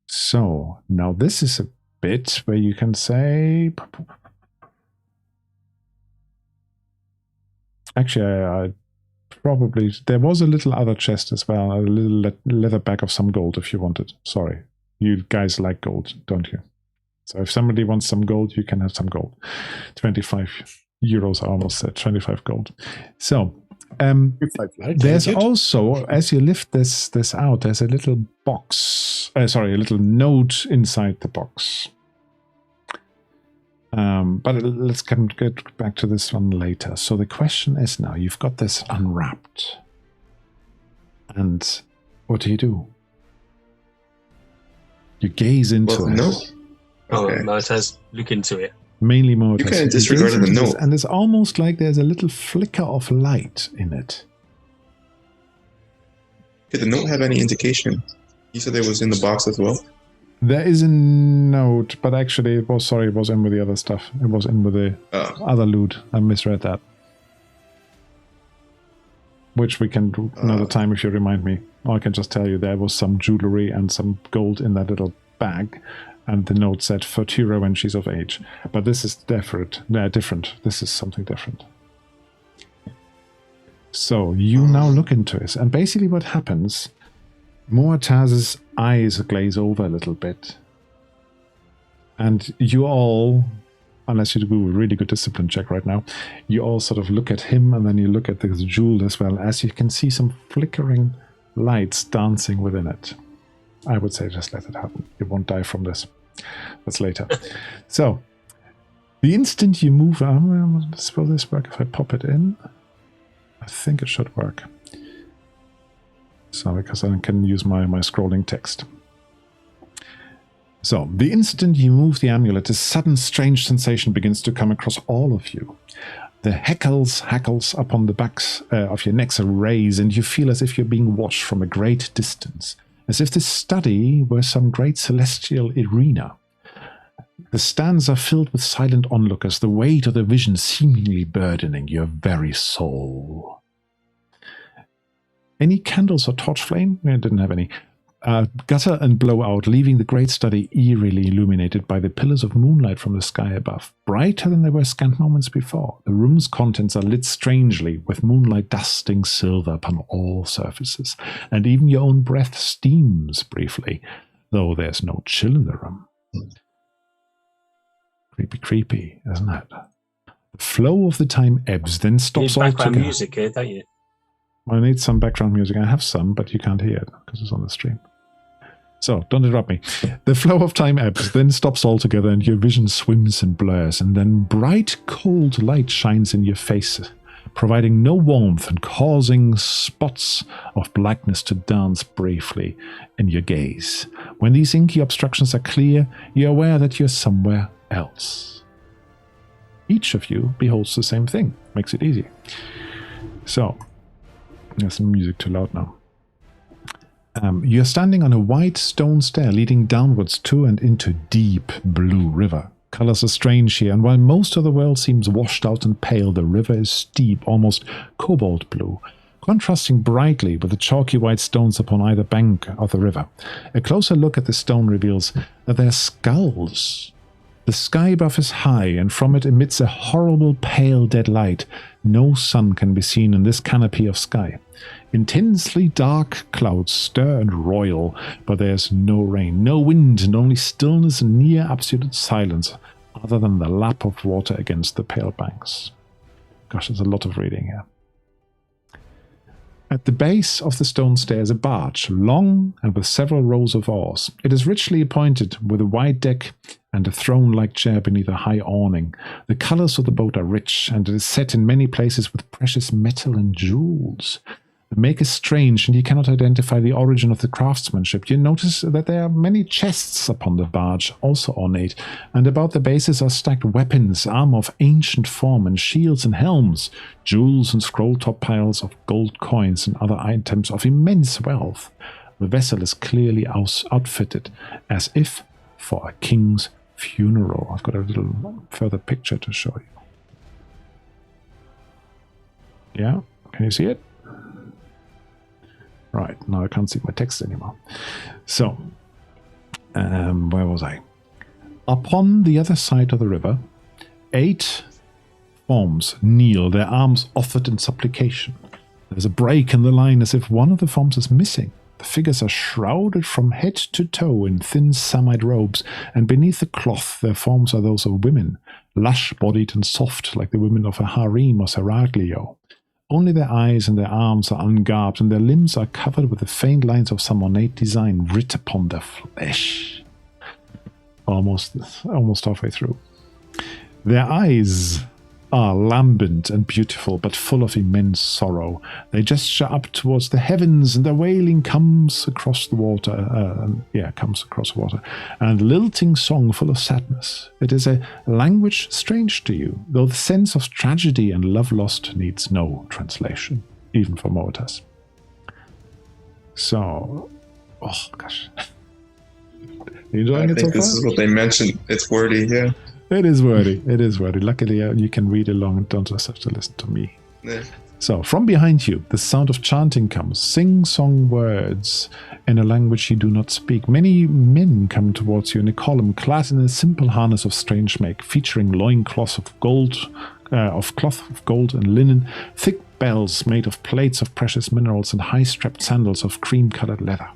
So, now this is a bit where you can say... Actually, I probably... There was a little other chest as well, a little leather bag of some gold if you wanted. Sorry. You guys like gold, don't you? So if somebody wants some gold, you can have some gold. 25 euros, I almost said. 25 gold. So, there's also, as you lift this out, there's a little box. A little note inside the box. But let's get back to this one later. So the question is now, you've got this unwrapped. And what do? You gaze into Well, it. no. Oh, Okay. Moataz, look into it. Mainly more. You kinda disregarded the note. And it's almost like there's a little flicker of light in it. Did the note have any indication? You said it was in the box as well? There is a note, but actually it was in with the other stuff. It was in with the Oh. other loot. I misread that. Which we can do another time if you remind me. Or I can just tell you there was some jewelry and some gold in that little bag. And the note said Fertura when she's of age. But this is different. This is something different. So you now look into it. And basically what happens, Moataz's eyes glaze over a little bit. And you all, unless you do a really good discipline check right now, you all sort of look at him and then you look at this jewel as well, as you can see some flickering lights dancing within it. I would say just let it happen. You won't die from this. That's later. So, the instant you move... will this work if I pop it in? I think it should work. So, because I can use my scrolling text. So, the instant you move the amulet, a sudden strange sensation begins to come across all of you. The hackles upon the backs of your necks are raised, and you feel as if you're being watched from a great distance, as if this study were some great celestial arena. The stands are filled with silent onlookers, the weight of the vision seemingly burdening your very soul. Any candles or torch flame? I didn't have any. Gutter and blow out, leaving the great study eerily illuminated by the pillars of moonlight from the sky above, brighter than they were scant moments before. The room's contents are lit strangely, with moonlight dusting silver upon all surfaces, and even your own breath steams briefly, though there's no chill in the room. Creepy, isn't it? The flow of the time ebbs, then stops altogether. altogether. Background music here, don't you? I need some background music. I have some, but you can't hear it because it's on the stream. So, don't interrupt me. The flow of time ebbs, then stops altogether, and your vision swims and blurs, and then bright, cold light shines in your face, providing no warmth and causing spots of blackness to dance briefly in your gaze. When these inky obstructions are clear, you're aware that you're somewhere else. Each of you beholds the same thing. Makes it easy. So, there's some music too loud now. You're standing on a wide stone stair leading downwards to and into deep blue river. Colors are strange here, and while most of the world seems washed out and pale, the river is deep, almost cobalt blue, contrasting brightly with the chalky white stones upon either bank of the river. A closer look at the stone reveals that they're skulls. The sky above is high, and from it emits a horrible pale dead light. No sun can be seen in this canopy of sky. Intensely dark clouds stir and roil, but there's no rain, no wind, and only stillness and near absolute silence, other than the lap of water against the pale banks. Gosh, there's a lot of reading here. At the base of the stone stair is a barge, long and with several rows of oars. It is richly appointed with a wide deck and a throne-like chair beneath a high awning. The colors of the boat are rich, and it is set in many places with precious metal and jewels. The make is strange, and you cannot identify the origin of the craftsmanship. You notice that there are many chests upon the barge, also ornate, and about the bases are stacked weapons, armor of ancient form, and shields and helms, jewels and scroll-top piles of gold coins and other items of immense wealth. The vessel is clearly outfitted, as if for a king's funeral. I've got a little further picture to show you. Yeah, can you see it? Right, now I can't see my text anymore. So, where was I? Upon the other side of the river, 8 forms kneel, their arms offered in supplication. There's a break in the line as if one of the forms is missing. The figures are shrouded from head to toe in thin samite robes, and beneath the cloth their forms are those of women, lush-bodied and soft like the women of a harem or seraglio. Only their eyes and their arms are ungarbed, and their limbs are covered with the faint lines of some ornate design writ upon their flesh. Almost halfway through. Their eyes are lambent and beautiful, but full of immense sorrow. They gesture up towards the heavens, and their wailing comes across the water. And a lilting song full of sadness. It is a language strange to you, though the sense of tragedy and love lost needs no translation, even for Moetas. So, oh gosh, you enjoying it so far? I think this is what they mentioned. It's wordy, yeah. It is wordy. It is wordy. Luckily, you can read along and don't just have to listen to me. Yeah. So, from behind you, the sound of chanting comes, sing-song words in a language you do not speak. Many men come towards you in a column, clad in a simple harness of strange make, featuring loincloths of gold, cloth of gold and linen, thick bells made of plates of precious minerals, and high-strapped sandals of cream-colored leather.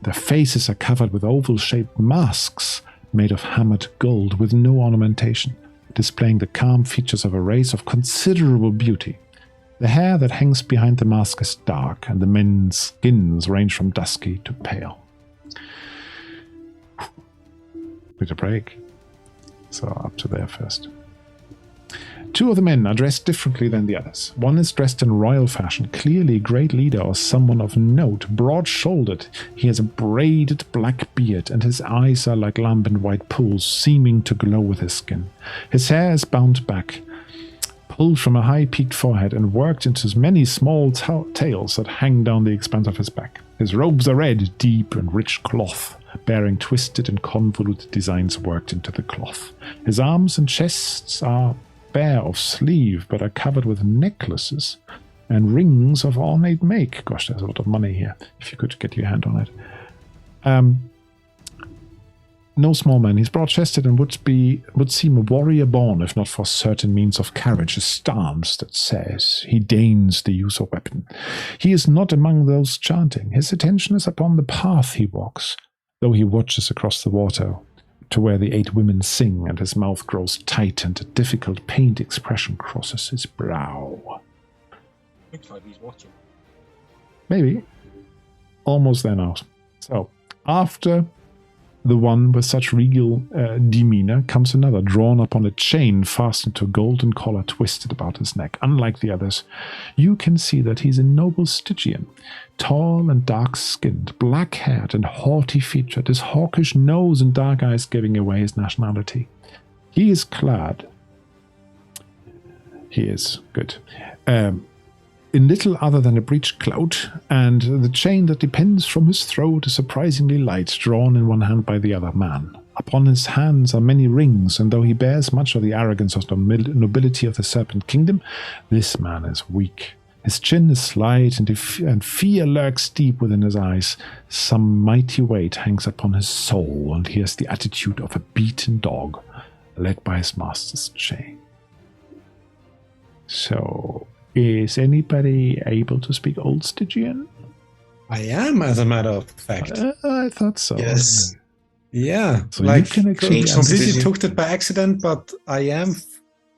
Their faces are covered with oval-shaped masks made of hammered gold with no ornamentation, displaying the calm features of a race of considerable beauty. The hair that hangs behind the mask is dark, and the men's skins range from dusky to pale. Bit of break. So up to there first. 2 of the men are dressed differently than the others. One is dressed in royal fashion, clearly a great leader or someone of note, broad-shouldered. He has a braided black beard, and his eyes are like lambent white pools, seeming to glow with his skin. His hair is bound back, pulled from a high-peaked forehead, and worked into many small tails that hang down the expanse of his back. His robes are red, deep and rich cloth, bearing twisted and convoluted designs worked into the cloth. His arms and chests are bare of sleeve, but are covered with necklaces and rings of ornate make. Gosh, there's a lot of money here, if you could get your hand on it. No small man. He's broad-chested and would seem a warrior born, if not for certain means of carriage, a stance that says he deigns the use of weapon. He is not among those chanting. His attention is upon the path he walks, though he watches across the water to where the 8 women sing, and his mouth grows tight and a difficult pained expression crosses his brow. Looks like he's watching. Maybe. Almost there now. So, after the one with such regal demeanor comes another, drawn upon a chain fastened to a golden collar twisted about his neck. Unlike the others, you can see that he's a noble Stygian, tall and dark-skinned, black-haired and haughty-featured, his hawkish nose and dark eyes giving away his nationality. He is clad. He is good. In little other than a breech clout, and the chain that depends from his throat is surprisingly light, drawn in one hand by the other man. Upon his hands are many rings, and though he bears much of the arrogance of the nobility of the Serpent Kingdom, this man is weak. His chin is slight, and fear lurks deep within his eyes. Some mighty weight hangs upon his soul, and he has the attitude of a beaten dog, led by his master's chain. So... is anybody able to speak Old Stygian? I am, as a matter of fact. I thought so. Yes. Yeah, So like you can actually completely Stygian. took it by accident, but I am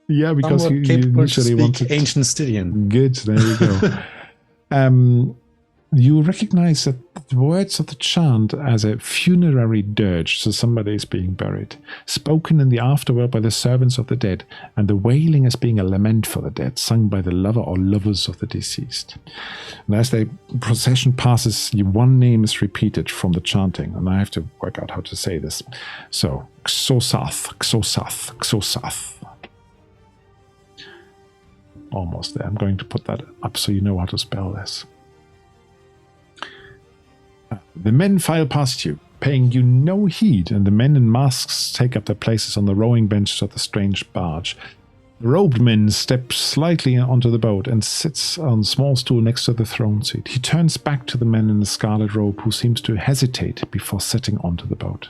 Yeah, because somewhat you capable to initially speak wanted... ancient Stygian. Good, there you go. You recognize that the words of the chant as a funerary dirge, so somebody is being buried, spoken in the afterworld by the servants of the dead, and the wailing as being a lament for the dead, sung by the lover or lovers of the deceased. And as the procession passes, one name is repeated from the chanting, and I have to work out how to say this. So, Xosath, Xosath, Xosath. Almost there. I'm going to put that up so you know how to spell this. The men file past you, paying you no heed, and the men in masks take up their places on the rowing benches of the strange barge. The robed man steps slightly onto the boat and sits on a small stool next to the throne seat. He turns back to the men in the scarlet robe, who seems to hesitate before settling onto the boat.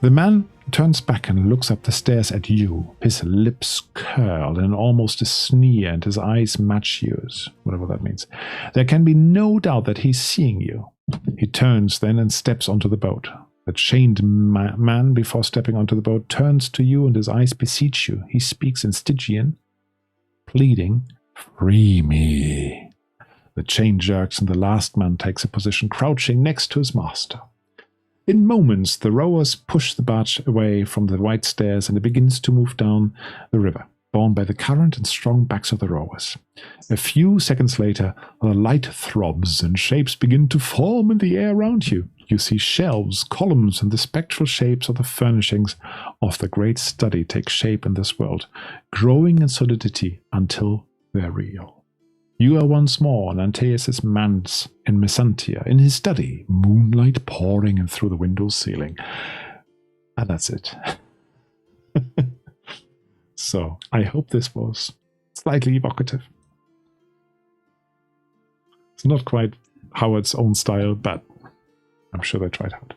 The man turns back and looks up the stairs at you. His lips curl in almost a sneer, and his eyes match yours, whatever that means. There can be no doubt that he's seeing you. He turns then and steps onto the boat. The chained man, before stepping onto the boat, turns to you, and his eyes beseech you. He speaks in Stygian, pleading, "Free me." The chain jerks, and the last man takes a position crouching next to his master. In moments, the rowers push the barge away from the white stairs, and it begins to move down the river, borne by the current and strong backs of the rowers. A few seconds later, the light throbs, and shapes begin to form in the air around you. You see shelves, columns, and the spectral shapes of the furnishings of the great study take shape in this world, growing in solidity until they're real. You are once more on Antaeus Manse in Messantia, in his study, moonlight pouring in through the window's ceiling. And that's it. So, I hope this was slightly evocative. It's not quite Howard's own style, but I'm sure they tried hard.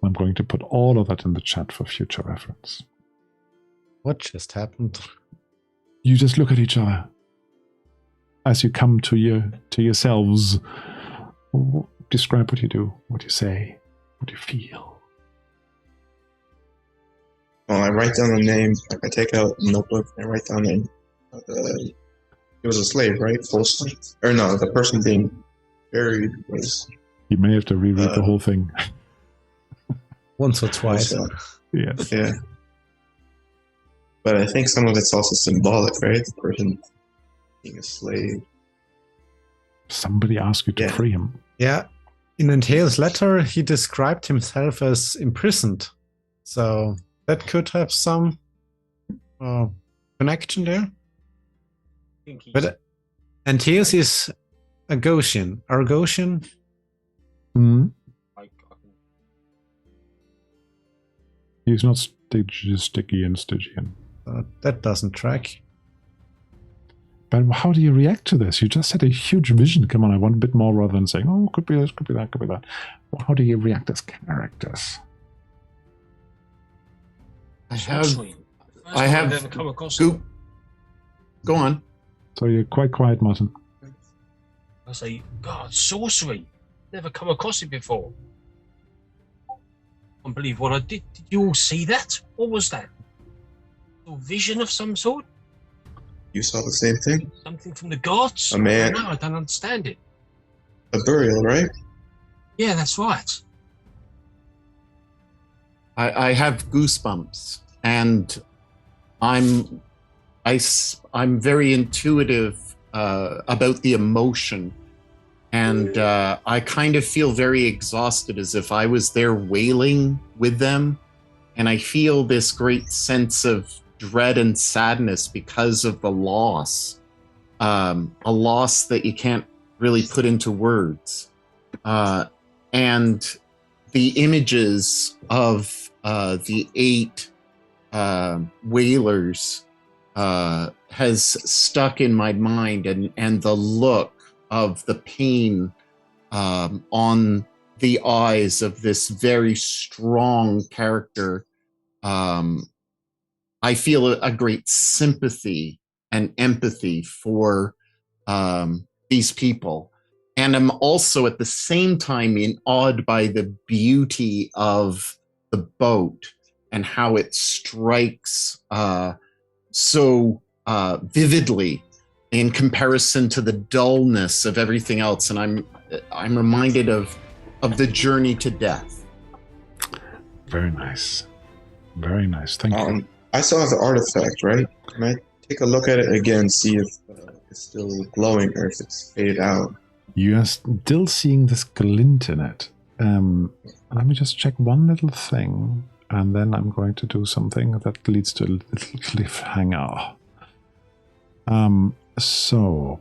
I'm going to put all of that in the chat for future reference. What just happened? You just look at each other as you come to yourselves. Describe what you do, what you say, what you feel. Well, I write down the name. Like I take out a notebook and I write down the name. He was a slave, right? Folsom? Or no, the person being buried was... You may have to reread the whole thing. Once or twice. Yes. Yeah. But I think some of it's also symbolic, right? The person being a slave. Somebody asked you to free him. Yeah. In Antaeus' letter, he described himself as imprisoned. So that could have some connection there. But Antaeus is a Gaussian. Argosian? He's not Stygian. That doesn't track. But how do you react to this? You just had a huge vision. Come on, I want a bit more rather than saying, oh, could be this, could be that, could be that. Well, how do you react as characters? I have never come across Go on. So you're quite quiet, Martin. I say, God, sorcery. Never come across it before. can't believe what I did. Did you all see that? What was that? A vision of some sort? You saw the same thing? Something from the gods? A man. No, I don't understand it. A burial, right? Yeah, that's right. I have goosebumps, and I'm very intuitive about the emotion, and I kind of feel very exhausted, as if I was there wailing with them, and I feel this great sense of dread and sadness because of the loss, a loss that you can't really put into words, and the images of the 8 whalers has stuck in my mind, and the look of the pain on the eyes of this very strong character. I feel a great sympathy and empathy for these people. And I'm also at the same time awed by the beauty of the boat and how it strikes so vividly in comparison to the dullness of everything else. And I'm reminded of the journey to death. Very nice. Very nice. Thank you. I still have the artifact, right? Can I take a look at it again, see if it's still glowing or if it's faded out? You are still seeing this glint in it. Let me just check one little thing, and then I'm going to do something that leads to a little cliffhanger. So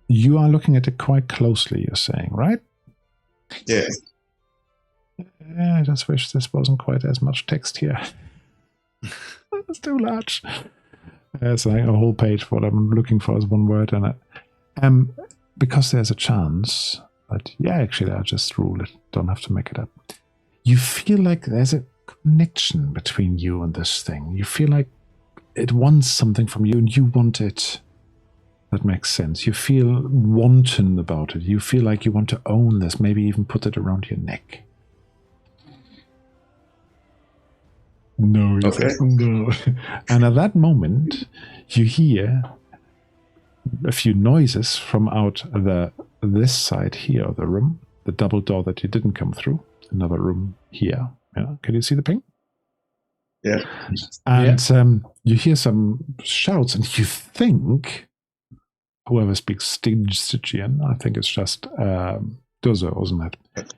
you are looking at it quite closely, you're saying, right? Yeah. I just wish this wasn't quite as much text here. It's too large. It's like a whole page. What I'm looking for is one word in it. Because there's a chance that, yeah, actually, I'll just rule it. Don't have to make it up. You feel like there's a connection between you and this thing. You feel like it wants something from you and you want it. That makes sense. You feel wanton about it. You feel like you want to own this, maybe even put it around your neck. No, okay. No. And at that moment, you hear a few noises from out this side here of the room, the double door that you didn't come through, another room here. Yeah, can you see the ping? Yeah. And you hear some shouts, and you think whoever speaks Stygian, I think it's just Dozo, isn't it?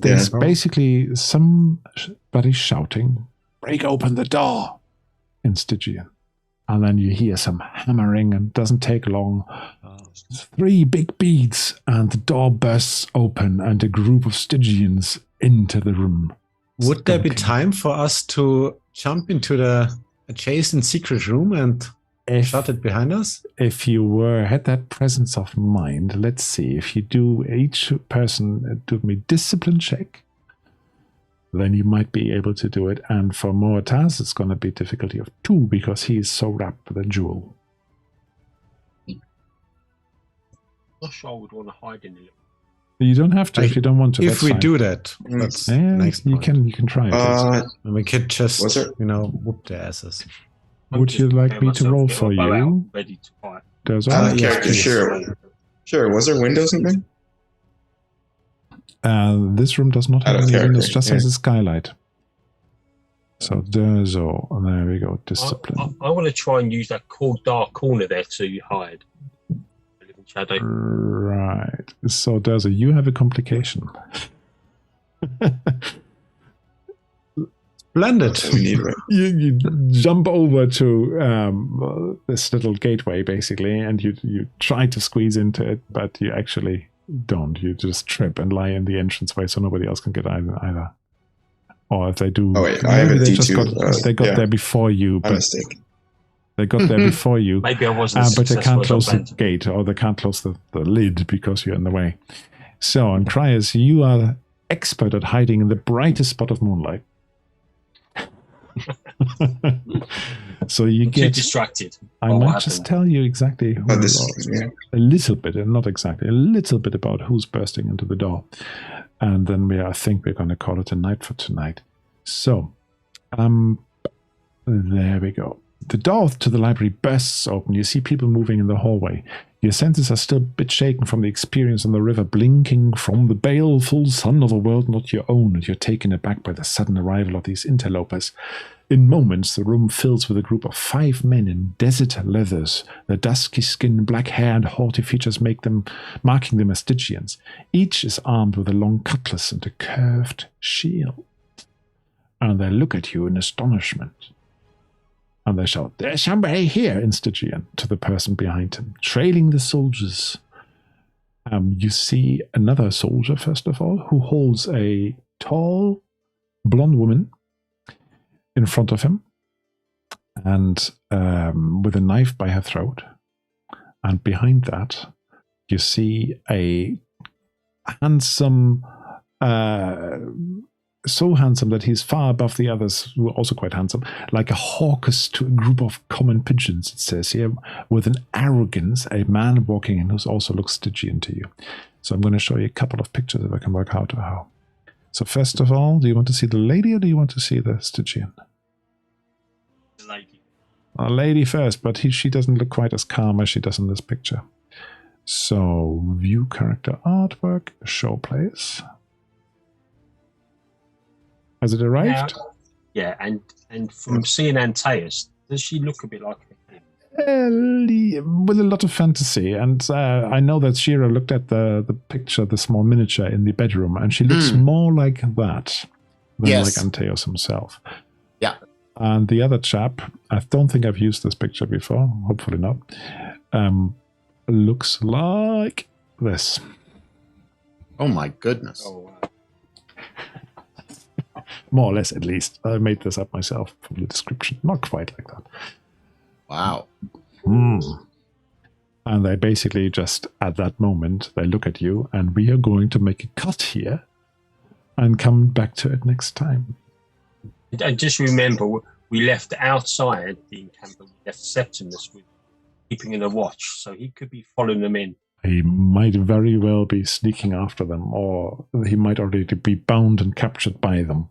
There's basically somebody shouting, "Break open the door," in Stygian. And then you hear some hammering, and it doesn't take long. 3 big beads, and the door bursts open, and a group of Stygians into the room. Would there be time for us to jump into the adjacent secret room and shut it behind us? If you had that presence of mind, let's see. If you do, each person do me discipline check, then you might be able to do it. And for Moataz, it's going to be difficulty of 2 because he is so wrapped with a jewel. I'm not sure I would want to hide in it. You don't have to if you don't want to. If we fine. do that, that's next you point. you can try it. And we could just whoop their asses. Would you like me to roll for you? Ready to fight. There's character, sure. Was there windows in there? This room does not have any windows, just has a skylight. So there we go. Discipline. I want to try and use that cool dark corner there to hide. Shadow. Right. So Derzo, you have a complication. Splendid. You jump over to this little gateway, basically, and you try to squeeze into it, but you actually don't. You just trip and lie in the entranceway so nobody else can get either. Or if they do, I have a D2. They got there before you. My mistake. They got there before you. Maybe I wasn't but they can't close the gate, or they can't close the lid because you're in the way. So, on Cryers, you are expert at hiding in the brightest spot of moonlight. So you get too distracted. I might just tell you exactly a little bit, and not exactly, a little bit about who's bursting into the door. And then I think we're going to call it a night for tonight. So, there we go. The door to the library bursts open. You see people moving in the hallway. Your senses are still a bit shaken from the experience on the river, blinking from the baleful sun of a world not your own, and you're taken aback by the sudden arrival of these interlopers. In moments, the room fills with a group of 5 men in desert leathers. Their dusky skin, black hair, and haughty features marking them as Stygians. Each is armed with a long cutlass and a curved shield. And they look at you in astonishment. And they shout, "There's somebody here," in Stygian, to the person behind him, trailing the soldiers. You see another soldier, first of all, who holds a tall, blonde woman in front of him, and with a knife by her throat. And behind that, you see a handsome, so handsome that he's far above the others, who are also quite handsome, like a hawkus to a group of common pigeons, it says here, with an arrogance, a man walking in who also looks Stygian to you. So I'm going to show you a couple of pictures if I can work out how. So first of all, do you want to see the lady or do you want to see the Stygian? The lady. A lady first, but she doesn't look quite as calm as she does in this picture. So view character artwork, show place. Has it arrived? Yeah, and from seeing Antaeus, does she look a bit like him? With a lot of fantasy, and I know that Shira looked at the picture, the small miniature in the bedroom, and she looks more like that than like Antaeus himself. Yeah. And the other chap, I don't think I've used this picture before, hopefully not, looks like this. Oh my goodness. Oh, wow. More or less, at least. I made this up myself from the description. Not quite like that. Wow. And they basically just, at that moment, they look at you, and we are going to make a cut here and come back to it next time. And just remember, we left outside the encampment, we left Septimus with keeping in a watch, so he could be following them in. He might very well be sneaking after them, or he might already be bound and captured by them.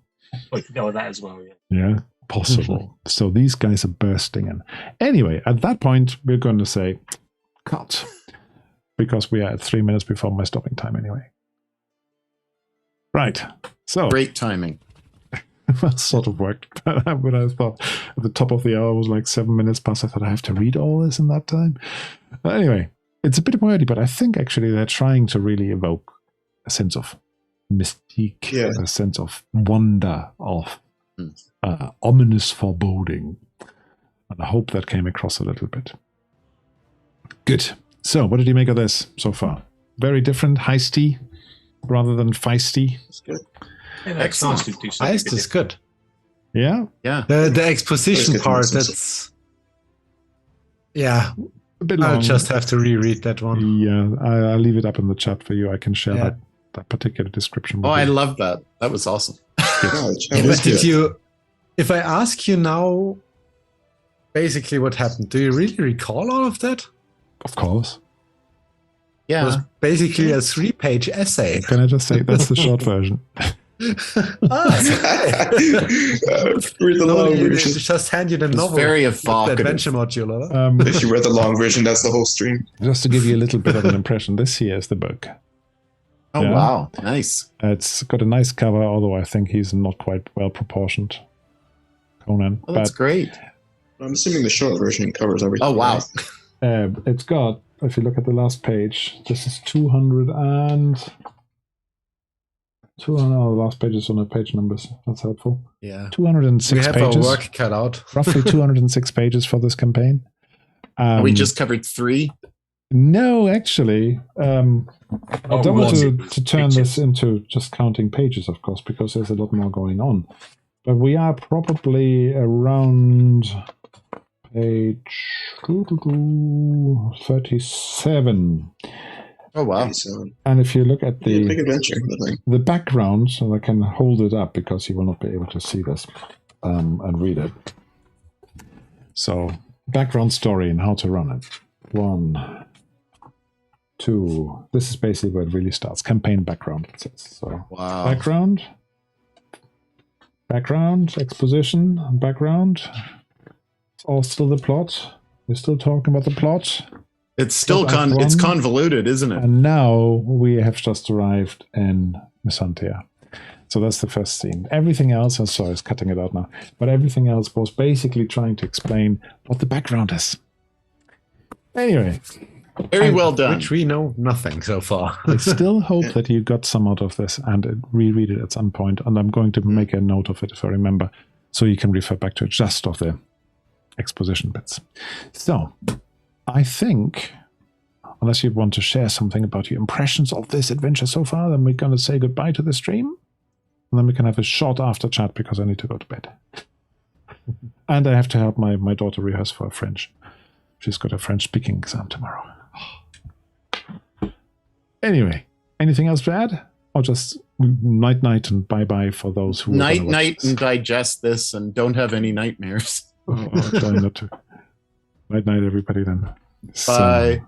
Oh, you could go with that as well, yeah. Yeah, possible. So these guys are bursting in. Anyway, at that point, we're going to say, cut. Because we are at 3 minutes before my stopping time anyway. Right. So Great timing. Well, sort of worked. When I thought at the top of the hour was like 7 minutes past, I thought I have to read all this in that time. But anyway, it's a bit wordy, but I think actually they're trying to really evoke a sense of mystique, a sense of wonder, of ominous foreboding. And I hope that came across a little bit. Good. So, what did you make of this so far? Very different, heisty, rather than feisty. It's good. Yeah, that's nice to do something. Heist is good. Yeah? Yeah. The exposition part, that's... Yeah. A bit long. I'll just have to reread that one. Yeah, I'll leave it up in the chat for you. I can share that particular description with Oh, you. I love that. That was awesome. But if I ask you now, basically what happened, do you really recall all of that? Of course. It was Yeah. basically a 3-page essay. Can I just say that's the short version? Read the long version. Just hand you the It's novel. very the evocative. adventure module. Huh? If you read the long version, that's the whole stream. Just to give you a little bit of an impression, this here is the book. Oh, Yeah. wow. Nice. It's got a nice cover, although I think he's not quite well proportioned. Conan. Oh, that's great. I'm assuming the short version covers everything. Oh, wow. It's got, if you look at the last page, this is 200 and... 200, the last page is on the page numbers. That's helpful. Yeah. 206 We have pages. our work cut out. Roughly 206 pages for this campaign. We just covered 3. No, actually. I don't want to turn this into just counting pages, of course, because there's a lot more going on. But we are probably around page 37. Oh, wow. So, And if you look at big the adventure. the background, so I can hold it up because you will not be able to see this and read it. So, background story and how to run it. 1, 2. This is basically where it really starts. Campaign background, it says. So Wow. Background, exposition, background. It's all still the plot. We're still talking about the plot. It's still Act one. it's convoluted, isn't it? And now we have just arrived in Messantia. So that's the first scene. Everything else, I'm sorry, it's cutting it out now, but everything else was basically trying to explain what the background is. Anyway. Very well done. Which we know nothing so far. I still hope that you got some out of this and reread it at some point, and I'm going to make a note of it if I remember, so you can refer back to it, just of the exposition bits. So, I think, unless you want to share something about your impressions of this adventure so far, then we're going to say goodbye to the stream. And then we can have a short after chat because I need to go to bed. And I have to help my daughter rehearse for French. She's got a French speaking exam tomorrow. Anyway, anything else to add? Or just night and bye-bye for those who... Night and digest this and don't have any nightmares. I'll try not to. Night, everybody then. Bye. So,